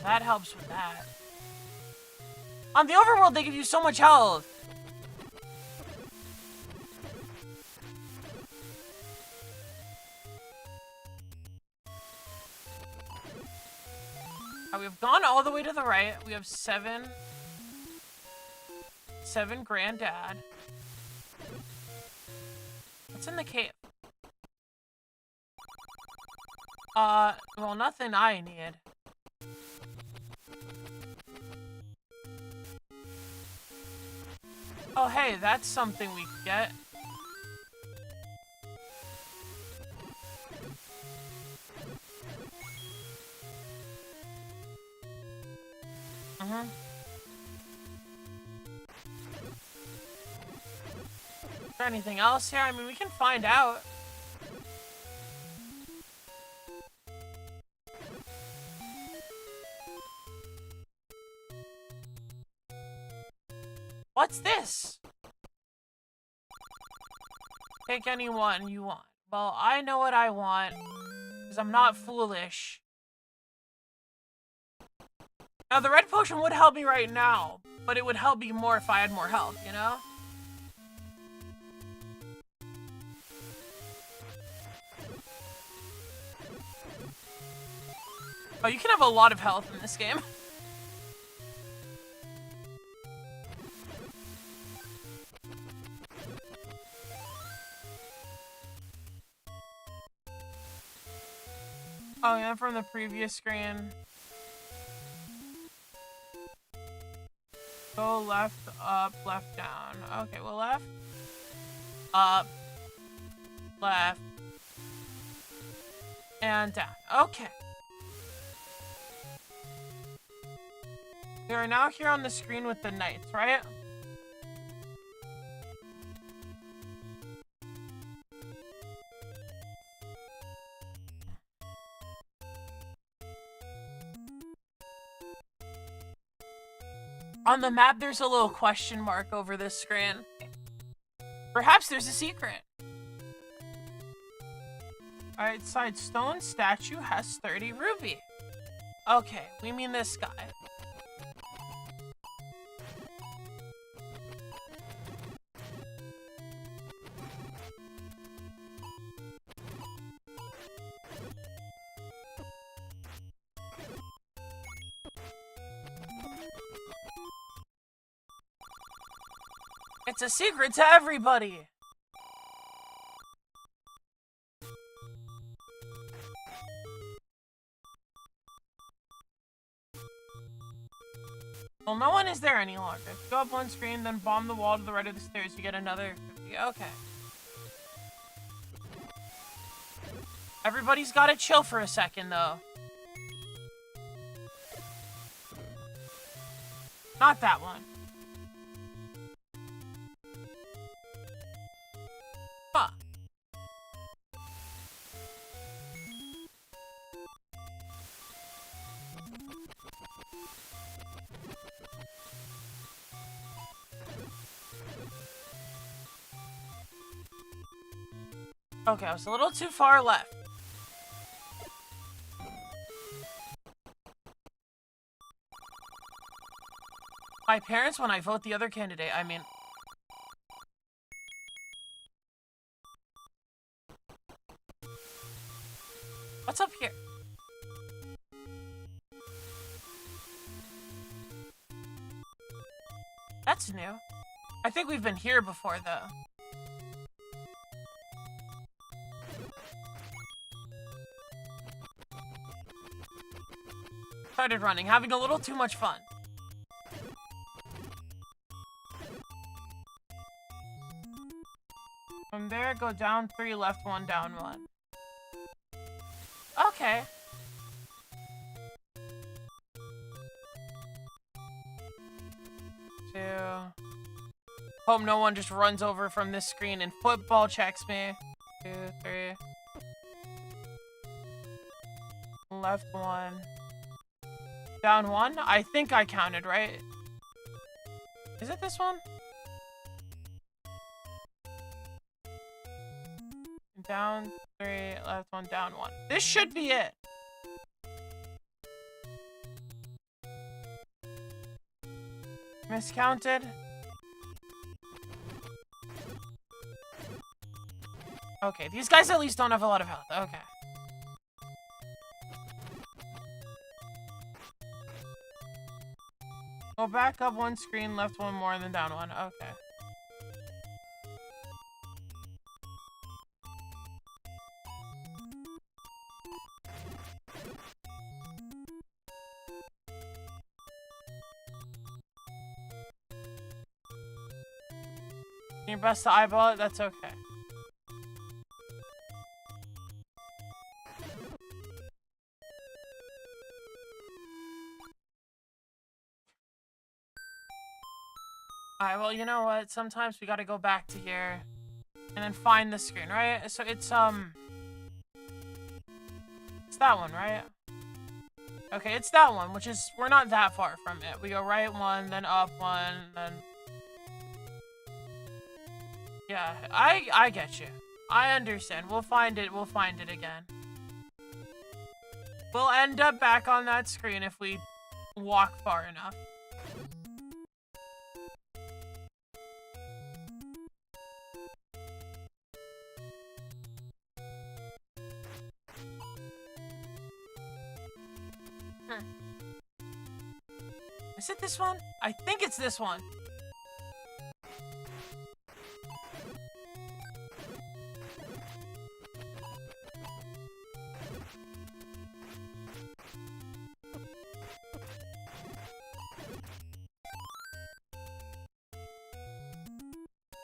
That helps with that. On the overworld, they give you so much health. We've gone all the way to the right. We have seven Granddad. What's in the cave? Well, nothing I need. Oh, hey, that's something we could get. Mm-hmm. Is there anything else here? I mean, we can find out. What's this? Take any one you want. Well, I know what I want, because I'm not foolish. Now, the red potion would help me right now, but it would help me more if I had more health, you know? Oh, you can have a lot of health in this game. Oh, yeah, from the previous screen. Go left, up, left, down. Okay, well, left, up, left, and down. Okay. We are now here on the screen with the knights, right? On the map, there's a little question mark over this screen. Perhaps there's a secret. Alright, side stone statue has 30 ruby. Okay, we mean this guy. It's a secret to everybody! Well, no one is there any longer. If you go up one screen, then bomb the wall to the right of the stairs, you get another 50. Okay. Everybody's gotta chill for a second, though. Not that one. Huh. Okay, I was a little too far left. My parents when I vote the other candidate, I mean... What's up here? That's new. I think we've been here before, though. Started running, having a little too much fun. From there, go down 3, left 1, down 1. Okay. Two. Hope no one just runs over from this screen and football checks me. 2, 3. Left 1. Down 1? I think I counted, right? Is it this one? Down 3, left 1, down 1. This should be it. Miscounted? Okay, these guys at least don't have a lot of health. Okay. Go back up one screen, left one more, and then down one. Okay. Your best to eyeball it, that's okay. Alright, well, you know what? Sometimes we gotta go back to here and then find the screen, right? So it's that one, right? Okay, it's that one, which is, we're not that far from it. We go right one, then up one, then... Yeah, I get you. I understand. We'll find it again. We'll end up back on that screen if we walk far enough. Is it this one? I think it's this one.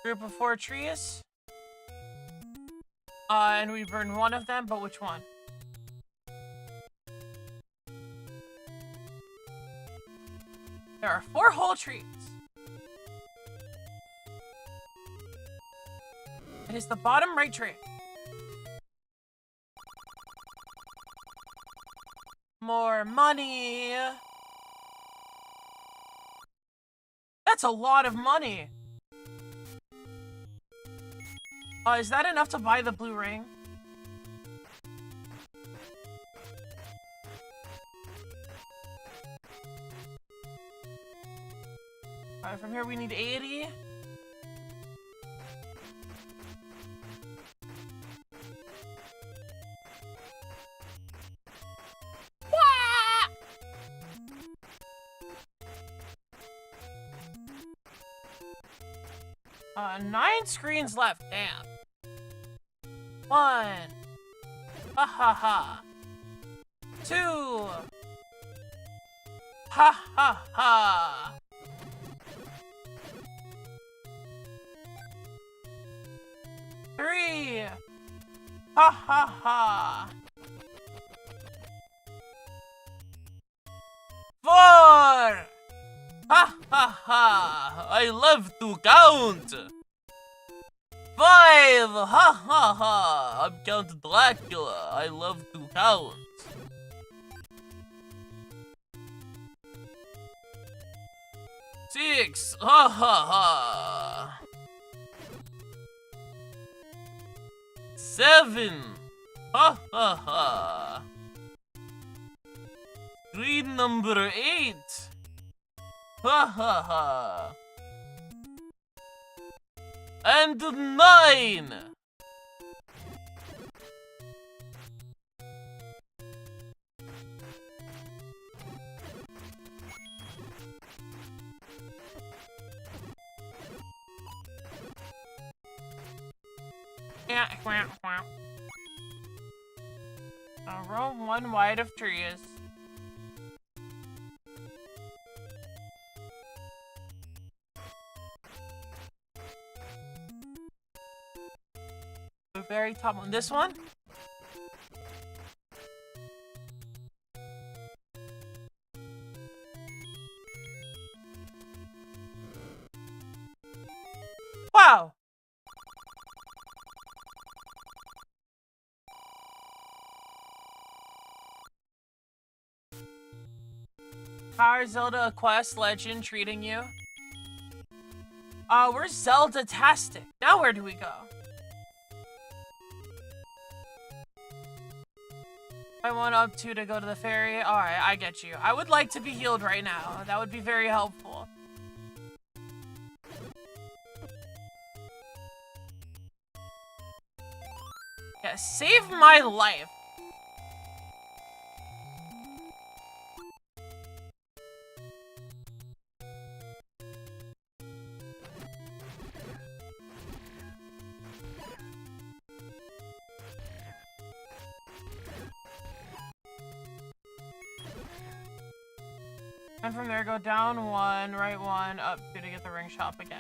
Group of 4 trees. And we burned one of them, but which one? There are 4 whole trees. It is the bottom right tree. More money. That's a lot of money. Is that enough to buy the blue ring? Alright, from here we need 80. Wah! 9 screens left, damn. 1. Ha ha ha. 2. Ha ha ha. 3. Ha ha ha. 4. Ha ha ha. I love to count. 5. Ha ha ha. I'm Count Dracula. I love to count. 6. Ha ha ha. 7. Ha ha ha. Screen number 8. Ha ha ha. And 9. A row 1 wide of trees. The very top one. This one? Wow! How is Zelda a quest legend treating you? We're Zelda-tastic. Now where do we go? I want up 2 to go to the ferry. Alright, I get you. I would like to be healed right now. That would be very helpful. Save my life. And from there, go down 1, right 1, up 2 to get the ring shop again.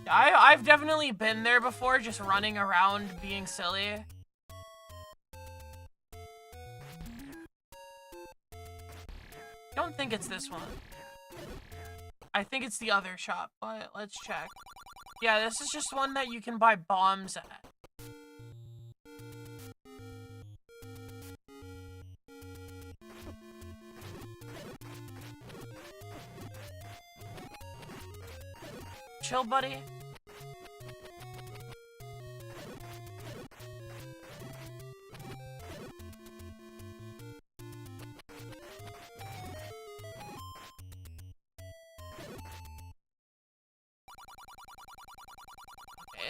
I've definitely been there before, just running around being silly. I don't think it's this one. I think it's the other shop, but let's check. Yeah, this is just one that you can buy bombs at. Chill, buddy.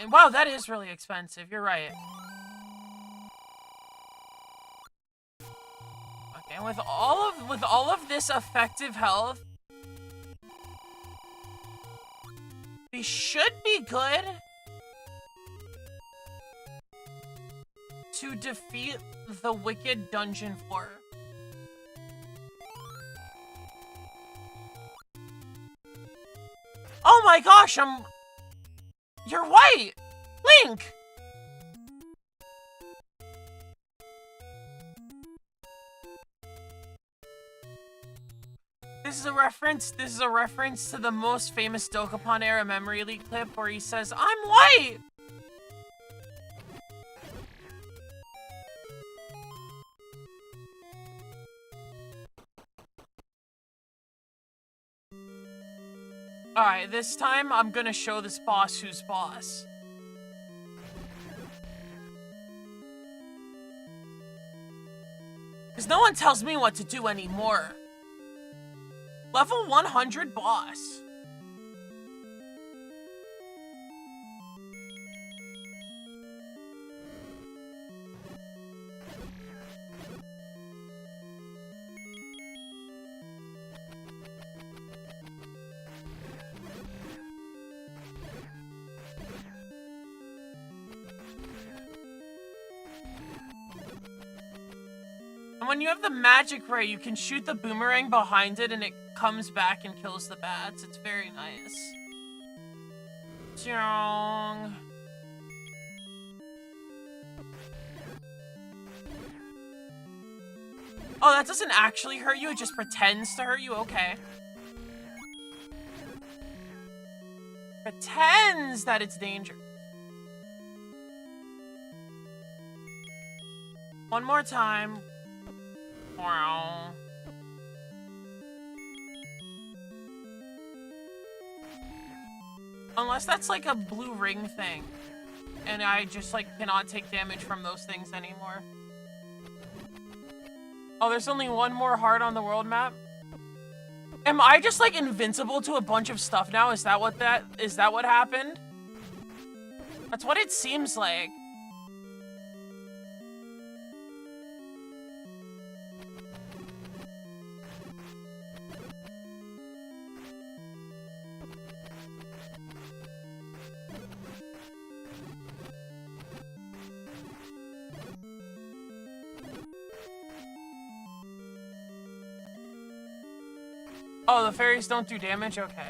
Wow, that is really expensive. You're right. Okay, and with all of this effective health, we should be good to defeat the Wicked Dungeon floor. Oh my gosh, you're white! Link! This is a reference to the most famous Dokapon era memory leak clip where he says, "I'm white!" Alright, this time I'm gonna show this boss who's boss. Because no one tells me what to do anymore. Level 100 boss. And when you have the magic ray, you can shoot the boomerang behind it and it comes back and kills the bats. It's very nice. Chong. Oh, that doesn't actually hurt you, it just pretends to hurt you? Okay. Pretends that it's dangerous. One more time. Wow. Unless that's like a blue ring thing. And I just like cannot take damage from those things anymore. Oh, there's only one more heart on the world map? Am I just like invincible to a bunch of stuff now? Is that what happened? That's what it seems like. Oh, the fairies don't do damage? Okay.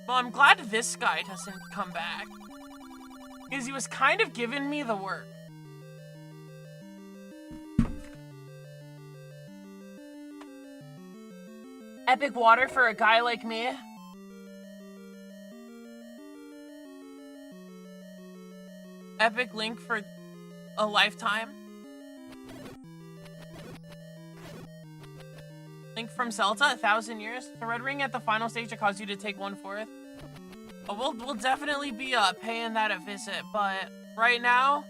Well, I'm glad this guy doesn't come back. Because he was kind of giving me the work. Epic water for a guy like me. Epic Link for a lifetime. Link from Zelda, 1,000 years. The red ring at the final stage that caused you to take 1/4. But we'll definitely be paying that a visit, but right now,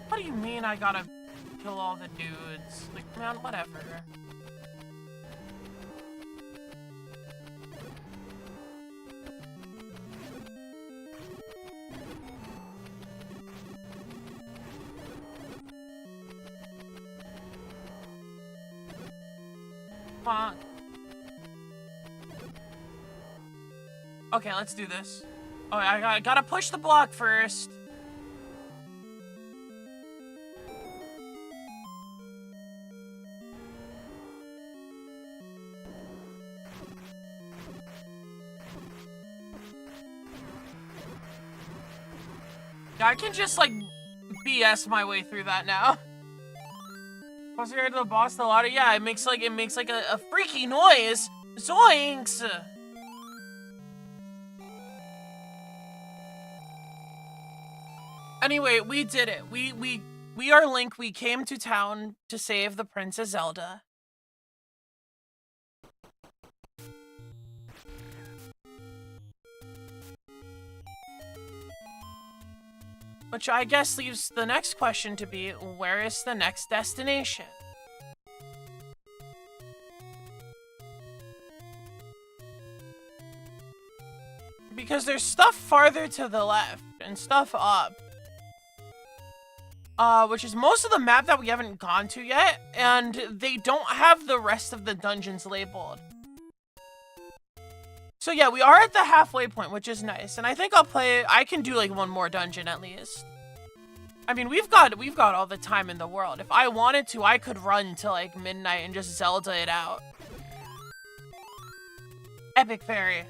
what do you mean I gotta kill all the dudes? Like, man, whatever. Fuck. Okay, let's do this. Oh, I gotta push the block first. Yeah, I can just, like, BS my way through that now. Once you're to the boss, the ladder, yeah, it makes like a freaky noise. Zoinks! Anyway, we did it. We are Link. We came to town to save the Princess Zelda. Which I guess leaves the next question to be, where is the next destination? Because there's stuff farther to the left and stuff up. Which is most of the map that we haven't gone to yet, and they don't have the rest of the dungeons labeled. So yeah, we are at the halfway point, which is nice. And I think I can do like one more dungeon at least. I mean, we've got all the time in the world. If I wanted to, I could run till like midnight and just Zelda it out. Epic Fairy.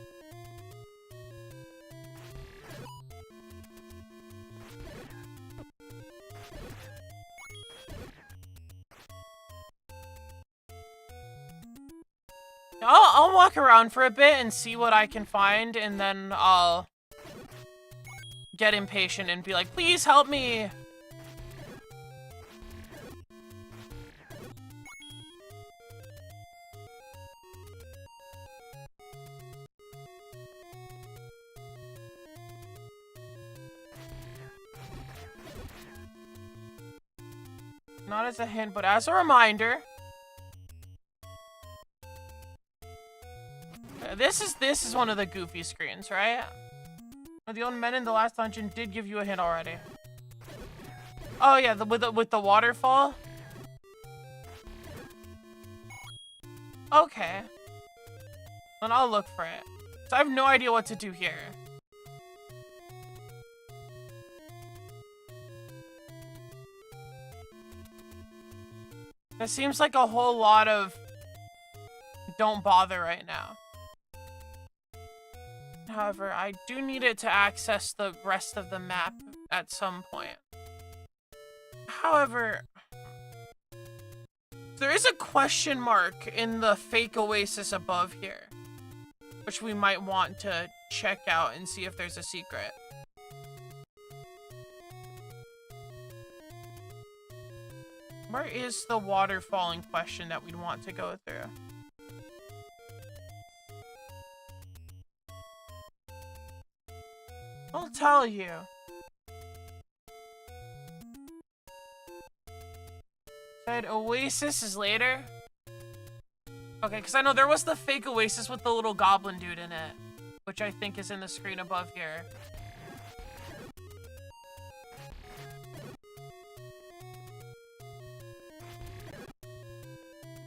I'll walk around for a bit and see what I can find, and then I'll get impatient and be like, please help me! Not as a hint, but as a reminder. This is one of the goofy screens, right? The old men in the last dungeon did give you a hint already. Oh yeah, with the waterfall. Okay. Then I'll look for it. So I have no idea what to do here. It seems like a whole lot of don't bother right now. However, I do need it to access the rest of the map at some point. However, there is a question mark in the fake oasis above here, which we might want to check out and see if there's a secret. Where is the waterfall in question that we'd want to go through? I'll tell you. Said oasis is later. Okay, because I know there was the fake oasis with the little goblin dude in it, which I think is in the screen above here.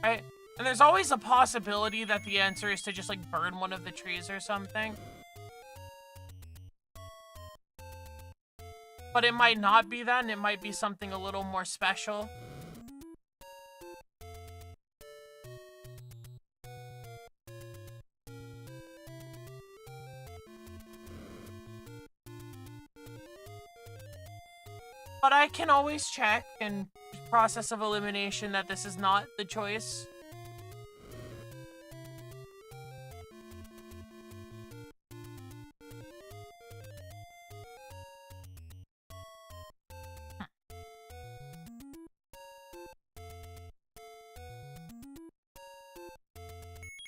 Right? And there's always a possibility that the answer is to just like burn one of the trees or something. But it might not be that, and it might be something a little more special. But I can always check in process of elimination that this is not the choice.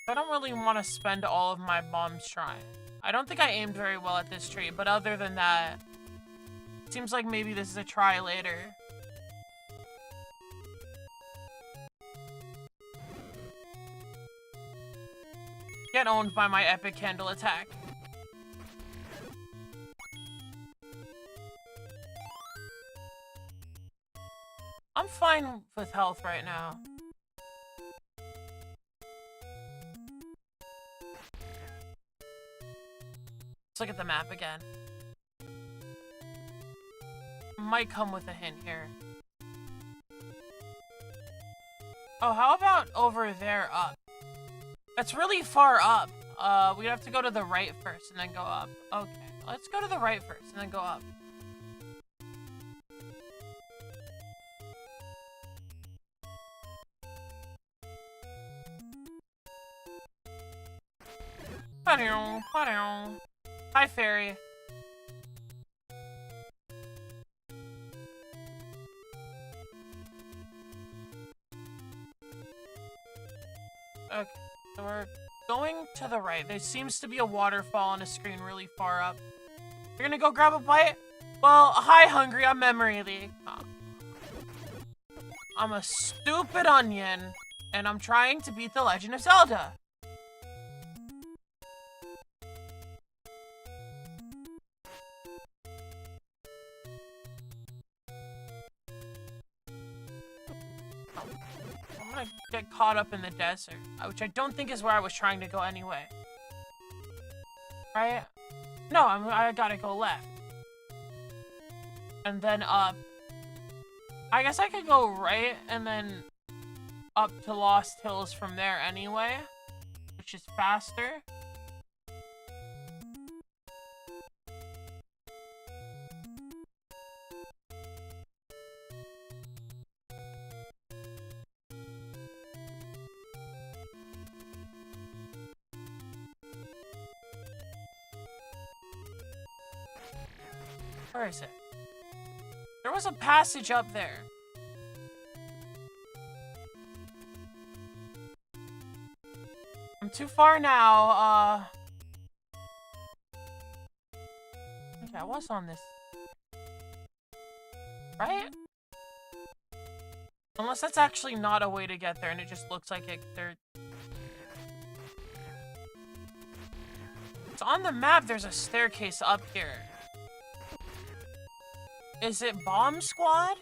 I don't really want to spend all of my bombs trying. I don't think I aimed very well at this tree, but other than that, it seems like maybe this is a try later. Get owned by my epic candle attack. I'm fine with health right now. Let's look at the map again. Might come with a hint here. Oh, how about over there up? That's really far up. We'd have to go to the right first and then go up. Okay, let's go to the right first and then go up. Hi, fairy. Okay, so we're going to the right. There seems to be a waterfall on a screen really far up. You're gonna go grab a bite? Well, hi, hungry. I'm Memory League. I'm a stupid onion, and I'm trying to beat The Legend of Zelda. Get caught up in the desert, which I don't think is where I was trying to go anyway. Right? No, I gotta go left. And then up. I guess I could go right and then up to Lost Hills from there anyway, which is faster. Where is it? There was a passage up there. I'm too far now, okay, I was on this. Right? Unless that's actually not a way to get there and it just looks like it's on the map, there's a staircase up here. Is it Bomb Squad?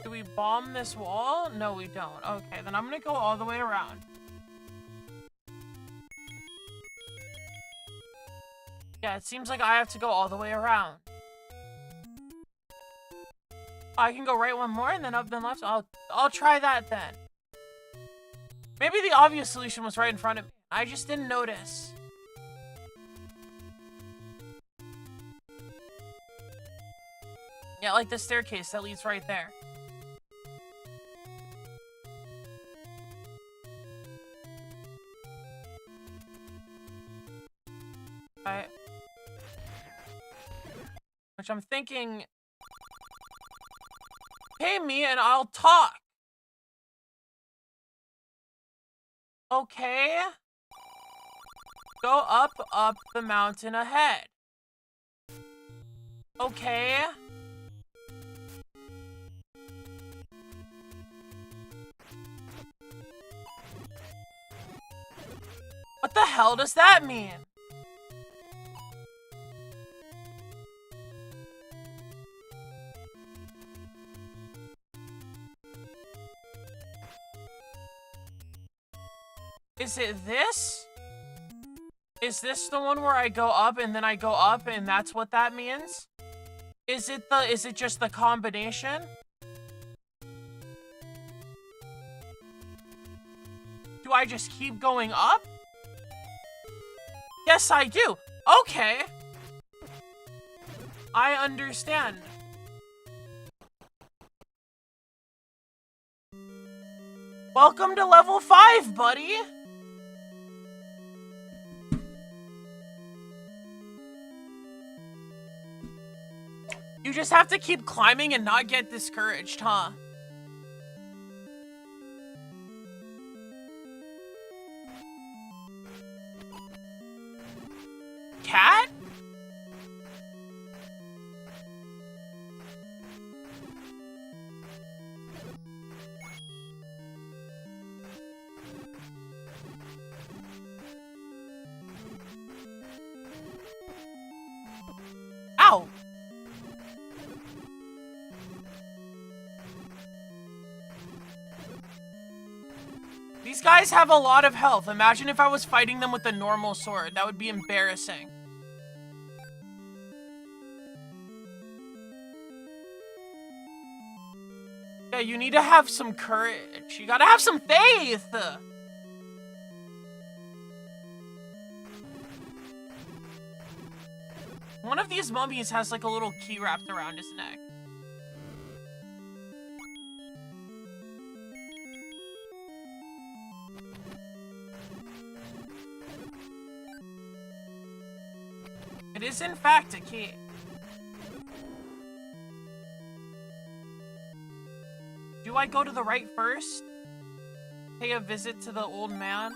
Do we bomb this wall? No, we don't. Okay, then I'm gonna go all the way around. Yeah, it seems like I have to go all the way around. I can go right one more and then up then left. I'll try that then. Maybe the obvious solution was right in front of me. I just didn't notice. Yeah, like the staircase that leads right there. Right. Which I'm thinking, pay me and I'll talk. Okay. Go up the mountain ahead. Okay. What the hell does that mean? Is it this? Is this the one where I go up and then I go up and that's what that means? Is it just the combination? Do I just keep going up? Yes, I do. Okay. I understand. Welcome to level 5, buddy. You just have to keep climbing and not get discouraged, huh? Ow! These guys have a lot of health. Imagine if I was fighting them with a normal sword. That would be embarrassing. Yeah, you need to have some courage. You gotta have some faith! One of these mummies has like a little key wrapped around his neck. It is in fact a key. Do I go to the right first? Pay a visit to the old man?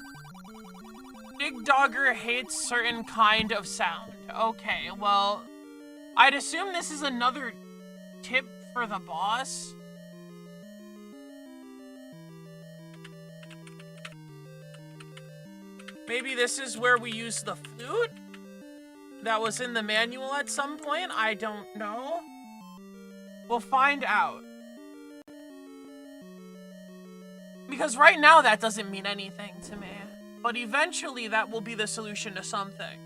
Big Dogger hates certain kind of sound. Okay, well, I'd assume this is another tip for the boss. Maybe this is where we use the flute? That was in the manual at some point? I don't know. We'll find out. Because right now that doesn't mean anything to me. But eventually that will be the solution to something.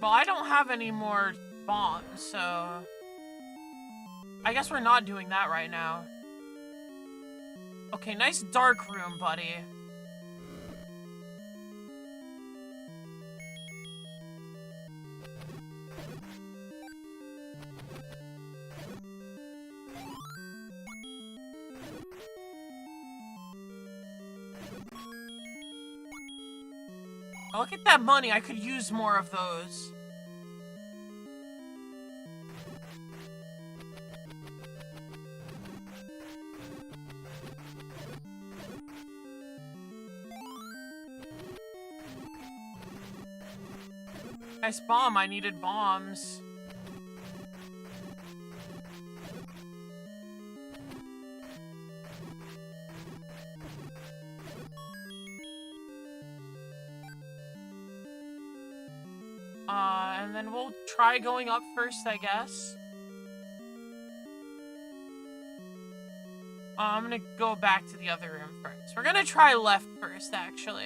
Well, I don't have any more bombs, so I guess we're not doing that right now. Okay, nice dark room, buddy. Oh, look at that money. I could use more of those. Nice bomb. I needed bombs. And then we'll try going up first, I guess. I'm gonna go back to the other room first. We're gonna try left first, actually.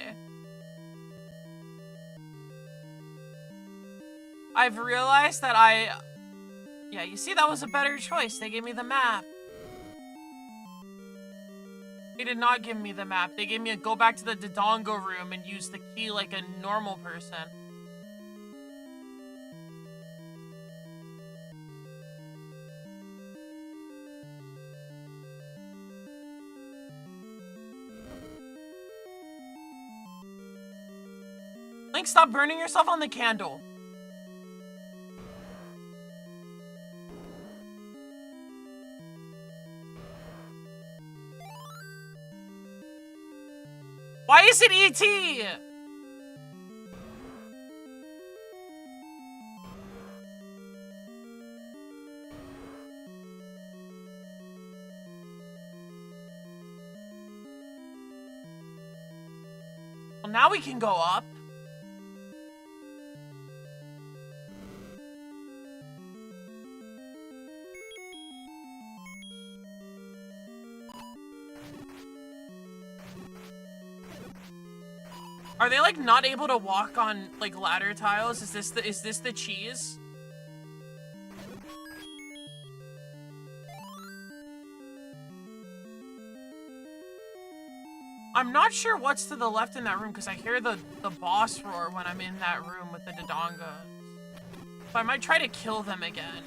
I've realized that yeah, you see, that was a better choice. They gave me the map. They did not give me the map. They gave me a go back to the Dodongo room and use the key like a normal person. Link, stop burning yourself on the candle. Why is it E.T.? Well, now we can go up. Are they like not able to walk on like ladder tiles? Is this the cheese? I'm not sure what's to the left in that room because I hear the boss roar when I'm in that room with the Dodonga. So I might try to kill them again.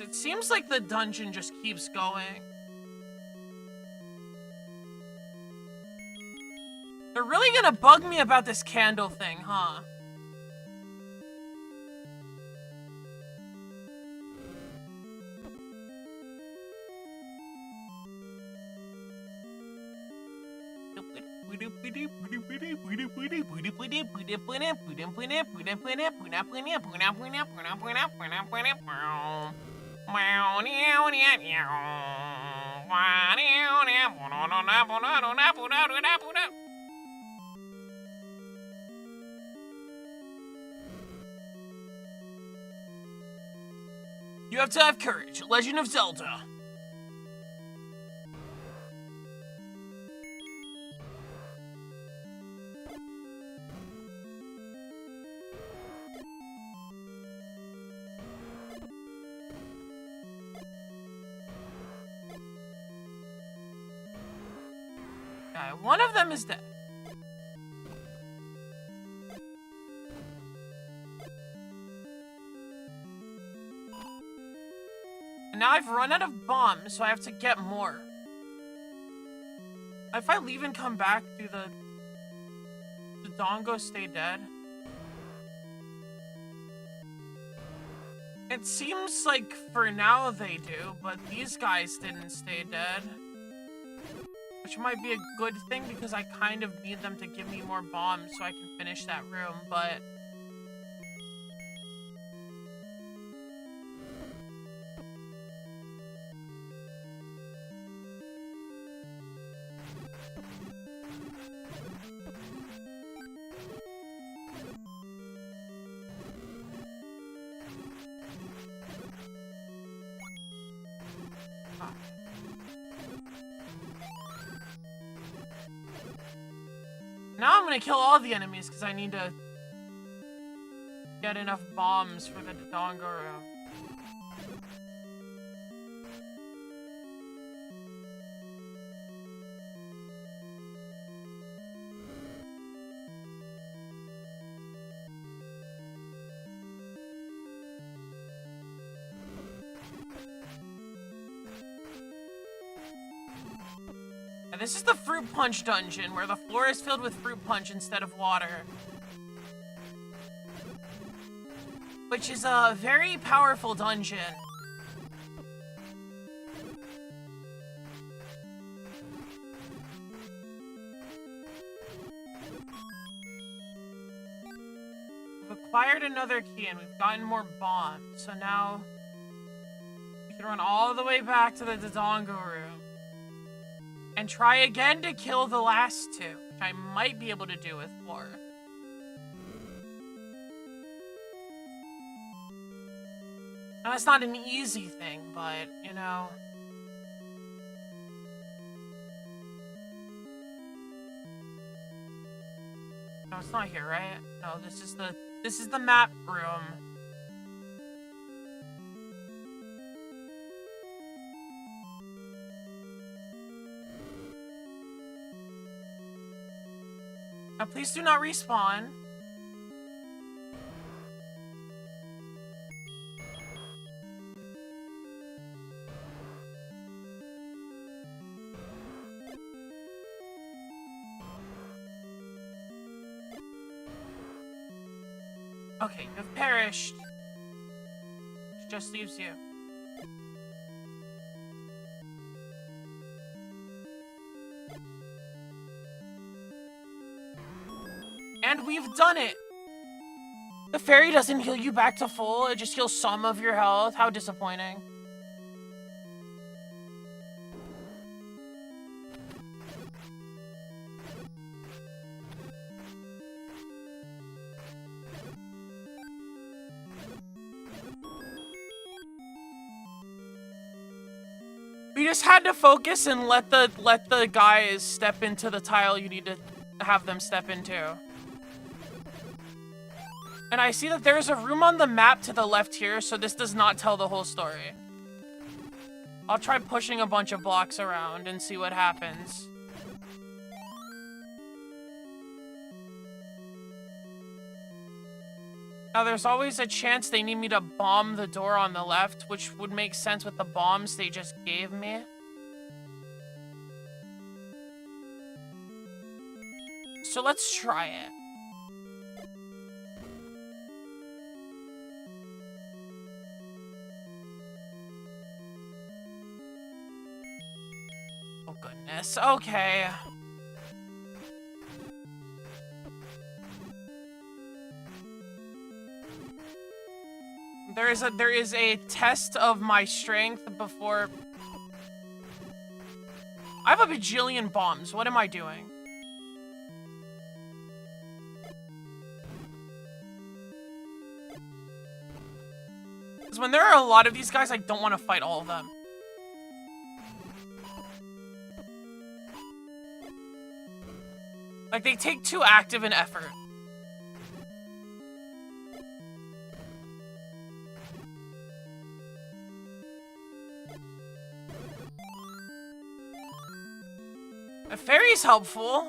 it seems like the dungeon just keeps going. They're really gonna bug me about this candle thing, huh? You have to have courage. Legend of Zelda. One of them is dead. And now I've run out of bombs, so I have to get more. If I leave and come back, do the dongos stay dead? It seems like for now they do, but these guys didn't stay dead. Which might be a good thing because I kind of need them to give me more bombs so I can finish that room, but... Now I'm gonna kill all the enemies because I need to get enough bombs for the Dodongo room. And this is the fruit punch dungeon, where the floor is filled with fruit punch instead of water. Which is a very powerful dungeon. We've acquired another key and we've gotten more bombs, so now we can run all the way back to the Dodongo room. And try again to kill the last two, which I might be able to do with 4. Now, it's not an easy thing, but, you know. No, it's not here, right? No, this is the map room. Now, please do not respawn. Okay, you have perished. Which just leaves you. And we've done it! The fairy doesn't heal you back to full, it just heals some of your health. How disappointing. We just had to focus and let the guys step into the tile you need to have them step into. And I see that there's a room on the map to the left here, so this does not tell the whole story. I'll try pushing a bunch of blocks around and see what happens. Now, there's always a chance they need me to bomb the door on the left, which would make sense with the bombs they just gave me. So let's try it. Oh, goodness. Okay. There is a test of my strength before. I have a bajillion bombs. What am I doing? Because when there are a lot of these guys, I don't want to fight all of them. Like, they take too active an effort. A fairy's helpful.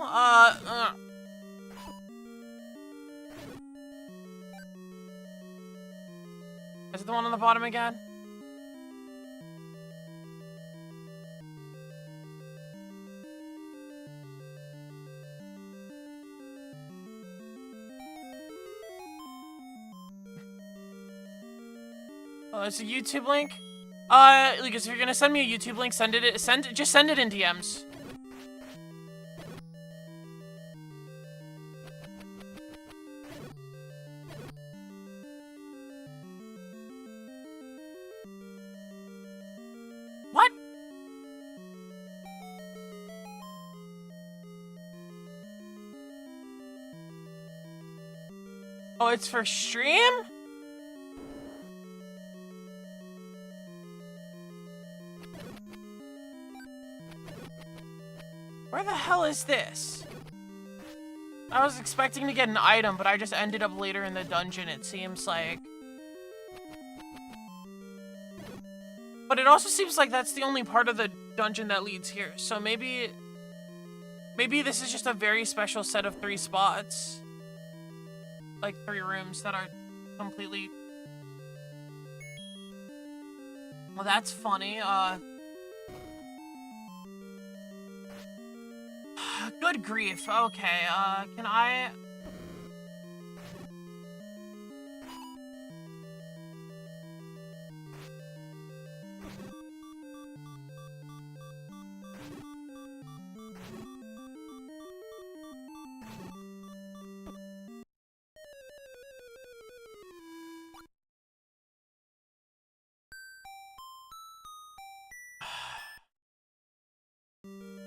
Is it the one on the bottom again? Oh, it's a YouTube link? Lucas, if you're gonna send me a YouTube link, just send it in DMs. What? Oh, it's for stream? Where the hell is this? I was expecting to get an item, but I just ended up later in the dungeon, it seems like. But it also seems like that's the only part of the dungeon that leads here. So maybe this is just a very special set of 3 spots. Like 3 rooms that are completely... Well, that's funny. Good grief. Okay, can I...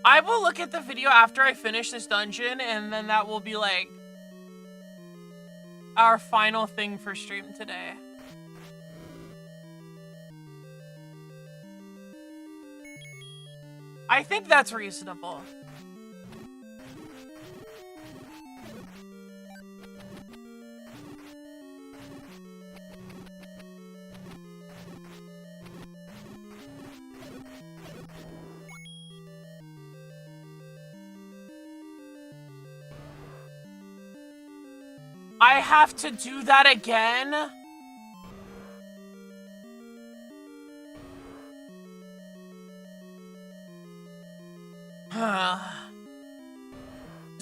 I will look at the video after I finish this dungeon, and then that will be like our final thing for stream today. I think that's reasonable. I have to do that again?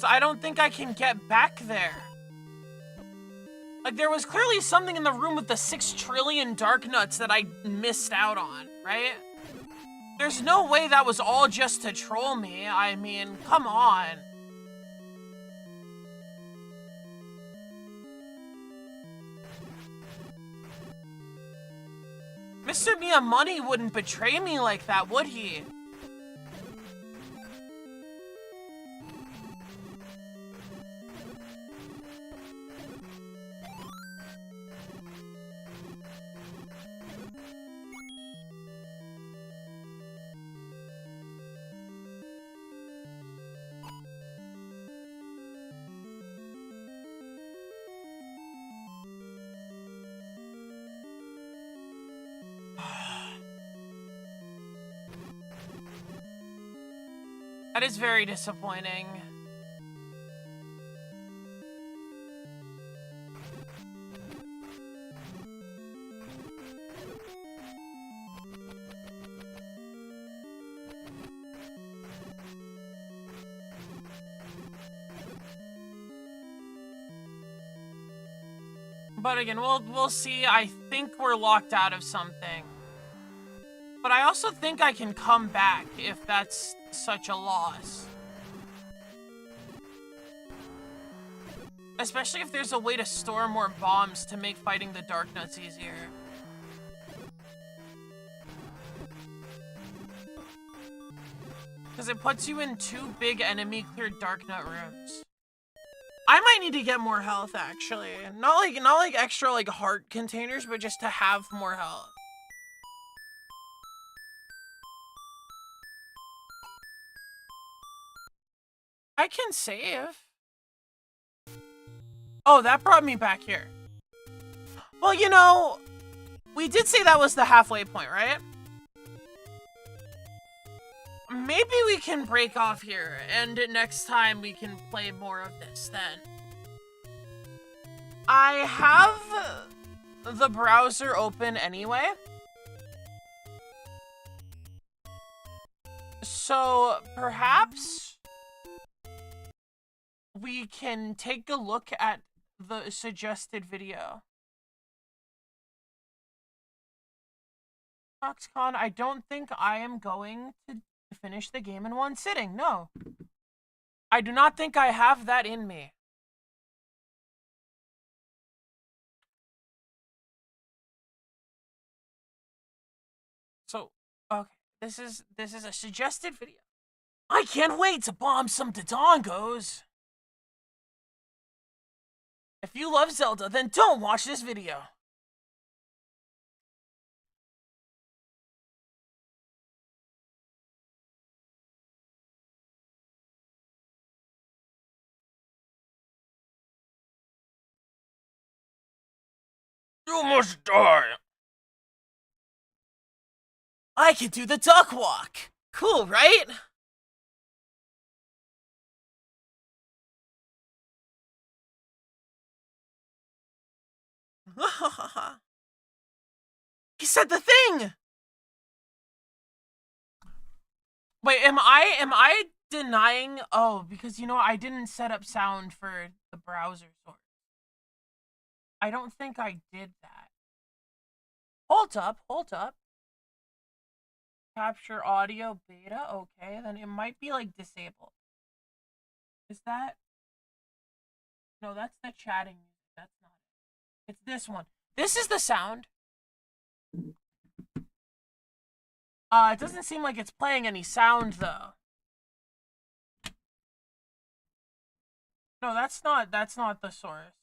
I don't think I can get back there. Like, there was clearly something in the room with the 6 trillion dark nuts that I missed out on, right? There's no way that was all just to troll me. I mean, come on. Mr. Mia Money wouldn't betray me like that, would he? That is very disappointing. But again, we'll see. I think we're locked out of something. But I also think I can come back if that's such a loss. Especially if there's a way to store more bombs to make fighting the Dark Nuts easier. Because it puts you in 2 big enemy cleared Dark Nut rooms. I might need to get more health, actually. Not like extra like heart containers, but just to have more health. I can save. Oh, that brought me back here. Well, you know, we did say that was the halfway point, right? Maybe we can break off here, and next time we can play more of this then. I have the browser open anyway. So perhaps we can take a look at the suggested video. Foxconn, I don't think I am going to finish the game in one sitting. No. I do not think I have that in me. So, okay. This is a suggested video. I can't wait to bomb some Dodongos. If you love Zelda, then don't watch this video. You must die. I can do the duck walk. Cool, right? He said the thing. Wait, am I denying? Oh, because you know I didn't set up sound for the browser source. I don't think I did that. Hold up. Capture audio beta. Okay, then it might be like disabled. Is that? No, that's the chatting music. That's not it. It's this one. This is the sound. It doesn't seem like it's playing any sound though. No, that's not the source.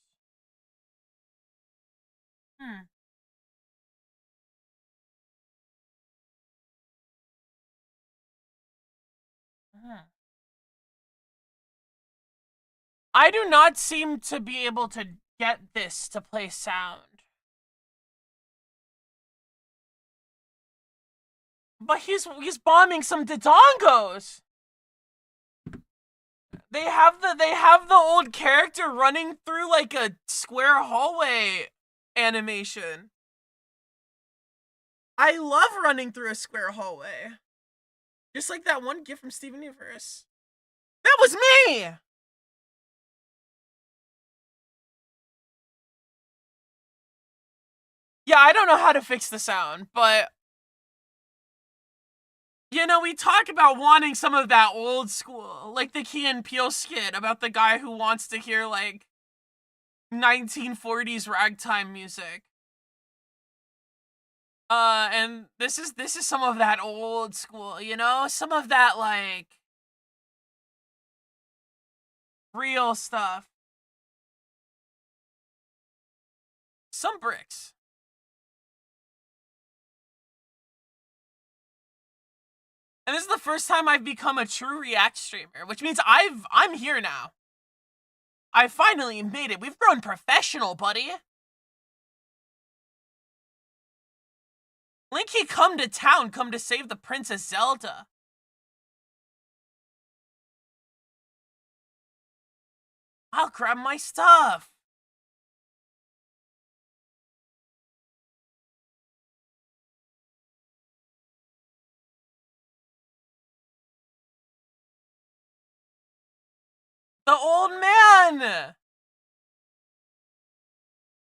I do not seem to be able to get this to play sound. But he's bombing some Dodongos. They have the old character running through like a square hallway animation. I love running through a square hallway. Just like that one GIF from Steven Universe. That was me! Yeah, I don't know how to fix the sound, but you know, we talk about wanting some of that old school, like the Key and Peele skit about the guy who wants to hear like 1940s ragtime music. And this is some of that old school, you know? Some of that like real stuff. Some bricks. And this is the first time I've become a true React streamer, which means I'm here now. I finally made it. We've grown professional, buddy. Linky, come to town, come to save the Princess Zelda. I'll grab my stuff. The old man!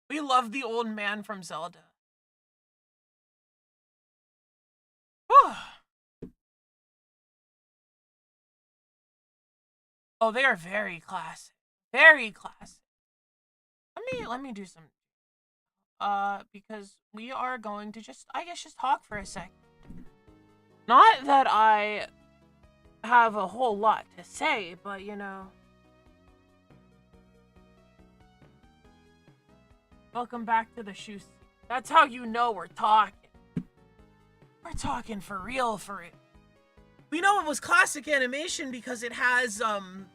We love the old man from Zelda. Whew. Oh, they are very classic. Very classic. Let me do some because we are going to just talk for a second. Not that I have a whole lot to say, but you know. Welcome back to the shoe. That's how you know we're talking. We're talking for real, for real. We know it was classic animation because it has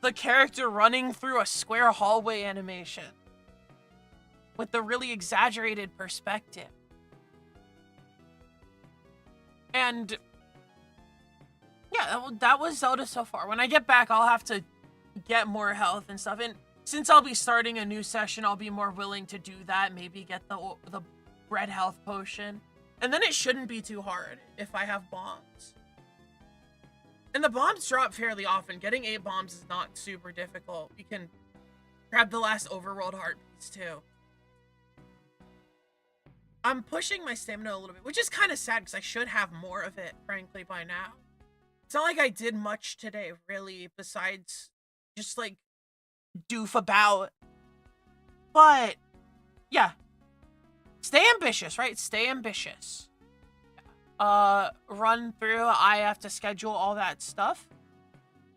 the character running through a square hallway animation with the really exaggerated perspective. And yeah, that was Zelda so far. When I get back, I'll have to get more health and stuff. And since I'll be starting a new session, I'll be more willing to do that. Maybe get the red health potion. And then it shouldn't be too hard if I have bombs. And the bombs drop fairly often. Getting 8 bombs is not super difficult. You can grab the last overworld heart piece too. I'm pushing my stamina a little bit, which is kind of sad because I should have more of it, frankly, by now. It's not like I did much today, really, besides just, like, doof about. But, yeah. Stay ambitious, right? Stay ambitious. Run through. I have to schedule all that stuff.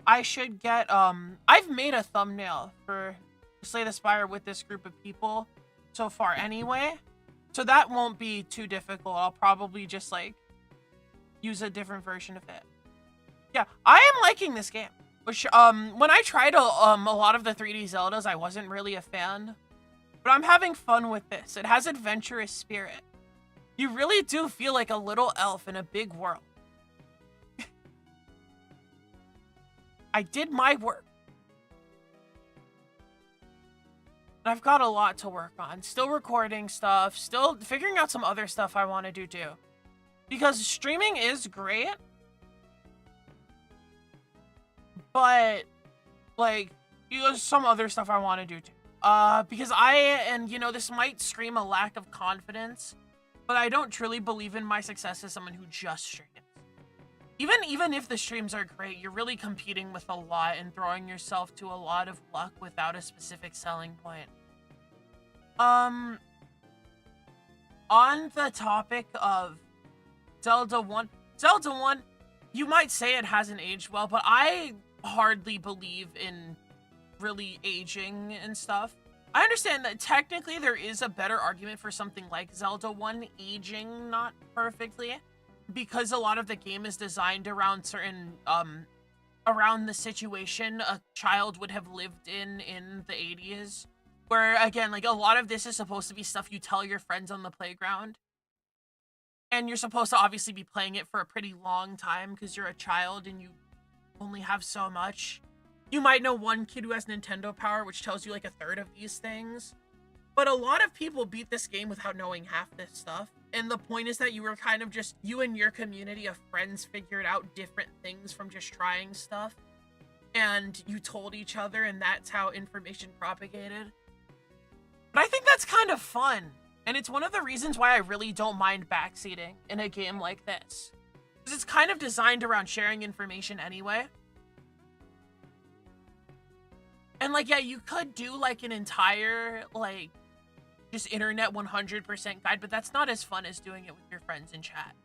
I should get, I've made a thumbnail for Slay the Spire with this group of people so far anyway. So that won't be too difficult. I'll probably just, like, use a different version of it. Yeah, I am liking this game. Which, when I tried a lot of the 3D Zeldas, I wasn't really a fan. But I'm having fun with this. It has adventurous spirit. You really do feel like a little elf in a big world. I did my work. I've got a lot to work on. Still recording stuff. Still figuring out some other stuff I want to do too. Because streaming is great. But, like, there's some other stuff I want to do too. Because you know, this might scream a lack of confidence, but I don't truly believe in my success as someone who just streams. Even if the streams are great, you're really competing with a lot and throwing yourself to a lot of luck without a specific selling point. On the topic of Zelda 1, you might say it hasn't aged well, but I hardly believe in really aging and stuff. I understand that technically there is a better argument for something like Zelda 1 aging not perfectly, because a lot of the game is designed around certain, around the situation a child would have lived in the 80s. Where, again, like, a lot of this is supposed to be stuff you tell your friends on the playground. And you're supposed to obviously be playing it for a pretty long time because you're a child and you only have so much. You might know one kid who has Nintendo Power, which tells you, like, a third of these things. But a lot of people beat this game without knowing half this stuff. And the point is that you were kind of just, you and your community of friends figured out different things from just trying stuff. And you told each other, and that's how information propagated. But I think that's kind of fun. And it's one of the reasons why I really don't mind backseating in a game like this. Because it's kind of designed around sharing information anyway. And, like, yeah, you could do, like, an entire, like, just internet 100% guide, but that's not as fun as doing it with your friends in chat.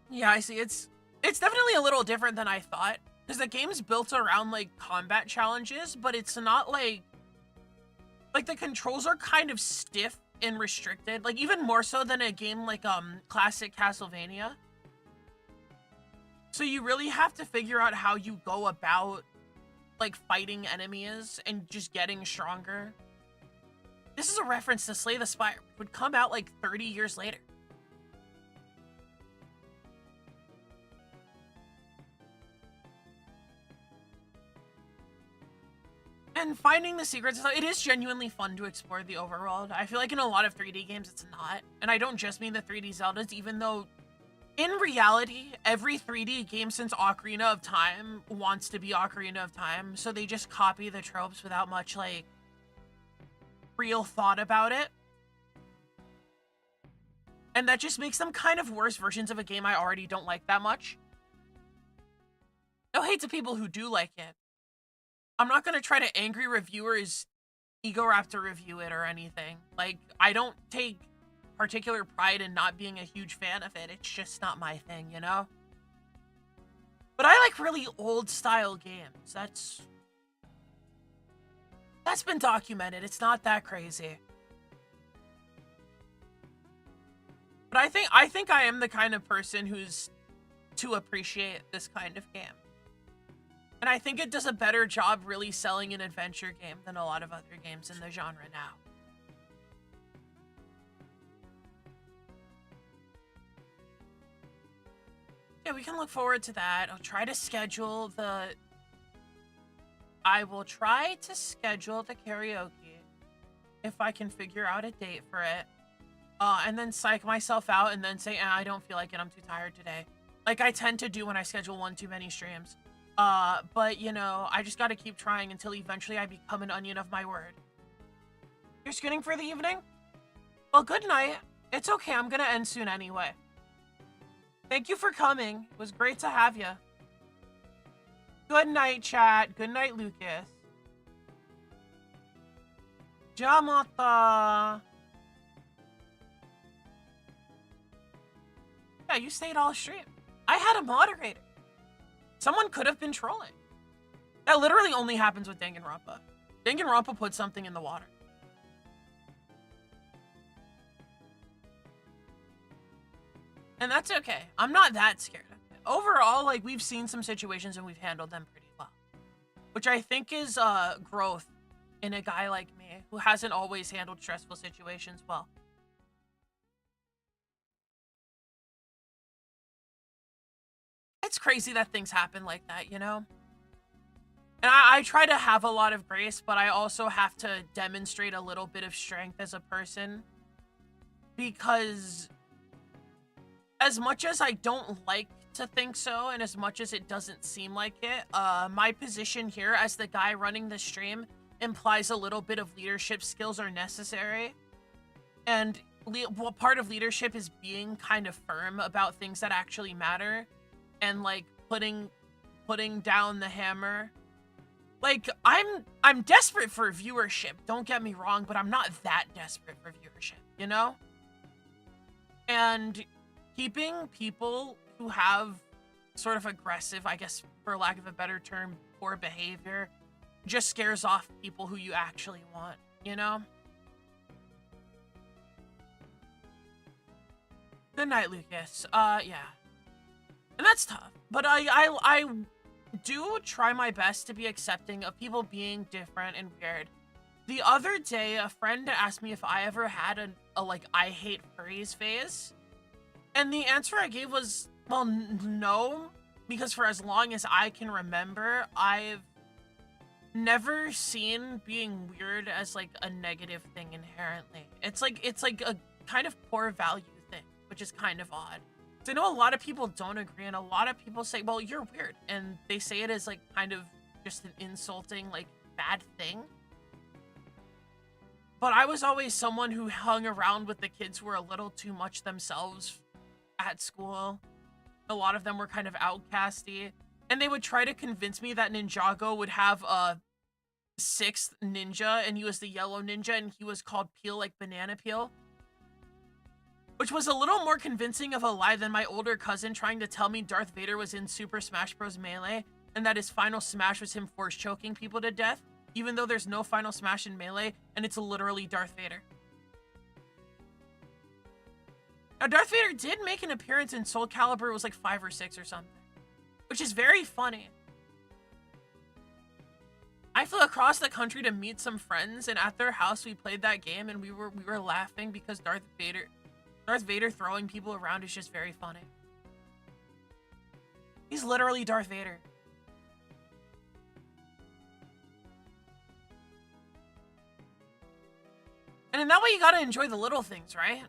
Yeah, I see. It's definitely a little different than I thought. Because the game's built around, like, combat challenges, but it's not, like, the controls are kind of stiff and restricted. Like, even more so than a game like, classic Castlevania. So you really have to figure out how you go about, like, fighting enemies and just getting stronger. This is a reference to Slay the Spire, which would come out, like, 30 years later. And finding the secrets, it is genuinely fun to explore the overworld. I feel like in a lot of 3D games, it's not. And I don't just mean the 3D Zeldas, even though in reality, every 3D game since Ocarina of Time wants to be Ocarina of Time. So they just copy the tropes without much, like, real thought about it. And that just makes them kind of worse versions of a game I already don't like that much. No hate to people who do like it. I'm not going to try to angry reviewers ego raptor review it or anything. Like, I don't take particular pride in not being a huge fan of it. It's just not my thing, you know? But I like really old style games. That's been documented. It's not that crazy. But I think I am the kind of person who's to appreciate this kind of game. And I think it does a better job really selling an adventure game than a lot of other games in the genre now. Yeah, we can look forward to that. I will try to schedule the karaoke if I can figure out a date for it. And then psych myself out and then say, I don't feel like it. I'm too tired today. Like I tend to do when I schedule one too many streams. But you know, I just gotta keep trying until eventually I become an onion of my word. You're scooting for the evening? Well, good night. It's okay. I'm gonna end soon anyway. Thank you for coming. It was great to have you. Good night, chat. Good night, Lucas. Jamata. Yeah, you stayed all stream. I had a moderator. Someone could have been trolling. That literally only happens with Danganronpa. Danganronpa put something in the water. And that's okay. I'm not that scared of it. Overall, like, we've seen some situations and we've handled them pretty well. Which I think is growth in a guy like me who hasn't always handled stressful situations well. It's crazy that things happen like that, you know? And I try to have a lot of grace, but I also have to demonstrate a little bit of strength as a person. Because as much as I don't like to think so, and as much as it doesn't seem like it, my position here as the guy running the stream implies a little bit of leadership skills are necessary. And part of leadership is being kind of firm about things that actually matter. And like putting down the hammer. Like I'm desperate for viewership, don't get me wrong, but I'm not that desperate for viewership, you know? And keeping people who have sort of aggressive, I guess for lack of a better term, poor behavior, just scares off people who you actually want, you know? Good night, Lucas. Yeah. And that's tough, but I do try my best to be accepting of people being different and weird. The other day, a friend asked me if I ever had a like, I hate furries phase. And the answer I gave was, well, no, because for as long as I can remember, I've never seen being weird as like a negative thing inherently. It's like a kind of poor value thing, which is kind of odd. I know a lot of people don't agree, and a lot of people say, well, you're weird. And they say it as like kind of just an insulting, like bad thing. But I was always someone who hung around with the kids who were a little too much themselves at school. A lot of them were kind of outcasty. And they would try to convince me that Ninjago would have a 6th ninja, and he was the yellow ninja, and he was called Peel, like banana peel. Which was a little more convincing of a lie than my older cousin trying to tell me Darth Vader was in Super Smash Bros. Melee, and that his final smash was him force choking people to death, even though there's no final smash in Melee, and it's literally Darth Vader. Now, Darth Vader did make an appearance in Soul Calibur, it was like 5 or 6 or something, which is very funny. I flew across the country to meet some friends, and at their house we played that game, and we were laughing because Darth Vader throwing people around is just very funny. He's literally Darth Vader. And in that way, you gotta enjoy the little things, right?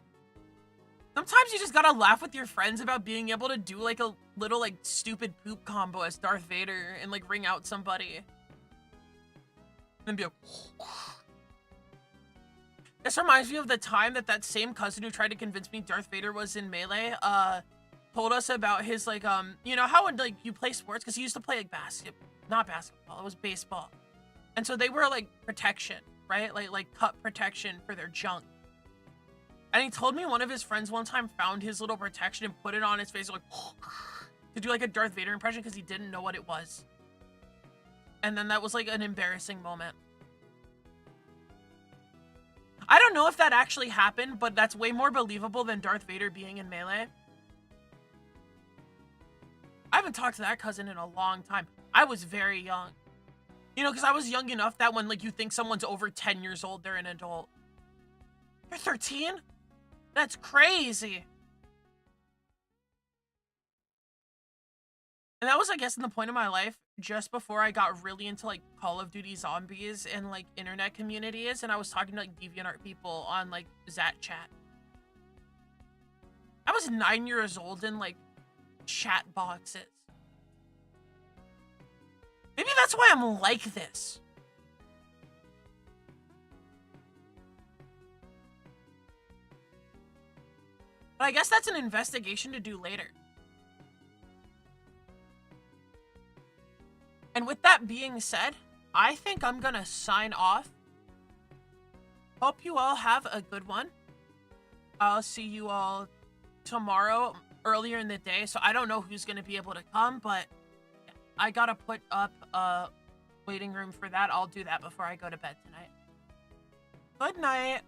Sometimes you just gotta laugh with your friends about being able to do like a little like stupid poop combo as Darth Vader and like ring out somebody. And then be like... This reminds me of the time that that same cousin who tried to convince me Darth Vader was in Melee, told us about his, like, you know how when, like, you play sports? Because he used to play, like, not basketball, it was baseball. And so they were, like, protection, right? Like cup protection for their junk. And he told me one of his friends one time found his little protection and put it on his face, like, to do, like, a Darth Vader impression because he didn't know what it was. And then that was, like, an embarrassing moment. I don't know if that actually happened, but that's way more believable than Darth Vader being in Melee. I haven't talked to that cousin in a long time. I was very young. You know, because I was young enough that when, like, you think someone's over 10 years old, they're an adult. You're 13? That's crazy. And that was, I guess, in the point of my life just before I got really into, like, Call of Duty Zombies and, like, internet communities, and I was talking to, like, DeviantArt people on, like, Zat chat. I was 9 years old in, like, chat boxes. Maybe that's why I'm like this. But I guess that's an investigation to do later. And with that being said, I think I'm gonna sign off. Hope you all have a good one. I'll see you all tomorrow earlier in the day, so I don't know who's gonna be able to come, but I gotta put up a waiting room for that. I'll do that before I go to bed tonight. Good night.